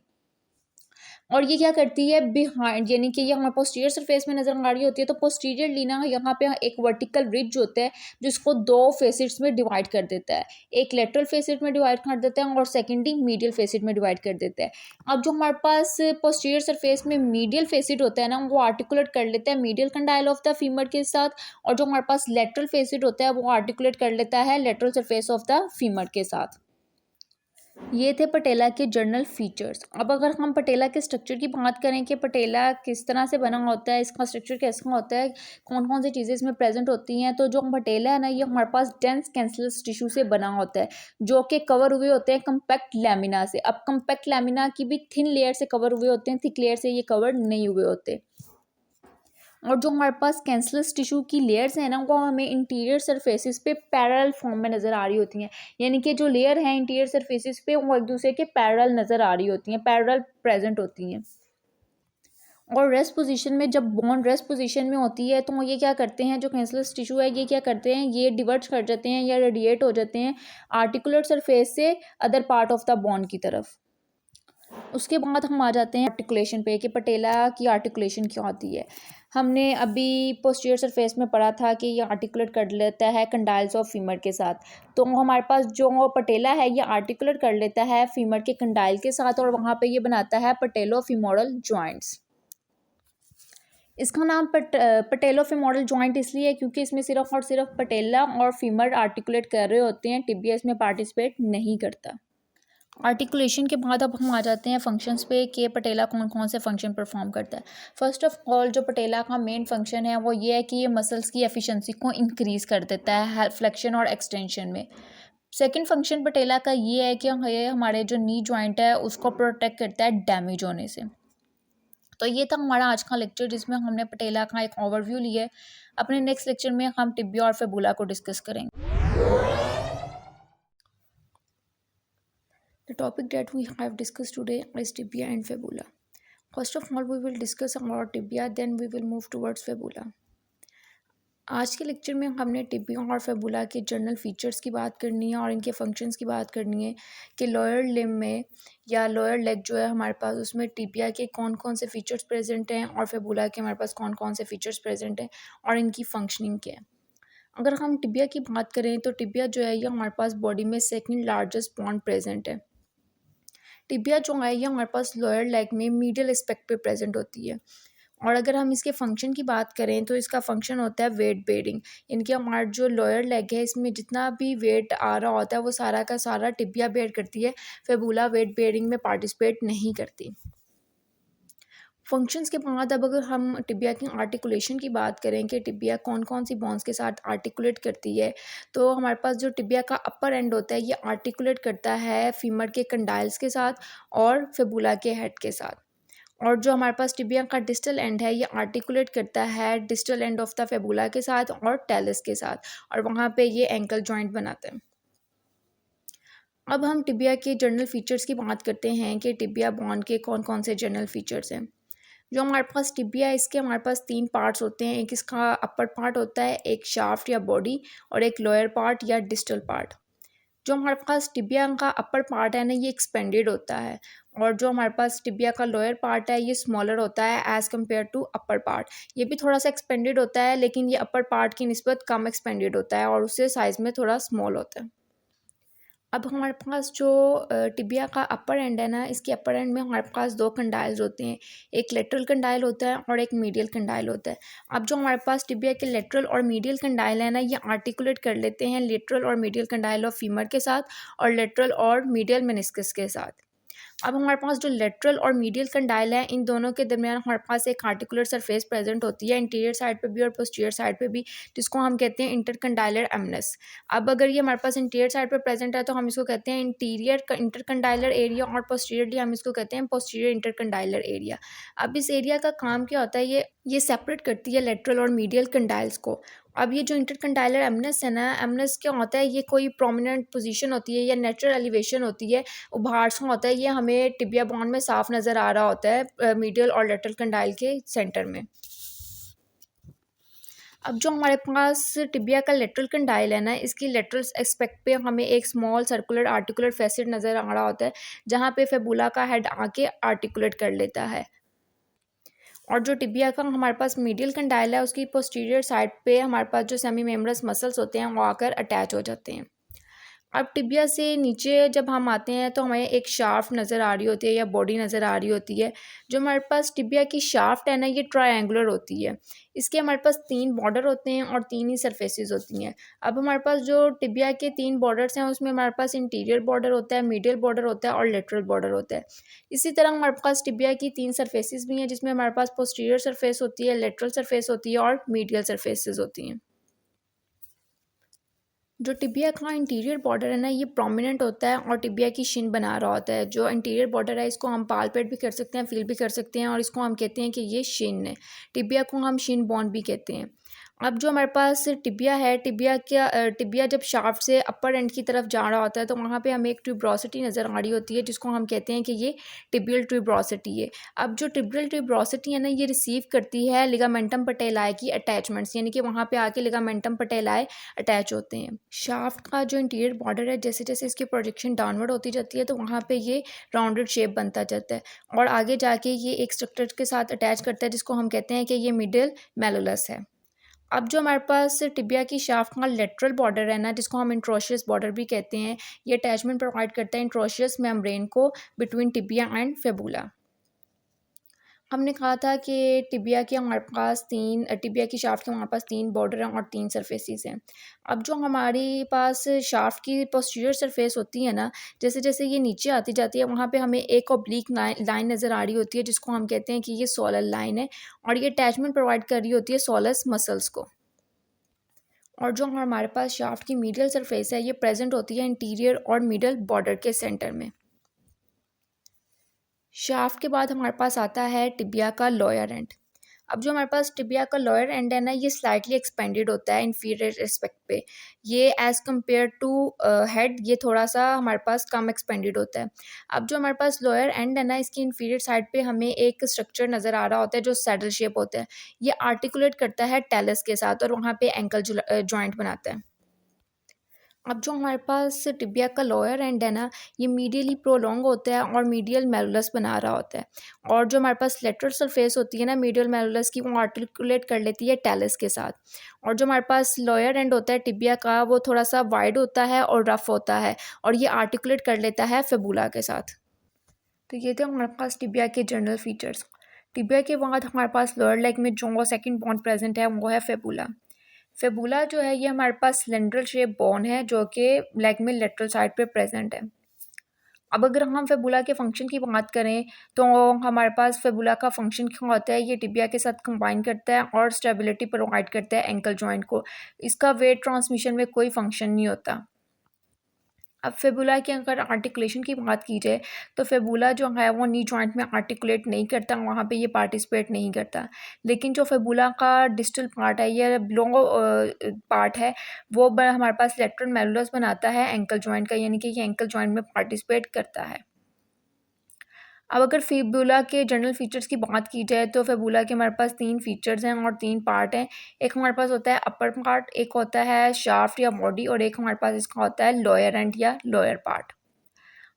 A: और ये क्या करती है बिहाइंड, यानी कि ये हमारे पोस्टीरियर सरफेस में नजर आ रही होती है। तो पोस्टीरियरली ना यहाँ पे एक वर्टिकल रिज होता है जिसको दो फेसिट्स में डिवाइड कर देता है। एक लेटरल फेसिट में डिवाइड कर देता है और सेकेंडरी मीडियल फेसिट में डिवाइड कर देता है। अब जो हमारे पास पोस्टीरियर सरफेस में मीडियल फेसिट होता है ना, वो आर्टिकुलेट कर लेता है medial condyle of the femur के साथ, और जो हमारे पास लेटरल फेसिट होता है वो आर्टिकुलेट कर लेता है lateral surface of the femur के साथ। ये थे पटेला के जर्नल फीचर्स। अब अगर हम पटेला के स्ट्रक्चर की बात करें कि पटेला किस तरह से बना होता है, इसका स्ट्रक्चर कैसा होता है, कौन कौन सी चीज़ें इसमें प्रेजेंट होती हैं, तो जो पटेला है ना, ये हमारे पास डेंस कैंसलस टिश्यू से बना होता है जो कि कवर हुए होते हैं कम्पैक्ट लैमिना से। अब कम्पैक्ट लैमिना की भी थिन लेयर से कवर हुए होते हैं, थिक लेयर से ये कवर नहीं हुए होते। और जो हमारे पास कैंसलस टिश्यू की लेयर्स हैं ना, वो हमें इंटीरियर सरफेसेस पे पैरेलल फॉर्म में नज़र आ रही होती हैं। यानी कि जो लेयर हैं इंटीरियर सरफेसेस पे, वो एक दूसरे के पैरेलल नज़र आ रही होती हैं, पैरेलल प्रेजेंट होती हैं। और रेस्ट पोजीशन में, जब बोन रेस्ट पोजीशन में होती है, तो ये क्या करते हैं, जो कैंसलस टिश्यू है ये क्या करते हैं, ये डिवर्ट कर जाते हैं या रेडिएट हो जाते हैं आर्टिकुलर सरफेस से other part of the bone की तरफ। उसके बाद हम आ जाते हैं आर्टिकुलेशन पे कि पटेला की आर्टिकुलेशन क्या होती है। हमने अभी पोस्टीरियर सरफेस में पढ़ा था कि ये आर्टिकुलेट कर लेता है कंडाइल्स ऑफ फीमर के साथ। तो हमारे पास जो पटेला है ये आर्टिकुलेट कर लेता है फीमर के कंडाइल के साथ, और वहाँ पे ये बनाता है पटेलो फीमोरल जॉइंट्स। इसका नाम पटेलो फीमोरल जॉइंट इसलिए है क्योंकि इसमें सिर्फ और सिर्फ पटेला और फीमर आर्टिकुलेट कर रहे होते हैं, टिबिया इसमें पार्टिसिपेट नहीं करता। आर्टिकुलेशन के बाद अब हम आ जाते हैं फंक्शंस पे कि पटेला कौन कौन से फंक्शन परफॉर्म करता है। फर्स्ट ऑफ ऑल जो पटेला का मेन फंक्शन है वो ये है कि ये मसल्स की एफिशिएंसी को इंक्रीज़ कर देता है फ्लेक्शन और एक्सटेंशन में। सेकंड फंक्शन पटेला का ये है कि ये हमारे जो नी जॉइंट है उसको प्रोटेक्ट करता है डैमेज होने से। तो ये था हमारा आज का लेक्चर जिसमें हमने पटेला का एक ओवरव्यू लिया है। अपने नेक्स्ट लेक्चर में हम टिबिया और फेबुला को डिस्कस करेंगे। The topic that we have discussed today is tibia and fibula. First of all, we will discuss about tibia, then we will move towards fibula. आज के लेक्चर में हमने tibia और फेबुला के general features की बात करनी है और इनके फंक्शंस की बात करनी है कि लोअर लिम्ब में या लोअर लेग जो है हमारे पास, उसमें टिबिया के कौन कौन से फीचर्स प्रेजेंट हैं और फेबुला के हमारे पास कौन कौन से फीचर्स प्रेजेंट हैं और इनकी फंक्शनिंग क्या है। अगर हम टिबिया की बात करें तो टिबिया जो है ये हमारे पास बॉडी में सेकेंड लार्जेस्ट बॉन प्रेजेंट है। टिबिया जो है ये हमारे पास लोअर लेग में मीडियल एस्पेक्ट पे प्रेजेंट होती है। और अगर हम इसके फंक्शन की बात करें तो इसका फंक्शन होता है वेट बेयरिंग। इनके हमारा जो लोअर लेग है इसमें जितना भी वेट आ रहा होता है वो सारा का सारा टिबिया बेयर करती है, फेबुला वेट बेयरिंग में पार्टिसिपेट नहीं करती। फंक्शंस के बाद अब अगर हम टिबिया की आर्टिकुलेशन की बात करें कि टिबिया कौन कौन सी बोन्स के साथ आर्टिकुलेट करती है, तो हमारे पास जो टिबिया का अपर एंड होता है ये आर्टिकुलेट करता है फीमर के कंडाइल्स के साथ और फेबुला के हेड के साथ। और जो हमारे पास टिबिया का डिस्टल एंड है ये आर्टिकुलेट करता है distal end of the fabula के साथ और टेलिस के साथ, और वहाँ पे ये एंकल जॉइंट बनाते हैं। अब हम टिबिया के जनरल फीचर्स की बात करते हैं कि टिबिया बॉन के कौन कौन से जनरल फीचर्स हैं। जो हमारे पास टिबिया है इसके हमारे पास 3 पार्ट्स होते हैं। एक इसका अपर पार्ट होता है, एक शाफ्ट या बॉडी, और एक लोअर पार्ट या डिस्टल पार्ट। जो हमारे पास टिबिया का अपर पार्ट है ना ये एक्सपेंडेड होता है, और जो हमारे पास टिबिया का लोअर पार्ट है ये स्मॉलर होता है as compare to upper part. ये भी थोड़ा सा एक्सपेंडेड होता है लेकिन ये अपर पार्ट की निस्बत कम एक्सपेंडेड होता है और उससे साइज़ में थोड़ा स्मॉल होता है। अब हमारे पास जो टिबिया का अपर एंड है ना, इसके अपर एंड में हमारे पास दो कंडाइल्स होते हैं, एक लेटरल कंडाइल होता है और एक मीडियल कंडाइल होता है। अब जो हमारे पास टिबिया के लेटरल और मीडियल कंडाइल है ना, ये आर्टिकुलेट कर लेते हैं लेटरल और मीडियल कंडाइल ऑफ फीमर के साथ और लेटरल और मीडियल मेनिस्कस के साथ। अब हमारे पास जो लेटरल और मीडियल कंडाइल है, इन दोनों के दरमियान हमारे पास एक आर्टिकुलर सरफेस प्रेजेंट होती है इंटीरियर साइड पे भी और पोस्टीरियर साइड पे भी, जिसको हम कहते हैं इंटरकंडाइलर एमनस। अब अगर ये हमारे पास इंटीरियर साइड पे प्रेजेंट है तो हम इसको कहते हैं इंटीरियर इंटरकंडाइलर एरिया और पोस्टीरियरली हम इसको कहते हैं पोस्टीरियर इंटरकंडाइलर एरिया। अब इस एरिया का काम क्या होता है, ये सेपरेट करती है लेटरल और मीडियल कंडाइल्स को। अब ये जो इंटरकंडाइलर एमनस है ना, एमनस क्या होता है, ये कोई प्रोमिनेंट पोजीशन होती है या नेचुरल एलिवेशन होती है, उभार सा होता है, ये हमें टिबिया बॉन्ड में साफ नज़र आ रहा होता है मीडियल और लेटरल कंडाइल के सेंटर में। अब जो हमारे पास टिबिया का लेटरल कंडाइल है ना, इसकी लेटरल एस्पेक्ट पे हमें एक स्मॉल सर्कुलर आर्टिकुलर फैसेट नज़र आ रहा होता है, जहाँ पे फेबुला का हेड आके आर्टिकुलेट कर लेता है। और जो टिबिया का हमारे पास मीडियल कंडाइल है, उसकी पोस्टीरियर साइड पे हमारे पास जो सेमी मेम्ब्रेनस मसल्स होते हैं वो आकर अटैच हो जाते हैं। अब टिबिया से नीचे जब हम आते हैं तो हमें एक शाफ्ट नज़र आ रही होती है या बॉडी नज़र आ रही होती है। जो हमारे पास टिबिया की शाफ्ट है ना, ये ट्रायंगुलर होती है। इसके हमारे पास 3 बॉर्डर होते हैं और 3 ही सरफेसेस होती हैं। अब हमारे पास जो टिबिया के 3 बॉर्डर्स हैं, उसमें हमारे पास इंटीरियर बॉर्डर होता है, मीडियल बॉर्डर होता है और लेटरल बॉर्डर होता है। इसी तरह हमारे पास टिबिया की 3 सरफेसेस भी हैं, जिसमें हमारे पास पोस्टीरियर सरफेस होती है, लेटरल सरफेस होती है और मीडियल सरफेसेस होती हैं। जो टिबिया का इंटीरियर बॉर्डर है ना, ये प्रोमिनेंट होता है और टिबिया की शिन बना रहा होता है। जो इंटीरियर बॉर्डर है, इसको हम पालपेट भी कर सकते हैं, फील भी कर सकते हैं और इसको हम कहते हैं कि ये शिन है। टिबिया को हम शिन बोन भी कहते हैं। अब जो हमारे पास टिबिया है, टिबिया जब शाफ्ट से अपर एंड की तरफ जा रहा होता है तो वहाँ पे हमें एक ट्यूब्रोसिटी नज़र आ रही होती है, जिसको हम कहते हैं कि ये टिबियल ट्यूब्रोसिटी है। अब जो टिबियल ट्यूब्रोसिटी है ना, ये रिसीव करती है लिगामेंटम पटेलाए की अटैचमेंट्स, यानी कि वहाँ पे आके लिगामेंटम पटेलाए अटैच होते हैं। शाफ्ट का जो इंटीरियर बॉर्डर है, जैसे जैसे इसकी प्रोजेक्शन डाउनवर्ड होती जाती है तो वहाँ पे ये राउंडेड शेप बनता जाता है और आगे जाके ये एक स्ट्रक्चर के साथ अटैच करता है, जिसको हम कहते हैं कि ये मिडिल मेलुलस है। अब जो हमारे पास टिबिया की शाफ्ट का लेटरल बॉर्डर है ना, जिसको हम इंट्रोशियस बॉर्डर भी कहते हैं, ये अटैचमेंट प्रोवाइड करता है इंट्रोशियस मेम्ब्रेन को बिटवीन टिबिया एंड फेबुला। हमने कहा था कि टिबिया की शाफ्ट के हमारे पास 3 बॉर्डर हैं और 3 सरफेसेस हैं। अब जो हमारे पास शाफ्ट की पोस्टीरियर सरफेस होती है ना, जैसे जैसे ये नीचे आती जाती है, वहाँ पे हमें एक ऑब्लिक लाइन नज़र आ रही होती है, जिसको हम कहते हैं कि ये सोलर लाइन है और ये अटैचमेंट प्रोवाइड कर रही होती है सोलस मसल्स को। और जो हमारे पास शाफ्ट की मीडियल सरफेस है, ये प्रेजेंट होती है इंटीरियर और मिडल बॉर्डर के सेंटर में। शाफ्ट के बाद हमारे पास आता है टिबिया का लोअर एंड। अब जो हमारे पास टिबिया का लोअर एंड है ना, ये स्लाइटली एक्सपेंडेड होता है इंफीरियर रिस्पेक्ट पे। ये एज़ कम्पेयर टू हेड ये थोड़ा सा हमारे पास कम एक्सपेंडेड होता है। अब जो हमारे पास लोअर एंड है ना, इसकी इंफीरियर साइड पे हमें एक स्ट्रक्चर नज़र आ रहा होता है जो सैडल शेप होता है। ये आर्टिकुलेट करता है टेलस के साथ और वहाँ पे एंकल जॉइंट बनाता है। अब जो हमारे पास टिबिया का लोअर एंड है ना, ये मीडियली प्रोलॉन्ग होता है और मीडियल मेलुलस बना रहा होता है। और जो हमारे पास लेटरल सरफेस होती है ना मीडियल मेलुलस की, वो आर्टिकुलेट कर लेती है टेलस के साथ। और जो हमारे पास लोअर एंड होता है टिबिया का, वो थोड़ा सा वाइड होता है और रफ होता है और ये आर्टिकुलेट कर लेता है फेबुला के साथ। तो ये थे हमारे पास टिबिया के जनरल फीचर्स। टिबिया के बाद हमारे पास लोअर लेग में जो सेकंड बोन प्रेजेंट है वो है फेबुला। फेबुला जो है, ये हमारे पास सिलेंड्रल शेप बोन है जो कि लेग में लेटरल साइड पे प्रेजेंट है। अब अगर हम फेबुला के फंक्शन की बात करें तो हमारे पास फेबुला का फंक्शन क्या होता है, ये टिबिया के साथ कंबाइन करता है और स्टेबिलिटी प्रोवाइड करता है एंकल जॉइंट को। इसका वेट ट्रांसमिशन में कोई फंक्शन नहीं होता। अब फेबुला की अगर आर्टिकुलेशन की बात की जाए तो फेबुला जो है वो नी जॉइंट में आर्टिकुलेट नहीं करता, वहाँ पे ये पार्टिसिपेट नहीं करता। लेकिन जो फेबुला का डिस्टल पार्ट है या बिलो पार्ट है, वो हमारे पास लेटरल मेलुलस बनाता है एंकल जॉइंट का, यानी कि ये एंकल जॉइंट में पार्टिसिपेट करता है। अब अगर फेबुला के जनरल फीचर्स की बात की जाए तो फेबुला के हमारे पास 3 फीचर्स हैं और 3 पार्ट हैं। एक हमारे पास होता है अपर पार्ट, एक होता है शाफ्ट या बॉडी और एक हमारे पास इसका होता है लोअर एंड या लोअर पार्ट।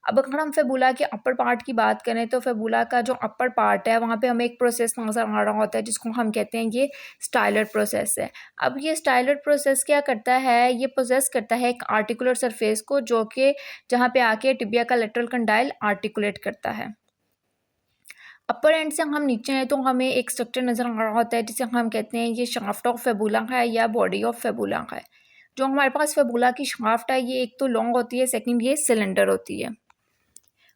A: अब अगर हम फेबुला के अपर पार्ट की बात करें तो फेबुला का जो अपर पार्ट है वहाँ पे हमें एक प्रोसेस नज़र आ रहा होता है जिसको हम कहते हैं ये स्टाइलर प्रोसेस है। अब ये स्टाइलर प्रोसेस क्या करता है, ये पोजेस करता है एक आर्टिकुलर सरफेस को जो कि जहाँ पे आके टिबिया का लेटरल कंडाइल आर्टिकुलेट करता है। अपर एंड से हम नीचे हैं तो हमें एक स्ट्रक्चर नज़र आ रहा होता है जिसे हम कहते हैं ये शाफ्ट ऑफ फेबुला है या बॉडी ऑफ फेबुला है। जो हमारे पास फेबुला की शाफ्ट है ये एक तो लॉन्ग होती है, सेकंड ये सिलेंडर होती है।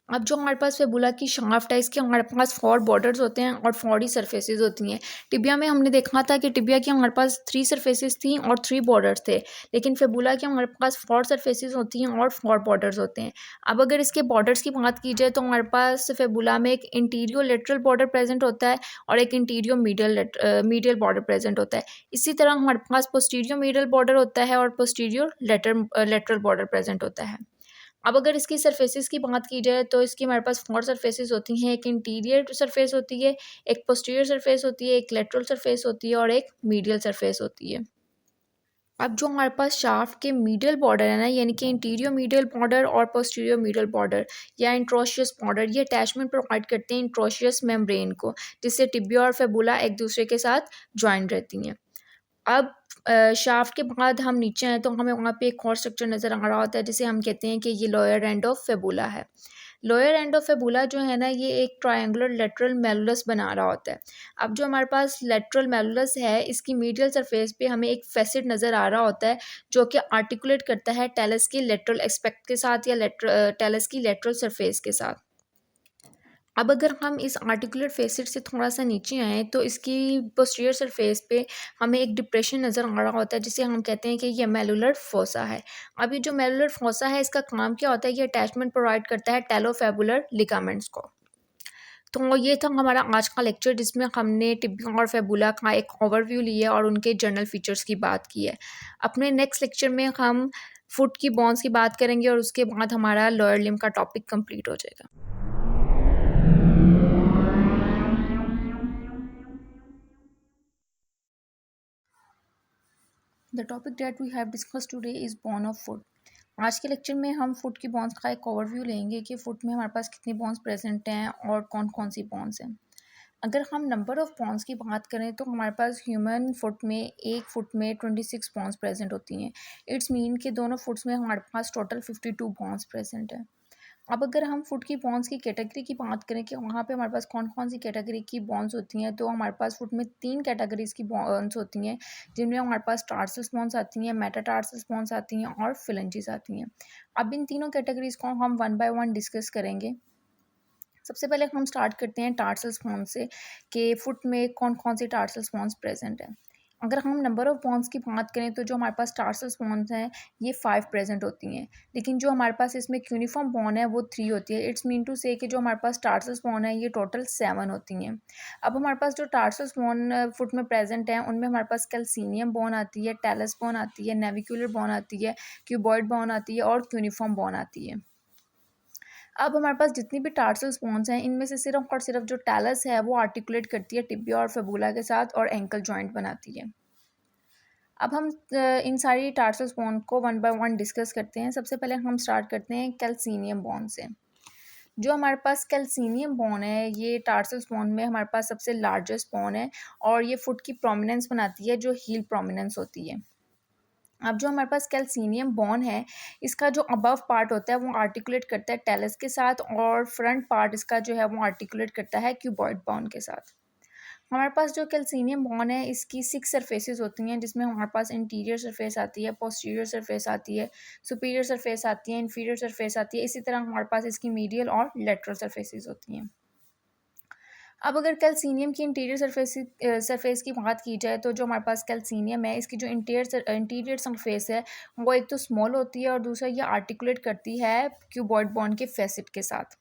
A: अब जो हमारे पास फेबुला की शाफ्ट है इसके हमारे पास 4 बॉर्डर्स होते हैं और 4 ही सरफेसेस होती हैं। टिबिया में हमने देखा था कि टिबिया की हमारे पास 3 सरफेसेस थी और 3 बॉर्डर्स थे, लेकिन फेबुला के हमारे पास 4 सरफेसेस होती हैं और 4 बॉर्डर्स होते हैं। अब अगर इसके बॉर्डर्स की बात की जाए तो हमारे पास फेबुला में एक इंटीरियर लेटरल बॉर्डर प्रेजेंट होता है और एक इंटीरियर मीडियल बॉर्डर प्रेजेंट होता है। इसी तरह हमारे पास पोस्टीरियर मीडियल बॉर्डर होता है और पोस्टीरियर लेटरल बॉर्डर प्रेजेंट होता है। अब अगर इसकी सरफेसेस की बात की जाए तो इसकी हमारे पास 4 सरफेसेस होती हैं। एक इंटीरियर सरफेस होती है, एक पोस्टीरियर सरफेस होती है, एक लेटरल सरफेस होती है और एक मीडियल सरफेस होती है। अब जो हमारे पास शाफ्ट के मीडियल बॉर्डर है ना, यानी कि इंटीरियर मीडियल बॉर्डर और पोस्टीरियर मीडियल बॉर्डर या इंट्रोशियस बॉर्डर, ये अटैचमेंट प्रोवाइड करते हैं इंट्रोशियस मेम्ब्रेन को, जिससे टिबिया और फेबुला एक दूसरे के साथ ज्वाइन रहती हैं। अब शाफ्ट के बाद हम नीचे हैं तो हमें वहाँ पे एक और स्ट्रक्चर नज़र आ रहा होता है जिसे हम कहते हैं कि ये लोअर एंड ऑफ फेबुला है। लोअर एंड ऑफ फेबुला जो है ना, ये एक ट्रायंगुलर लेटरल मेलुलस बना रहा होता है। अब जो हमारे पास लेटरल मेलुलस है इसकी मीडियल सरफेस पे हमें एक फेसिड नज़र आ रहा होता है जो कि आर्टिकुलेट करता है टेलस की लेटरल एस्पेक्ट के साथ या टेलस की लेटरल सरफेस के साथ। अब अगर हम इस आर्टिकुलर फेसिड से थोड़ा-सा नीचे आएँ तो इसकी पोस्टीरियर सरफेस पे हमें एक डिप्रेशन नज़र आ रहा होता है जिसे हम कहते हैं कि ये मेलुलर फोसा है। अब ये जो मेलुलर फोसा है इसका काम क्या होता है, ये अटैचमेंट प्रोवाइड करता है टेलोफेबुलर लिगामेंट्स को। तो ये था हमारा आज का लेक्चर जिसमें हमने टिबिया और फेबुला का एक ओवरव्यू लिया और उनके जनरल फीचर्स की बात की है। अपने नेक्स्ट लेक्चर में हम फुट की बोन्स की बात करेंगे और उसके बाद हमारा लोअर लिम्ब का टॉपिक कंप्लीट हो जाएगा। The topic that we have discussed today is bone of foot. आज के लेक्चर में हम फुट की बोन्स का एक ओवरव्यू लेंगे कि फुट में हमारे पास कितनी बोन्स प्रेजेंट हैं और कौन कौन सी बोन्स हैं। अगर हम नंबर ऑफ़ बोन्स की बात करें तो हमारे पास ह्यूमन फुट में एक फुट में 26 बोन्स प्रेजेंट होती हैं। इट्स मीन कि दोनों फुट्स में हमारे पास टोटल 52 बोन्स प्रेजेंट है। अब अगर हम फुट की बोन्स की कैटेगरी की बात करें कि वहाँ पे हमारे पास कौन कौन सी कैटेगरी की बोन्स होती हैं, तो हमारे पास फुट में 3 कैटेगरीज़ की बोन्स होती हैं जिनमें हमारे पास टार्सस बोन्स आती हैं, मेटाटार्सस बोन्स आती हैं और फिलेंजिस आती हैं। अब इन तीनों कैटेगरीज़ को हम वन बाय वन डिस्कस करेंगे। सबसे पहले हम स्टार्ट करते हैं टार्सल्स बोन्स से कि फुट में कौन कौन सी टार्सल्स बोन्स प्रेजेंट है। अगर हम नंबर ऑफ़ बोन्स की बात करें तो जो हमारे पास टार्सल्स बोन्स हैं ये 5 प्रेजेंट होती हैं, लेकिन जो हमारे पास इसमें क्यूनिफॉर्म बोन है वो 3 होती है। इट्स मीन टू से कि जो हमारे पास टार्सल्स बोन है ये टोटल 7 होती हैं। अब हमारे पास जो टार्सल्स बोन फुट में प्रेजेंट हैं उनमें हमारे पास कैल्सिनियम बोन आती है, टेलस बोन आती है, नेविकुलर बोन आती है, क्यूबॉइड बोन आती है और क्यूनिफॉर्म बोन आती है। अब हमारे पास जितनी भी टार्सल बोन्स हैं इनमें से सिर्फ और सिर्फ जो टेलस है वो आर्टिकुलेट करती है टिबिया और फेबुला के साथ और एंकल जॉइंट बनाती है। अब हम इन सारी टार्सल बोन को वन बाय वन डिस्कस करते हैं। सबसे पहले हम स्टार्ट करते हैं कैल्सिनियम बोन से। जो हमारे पास कैल्सिनियम बोन है ये टार्सल्स बोन में हमारे पास सबसे लार्जेस्ट बोन है और ये फुट की प्रोमिनेंस बनाती है जो हील प्रोमिनेंस होती है। अब जो हमारे पास कैल्सिनियम बोन है इसका जो अबव पार्ट होता है वो आर्टिकुलेट करता है टेलस के साथ और फ्रंट पार्ट इसका जो है वो आर्टिकुलेट करता है क्यूबॉइड बोन के साथ। हमारे पास जो कैल्सिनियम बोन है इसकी 6 सरफेसेस होती हैं जिसमें हमारे पास इंटीरियर सरफेस आती है, पोस्टीरियर सरफेस आती है, सुपीरियर सरफेस आती है, इंफीरियर सरफेस आती है। इसी तरह हमारे पास इसकी मीडियल और लेटरल सरफेसेस होती हैं। अब अगर कैल्सिनियम की इंटीरियर सरफेस की बात की जाए तो जो हमारे पास कैल्सिनियम है इसकी जो इंटीरियर सरफेस है वो एक तो स्मॉल होती है और दूसरा ये आर्टिकुलेट करती है क्यूबॉइड बॉन्ड के फेसिट के साथ।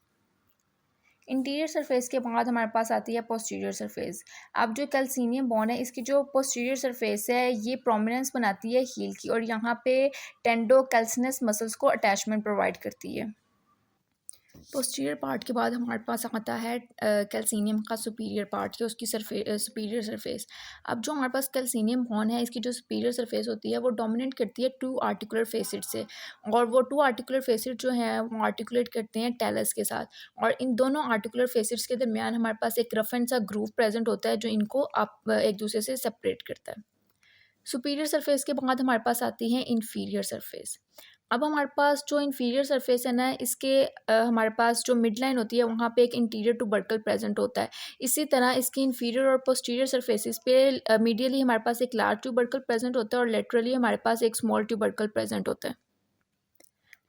A: इंटीरियर सरफेस के बाद हमारे पास आती है पोस्टीरियर सरफेस। अब जो कैल्सिनियम बॉन्ड है इसकी जो पोस्टीरियर सरफेस है ये प्रोमिनेंस बनाती है हील की और यहाँ पे टेंडो कैल्सिनस मसल्स को अटैचमेंट प्रोवाइड करती है। पोस्टीरियर पार्ट के बाद हमारे पास आता है कैल्सिनियम का सुपीरियर पार्ट या उसकी सुपीरियर सरफेस। अब जो हमारे पास कैल्सिनियम बोन है, इसकी जो सुपीरियर सरफेस होती है वो डोमिनेट करती है टू आर्टिकुलर फेसिड से, और वो टू आर्टिकुलर फेसिड जो हैं वो आर्टिकुलेट करते हैं टेलस के साथ, और इन दोनों आर्टिकुलर फेसिड्स के दरमियान हमारे पास एक रफ एंड सा ग्रूव प्रेजेंट होता है जो इनको आप एक दूसरे से सेपरेट करता है। सुपीरियर सरफेस के बाद हमारे पास आती है इन्फीरियर सरफेस। अब हमारे पास जो इन्फीरियर सरफेस है ना, इसके हमारे पास जो मिड लाइन होती है वहाँ पे एक इंटीरियर ट्यूबरकल प्रेजेंट होता है। इसी तरह इसकी इन्फीरियर और पोस्टीरियर सरफेसेस पे मीडियली हमारे पास एक लार्ज ट्यूबरकल प्रेजेंट होता है और लेटरली हमारे पास एक स्मॉल ट्यूबरकल प्रेजेंट होता है।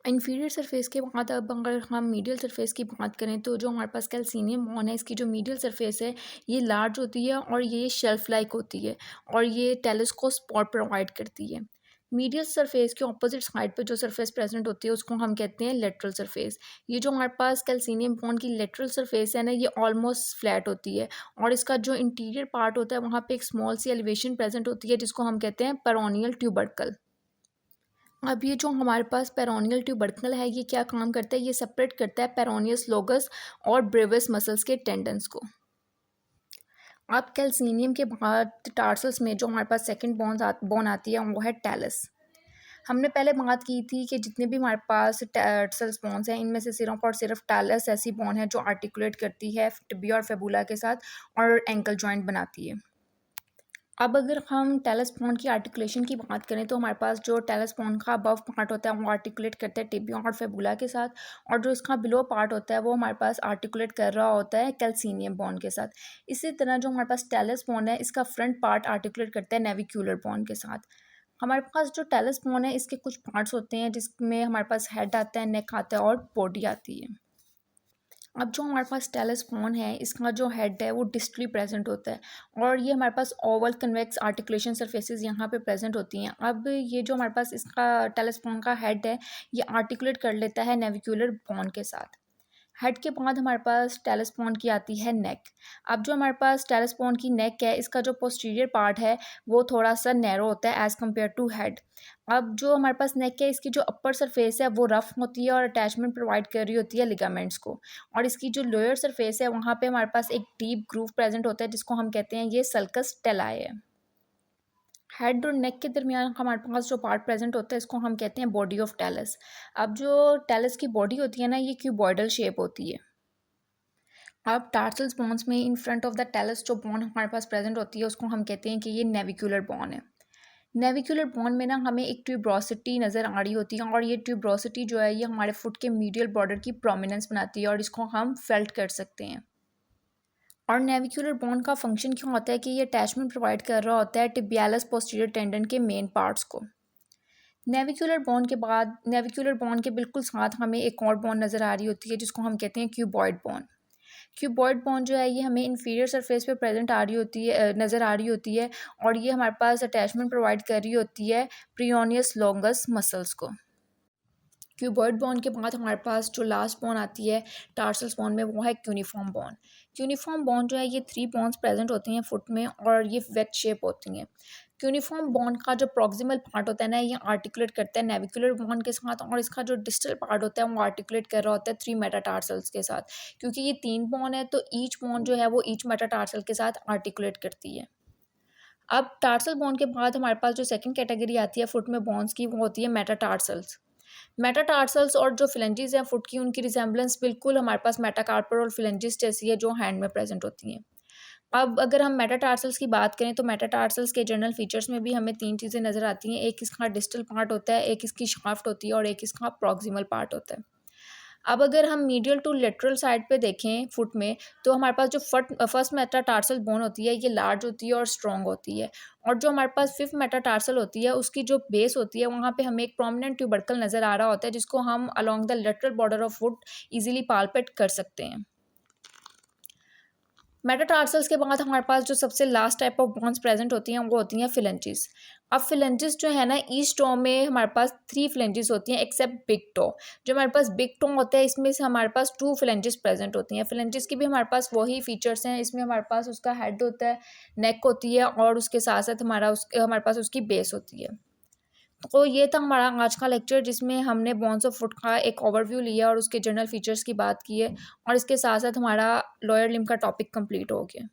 A: इन्फीरियर सरफेस के बाद अब अगर हम मीडियल सरफेस की बात करें तो जो हमारे पास कैल्सिनियम बोन है, इसकी जो मीडियल सरफेस है ये लार्ज होती है और ये शेल्फ लाइक होती है और ये टेलस को सपोर्ट प्रोवाइड करती है। मीडियल सरफेस के ऑपोजिट साइड पे जो सरफेस प्रेजेंट होती है उसको हम कहते हैं लेटरल सरफेस। ये जो हमारे पास कैल्सिनियम बोन की लेटरल सरफेस है ना, ये ऑलमोस्ट फ्लैट होती है और इसका जो इंटीरियर पार्ट होता है वहाँ पे एक स्मॉल सी एलिवेशन प्रेजेंट होती है जिसको हम कहते हैं पेरोनियल ट्यूबरकल। अब ये जो हमारे पास पेरोनियल ट्यूबरकल है ये क्या काम करता है, ये सेपरेट करता है पेरोनियस लोगस और ब्रेवियस मसल्स के टेंडन्स को। अब कैल्सिनियम के बाद टार्सल्स में जो हमारे पास सेकंड बोन आती है वो है टैलस। हमने पहले बात की थी कि जितने भी हमारे पास टार्सल्स बोन्स हैं इनमें से सिर्फ और सिर्फ टैलस ऐसी बोन है जो आर्टिकुलेट करती है टिबिया और फेबुला के साथ और एंकल जॉइंट बनाती है। अब अगर हम टेलस बोन की आर्टिकुलेशन की बात करें तो हमारे पास जो टेलस बोन का अबव पार्ट होता है वो आर्टिकुलेट करता है टिबिया और फेबुला के साथ, और जो इसका बिलो पार्ट होता है वो हमारे पास आर्टिकुलेट कर रहा होता है कैल्सिनियम बोन के साथ। इसी तरह जो हमारे पास टेलस बोन है इसका फ्रंट पार्ट आर्टिकुलेट करता है नेविक्यूलर बोन के साथ। हमारे पास जो टेलस बोन है इसके कुछ पार्ट्स होते हैं जिसमें हमारे पास हेड आता है, नेक आता है और बॉडी आती है। अब जो हमारे पास टेलस बोन है इसका जो हेड है वो डिस्टली प्रेजेंट होता है और ये हमारे पास ओवल कन्वेक्स आर्टिकुलेशन सरफेसेस यहाँ पे प्रेजेंट होती हैं। अब ये जो हमारे पास इसका टेलस बोन का हेड है ये आर्टिकुलेट कर लेता है नेविक्यूलर बोन के साथ। हेड के बाद हमारे पास टेलस बोन की आती है नेक। अब जो हमारे पास टेलस बोन की नेक है इसका जो पोस्टीरियर पार्ट है वो थोड़ा सा नैरो होता है एज़ कम्पेयर टू हेड। अब जो हमारे पास नेक है इसकी जो अपर सरफेस है वो रफ होती है और अटैचमेंट प्रोवाइड कर रही होती है लिगामेंट्स को, और इसकी जो लोअर सरफेस है वहाँ पे हमारे पास एक डीप ग्रूव प्रेजेंट होता है जिसको हम कहते हैं ये सल्कस टेलाई है। हेड और नेक के दरमियान हमारे पास जो पार्ट प्रेजेंट होता है इसको हम कहते हैं बॉडी ऑफ टेलस। अब जो टेलस की बॉडी होती है ना ये क्यूबॉइडल शेप होती है। अब टार्सल्स बोन्स में in front of the talus जो बोन हमारे पास प्रेजेंट होती है उसको हम कहते हैं कि ये नेविक्यूलर बोन है। नेविक्यूलर बोन में ना हमें एक ट्यूब्रोसिटी नज़र आ रही होती है और ये ट्यूब्रोसिटी जो है ये हमारे फुट के मीडियल बॉर्डर की प्रोमिनेंस बनाती है और इसको हम फेल्ट कर सकते हैं। और नेविक्यूलर बोन का फंक्शन क्या होता है कि ये अटैचमेंट प्रोवाइड कर रहा होता है टिबियालस पोस्टीरियर टेंडन के मेन पार्ट्स को। नेविक्यूलर बोन के बिल्कुल साथ हमें एक और बोन नज़र आ रही होती है जिसको हम कहते हैं क्यूबॉइड बोन। क्यूबॉइड बोन जो है ये हमें इन्फीरियर सरफेस पे प्रेजेंट आ रही होती है, नज़र आ रही होती है, और ये हमारे पास अटैचमेंट प्रोवाइड कर रही होती है प्रियोनियस लॉन्गस मसल्स को। क्यूबॉइड बोन के बाद हमारे पास जो लास्ट बोन आती है टार्सल्स बोन में वो है क्यूनिफॉर्म बोन। क्यूनिफॉर्म बोन जो है ये 3 बोन्स प्रेजेंट होती हैं फुट में और ये वेट शेप होती हैं। क्यूनिफॉर्म बोन का जो प्रॉक्सिमल पार्ट होता है ना ये आर्टिकुलेट करता है नेविकुलर बोन के साथ, और इसका जो डिस्टल पार्ट होता है वो आर्टिकुलेट कर रहा होता है 3 मेटाटार्सल्स के साथ। क्योंकि ये 3 बोन है तो ईच बोन जो है वो ईच मेटाटार्सल के साथ आर्टिकुलेट करती है। अब टार्सल बोन के बाद हमारे पास जो सेकंड कैटेगरी आती है फुट में बोन्स की वो होती है मेटाटार्सल्स। मेटाटार्सल्स और जो फिलेंजेस हैं फुट की उनकी रिजेंबलेंस बिल्कुल हमारे पास मेटाकार्पल और फिलेंजेस जैसी है जो हैंड में प्रेजेंट होती हैं। अब अगर हम मेटाटार्सल्स की बात करें तो मेटाटार्सल्स के जनरल फीचर्स में भी हमें 3 चीज़ें नज़र आती हैं। एक इसका डिस्टल पार्ट होता है, एक इसकी शाफ्ट होती है और एक इसका प्रॉक्सिमल पार्ट होता है। अब अगर हम मीडियल टू लेटरल साइड पे देखें फुट में तो हमारे पास जो फर्स्ट मेटाटार्सल बोन होती है ये लार्ज होती है और स्ट्रॉन्ग होती है, और जो हमारे पास फिफ्थ मेटाटार्सल होती है उसकी जो बेस होती है वहाँ पे हमें एक प्रोमिनेंट ट्यूबरकल नज़र आ रहा होता है जिसको हम along the lateral border of foot easily palpate कर सकते हैं। मेटाटार्सल्स के बाद हमारे पास जो सबसे last type of bones present होती हैं वो होती हैं फिलेंजेस। अब फिलेंजेस जो है ना ईच टो में हमारे पास 3 फिलेंजेस होती हैं एक्सेप्ट बिग टो। जो हमारे पास बिग टो होता है इसमें से हमारे पास 2 फिलेंजेस प्रेजेंट होती हैं। फिलेंजेस की भी हमारे पास वही फीचर्स हैं, इसमें हमारे पास उसका हेड होता है, नेक होती है और उसके साथ साथ हमारे पास उसकी बेस होती है। तो ये था हमारा आज का लेक्चर, जिसमें हमने बोन्स ऑफ फुट का एक ओवरव्यू लिया और उसके जनरल फीचर्स की बात की है, और इसके साथ साथ हमारा लोअर लिम्ब का टॉपिक कंप्लीट हो गया।